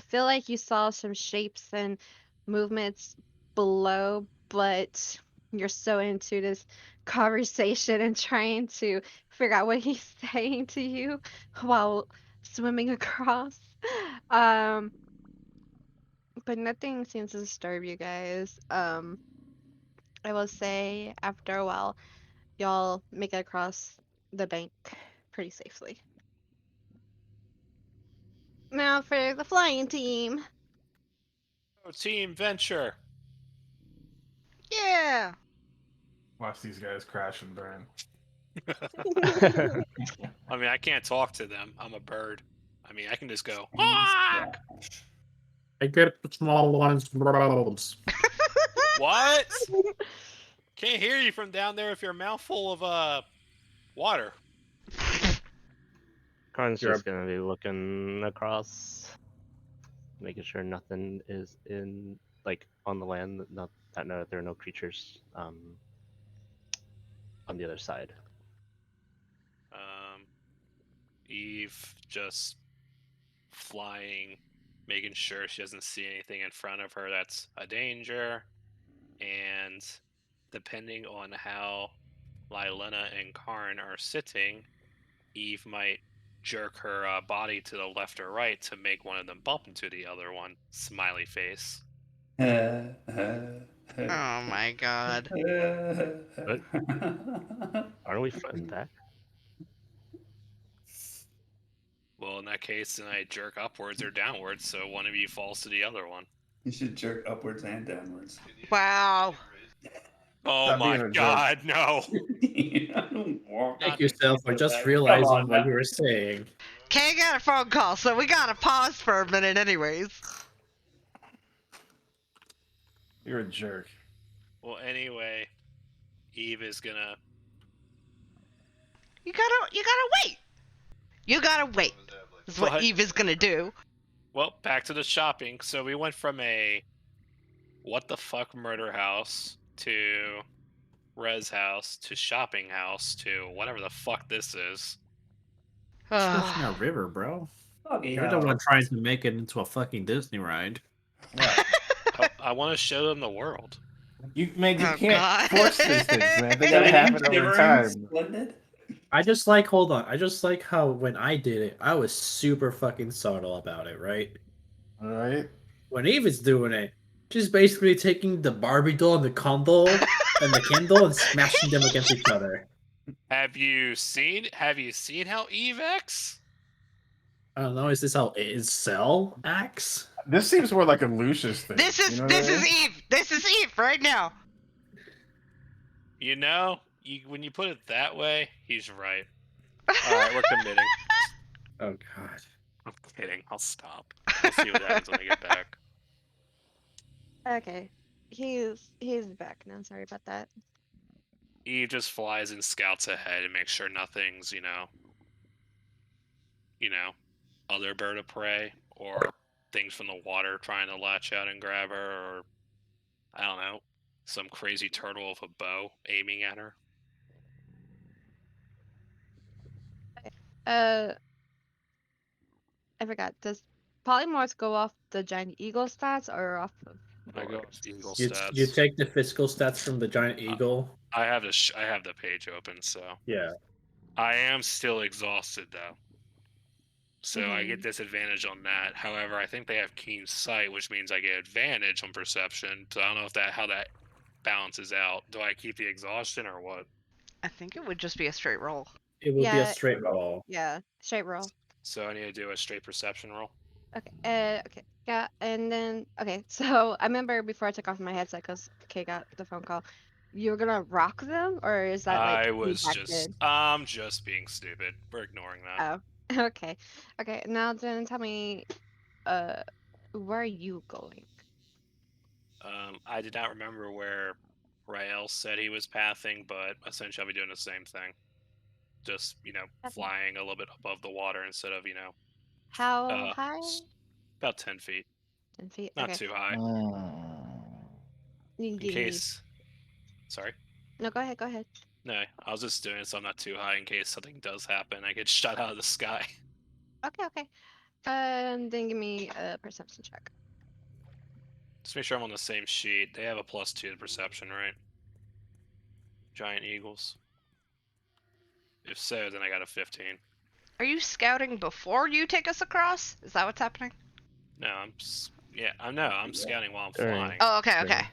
feel like you saw some shapes and movements below, but you're so into this conversation and trying to figure out what he's saying to you while swimming across. Um, but nothing seems to disturb you guys. I will say after a while, y'all make it across the bank pretty safely. Now for the flying team.
Oh, team venture.
Yeah.
Watch these guys crash and burn.
I mean, I can't talk to them. I'm a bird. I mean, I can just go.
Yeah.
I get the small ones.
What? Can't hear you from down there if you're a mouthful of water.
Karn's
You're
just gonna be looking across, making sure nothing is in on the land. Not that there are no creatures on the other side.
Eve just flying, making sure she doesn't see anything in front of her that's a danger, and depending on how Lylena and Karn are sitting, Eve might jerk her body to the left or right to make one of them bump into the other one. Smiley face.
Oh my god.
Aren't we fighting back?
Well, in that case, then I jerk upwards or downwards, so one of you falls to the other one.
You should jerk upwards and downwards.
Wow.
Oh
Stop being
my
a jerk.
god, no!
Thank yourself for just realizing what you were saying.
Kay got a phone call, so we gotta pause for a minute anyways.
You're a jerk.
Well, anyway, Eve is gonna
You gotta wait. You gotta wait. That's what
But-
Eve is gonna do.
Well, back to the shopping. So we went from a what the fuck murder house to res house to shopping house to whatever the fuck this is.
Crossing a river, bro.
Fucking
You're the
hell.
one trying to make it into a fucking Disney ride.
Yeah.
I want to show them the world.
You
Oh,
can't
God.
force these things, man. They
Is
gotta
that
happen
you
over
shivering,
time.
Splendid?
I just like, hold on. I just like how when I did it, I was super fucking subtle about it, right?
All right.
When Eve is doing it, she's basically taking the Barbie doll and the Kindle and the Kindle and smashing them against each other.
Have you seen how Eve acts?
I don't know. Is this how Cell acts?
This seems more like a Lucius thing.
This is
you know what I
this is
mean?
Eve. This is Eve right now.
You know, when you put it that way, he's right. All right, we're committing.
Oh god.
I'm kidding. I'll stop. We'll see what happens when we get back.
Okay. He's back now. Sorry about that.
Eve just flies and scouts ahead and makes sure nothing's, other bird of prey or things from the water trying to latch out and grab her, or I don't know, some crazy turtle with a bow aiming at her.
I forgot. Does polymorphs go off the giant eagle stats or off of
I go
yours?
with eagle
You
stats.
take the physical stats from the giant eagle.
I have the page open, so
Yeah.
I am still exhausted though. So I
Mm-hmm.
get disadvantage on that. However, I think they have keen sight, which means I get advantage on perception. So I don't know if how that balances out. Do I keep the exhaustion or what?
I think it would just be a straight roll.
It would be a
Yeah.
straight roll.
Yeah, straight roll.
So I need to do a straight perception roll.
Okay. Okay. Yeah, and then okay. So I remember before I took off my headset because Kay got the phone call. You were gonna rock them, or is that like
I was
impacted?
I'm just being stupid. We're ignoring that.
Oh, okay. Okay. Now then, tell me, where are you going?
I did not remember where Rael said he was pathing, but essentially I'll be doing the same thing. Just,
Okay.
flying a little bit above the water instead of,
How high?
about 10 feet.
10 feet.
Not
Okay.
too high.
You can
In
give me.
case. Sorry?
No, go ahead. Go ahead.
No, I was just doing it so I'm not too high in case something does happen. I get shot out of the sky.
Okay. Okay. Then give me a perception check.
Just make sure I'm on the same sheet. They have a +2 to perception, right? Giant eagles. If so, then I got a 15.
Are you scouting before you take us across? Is that what's happening?
No, I'm scouting while I'm
During.
flying.
Oh, okay, okay.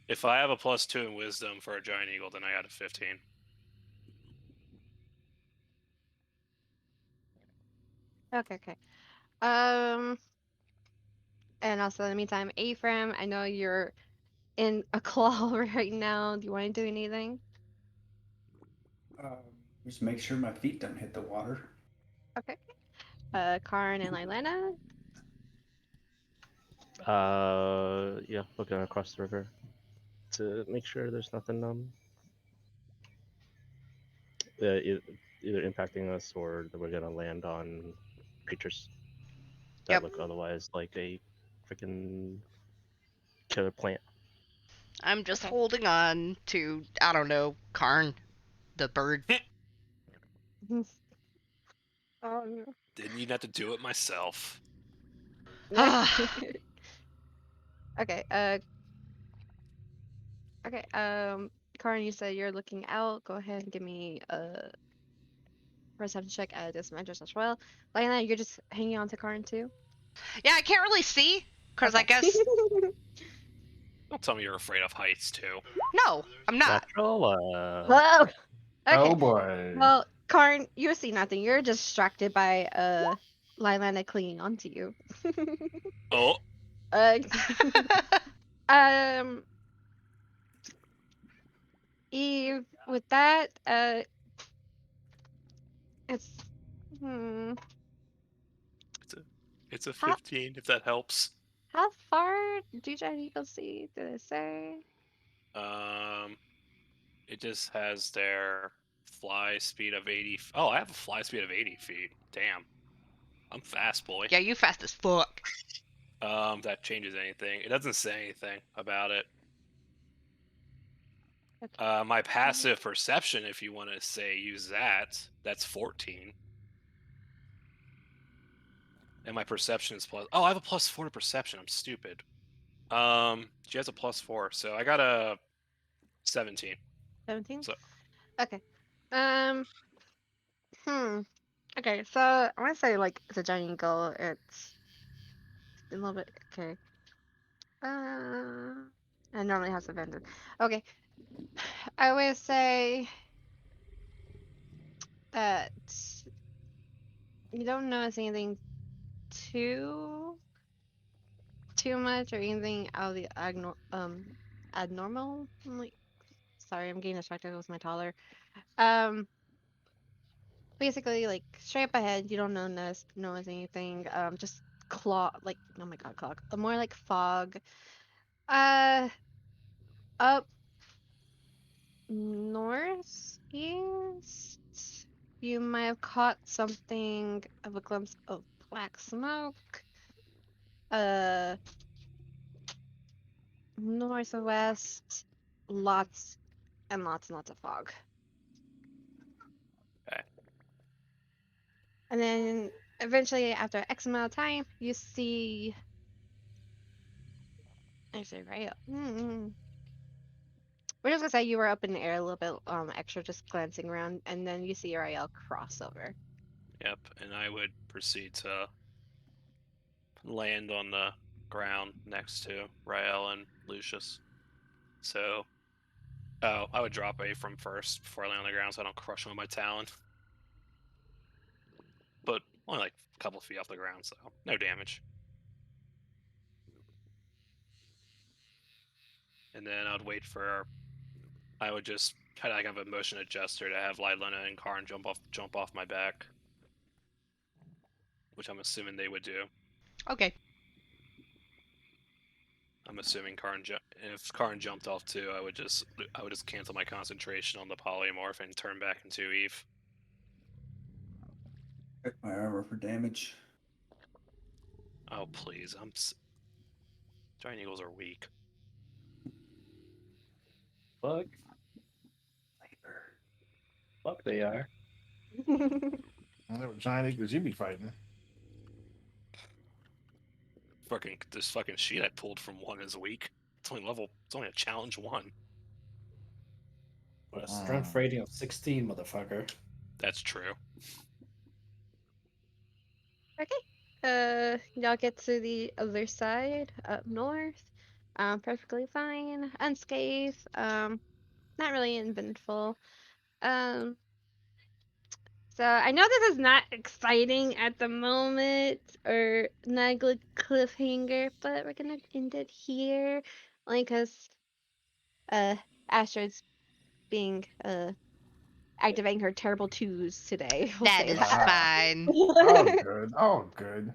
If I have a +2 in wisdom for a giant eagle, then I got a 15.
Okay. Okay. And also in the meantime, Ephraim, I know you're in a claw right now. Do you want to do anything?
Just make sure my feet don't hit the water.
Okay. Karn and Lylana.
Yeah, looking across the river to make sure there's nothing either impacting us or that we're gonna land on creatures that
Yep.
look otherwise like a freaking killer plant.
I'm just
Okay.
holding on to, I don't know, Karn, the bird.
Oh no.
Didn't even have to do it myself.
Okay. Okay. Karn, you said you're looking out. Go ahead and give me a perception check at disadvantage as well. Lylana, you're just hanging on to Karn too.
Yeah, I can't really see, because I
Okay.
guess...
Don't tell me you're afraid of heights, too.
No, I'm not.
Natural.
Whoa. Okay.
Oh boy.
Well, Karn, you see nothing. You're distracted by Lylana clinging onto you.
Oh,
uh, Eve, with that, it's
it's a
How-
15, if that helps.
how far do giant eagles see? Did it say?
It just has their fly speed of 80. Oh, I have a fly speed of 80 feet. Damn. I'm fast, boy.
Yeah, you fast as fuck.
If that changes anything. It doesn't say anything about it. My passive perception, if you want to say use that, that's 14. And my perception is plus. Oh, I have a +4 to perception. I'm stupid. She has a +4, so I got a 17.
17?
So
Okay. Okay, so I want to say, like, it's a giant eagle. It's a little bit. Okay. It normally has a vendor. Okay. I would say that you don't notice anything too too much or anything out of the abnormal. Sorry, I'm getting distracted with my toddler. Um, Basically, like, straight up ahead, you don't notice anything. Just like, oh my god, cloud. More like fog. Uh, Up northeast, you might have caught something of a glimpse of black smoke. Uh, Northwest, lots and lots and lots of fog.
okay.
And then eventually, after X amount of time, you see. Actually, right. We're just gonna say you were up in the air a little bit, extra, just glancing around, and then you see Ariel cross over.
Yep, and I would proceed to land on the ground next to Rael and Lucius. So, I would drop A from first before I land on the ground so I don't crush him with my talon. But only like a couple feet off the ground, so no damage. And then I'd wait for. I would just try to have a motion adjuster to have Lylena and Karn jump off my back, which I'm assuming they would do.
Okay.
I'm assuming if Karn jumped off too, I would just cancel my concentration on the polymorph and turn back into Eve.
Check my armor for damage.
Oh please, giant eagles are weak.
Fuck. Fuck, they are.
Whatever giant eagles you be fighting.
This fucking sheet I pulled from 1 is weak. It's only a challenge 1.
With a strength rating of 16, motherfucker.
That's true.
Okay. Y'all get to the other side, up north. Perfectly fine, unscathed. Not really eventful. Um, so I know this is not exciting at the moment or not a good cliffhanger, but we're gonna end it here, only because Astrid's being activating her terrible twos today. We'll
That
say
is
that.
fine.
Oh, good. Oh, good.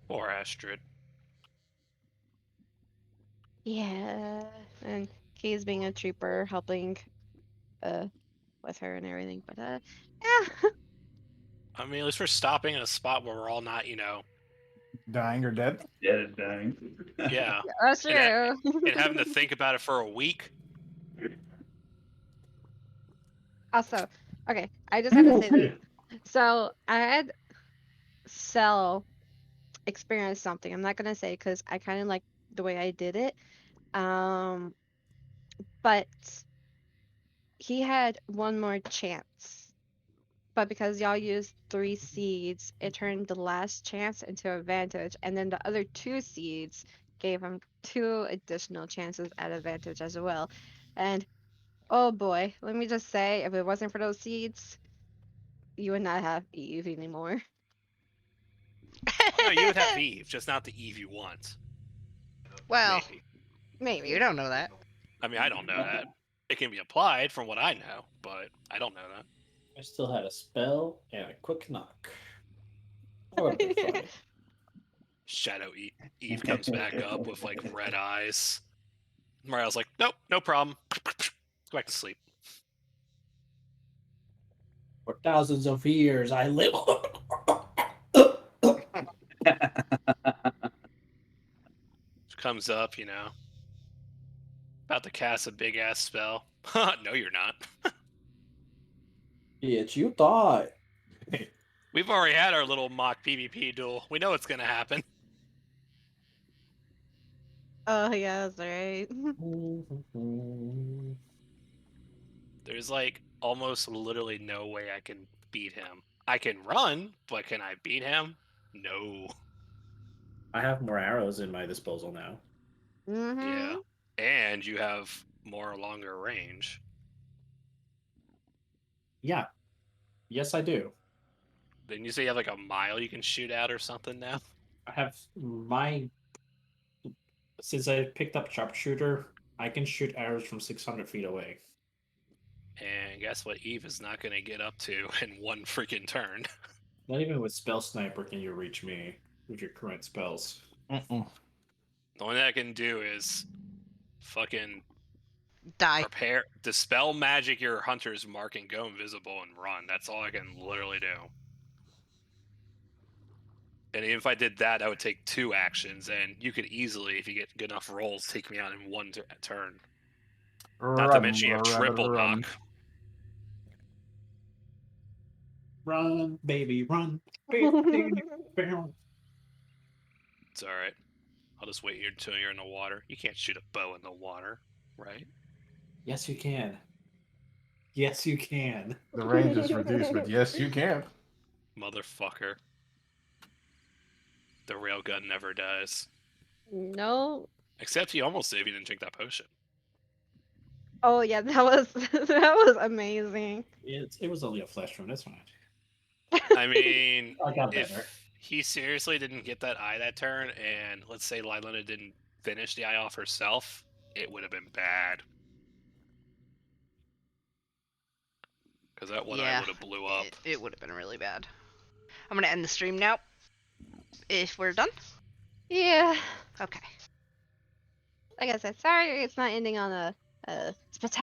Poor Astrid.
Yeah, and Kay's being a trooper, helping with her and everything. But yeah.
I mean, at least we're stopping in a spot where we're all not,
Dying or dead?
Dead and dying.
yeah,
That's true.
and having to think about it for a week.
Also, okay, I just have to say this. So I had Cell experience something. I'm not gonna say because I kind of like the way I did it. But he had one more chance. But because y'all used 3 seeds, it turned the last chance into advantage, and then the other 2 seeds gave him 2 additional chances at advantage as well. And oh boy, let me just say, if it wasn't for those seeds, you would not have Eve anymore.
No, you would have Eve, just not the Eve you want.
Well,
Maybe.
Maybe.
you don't know that.
I mean, I don't know that. It can be applied from what I know, but I don't know that.
I still had a spell and a quick knock. That would have been fun.
Shadow Eve comes back up with like red eyes. Mariel's like, nope, no problem. Go back to sleep.
For thousands of years, I live.
Comes up, about to cast a big ass spell. No, you're not.
It's you thought.
We've already had our little mock PvP duel. We know what's gonna happen.
Oh yeah, that's right.
There's like almost literally no way I can beat him. I can run, but can I beat him? No.
I have more arrows in my disposal now.
Yeah. And you have more longer range.
Yeah. Yes, I do.
Didn't you say you have like a mile you can shoot at or something now?
I have my. Since I picked up sharpshooter, I can shoot arrows from 600 feet away.
And guess what Eve is not gonna get up to in one freaking turn.
Not even with spell sniper can you reach me with your current spells.
The only thing I can do is fucking
Die.
prepare, dispel magic your hunter's mark and go invisible and run. That's all I can literally do. And even if I did that, I would take 2 actions, and you could easily, if you get good enough rolls, take me out in 1 turn. Not to mention you have triple knock.
Run, baby, run. It's
It's alright. I'll just wait here until you're in the water. You can't shoot a bow in the water, right?
Yes, you can. Yes, you can.
The range is reduced, but yes, you can.
Motherfucker. The railgun never dies.
No.
Except you almost saved, you didn't drink that potion.
Oh yeah, that was that was amazing.
It was only a flesh wound. That's fine.
I mean,
I got better.
if he seriously didn't get that eye that turn, and let's say Lylena didn't finish the eye off herself, it would have been bad. Because that one eye would have blew up.
It would have been really bad. I'm gonna end the stream now. If we're done.
Yeah.
Okay.
Like I said, sorry it's not ending on a spectacular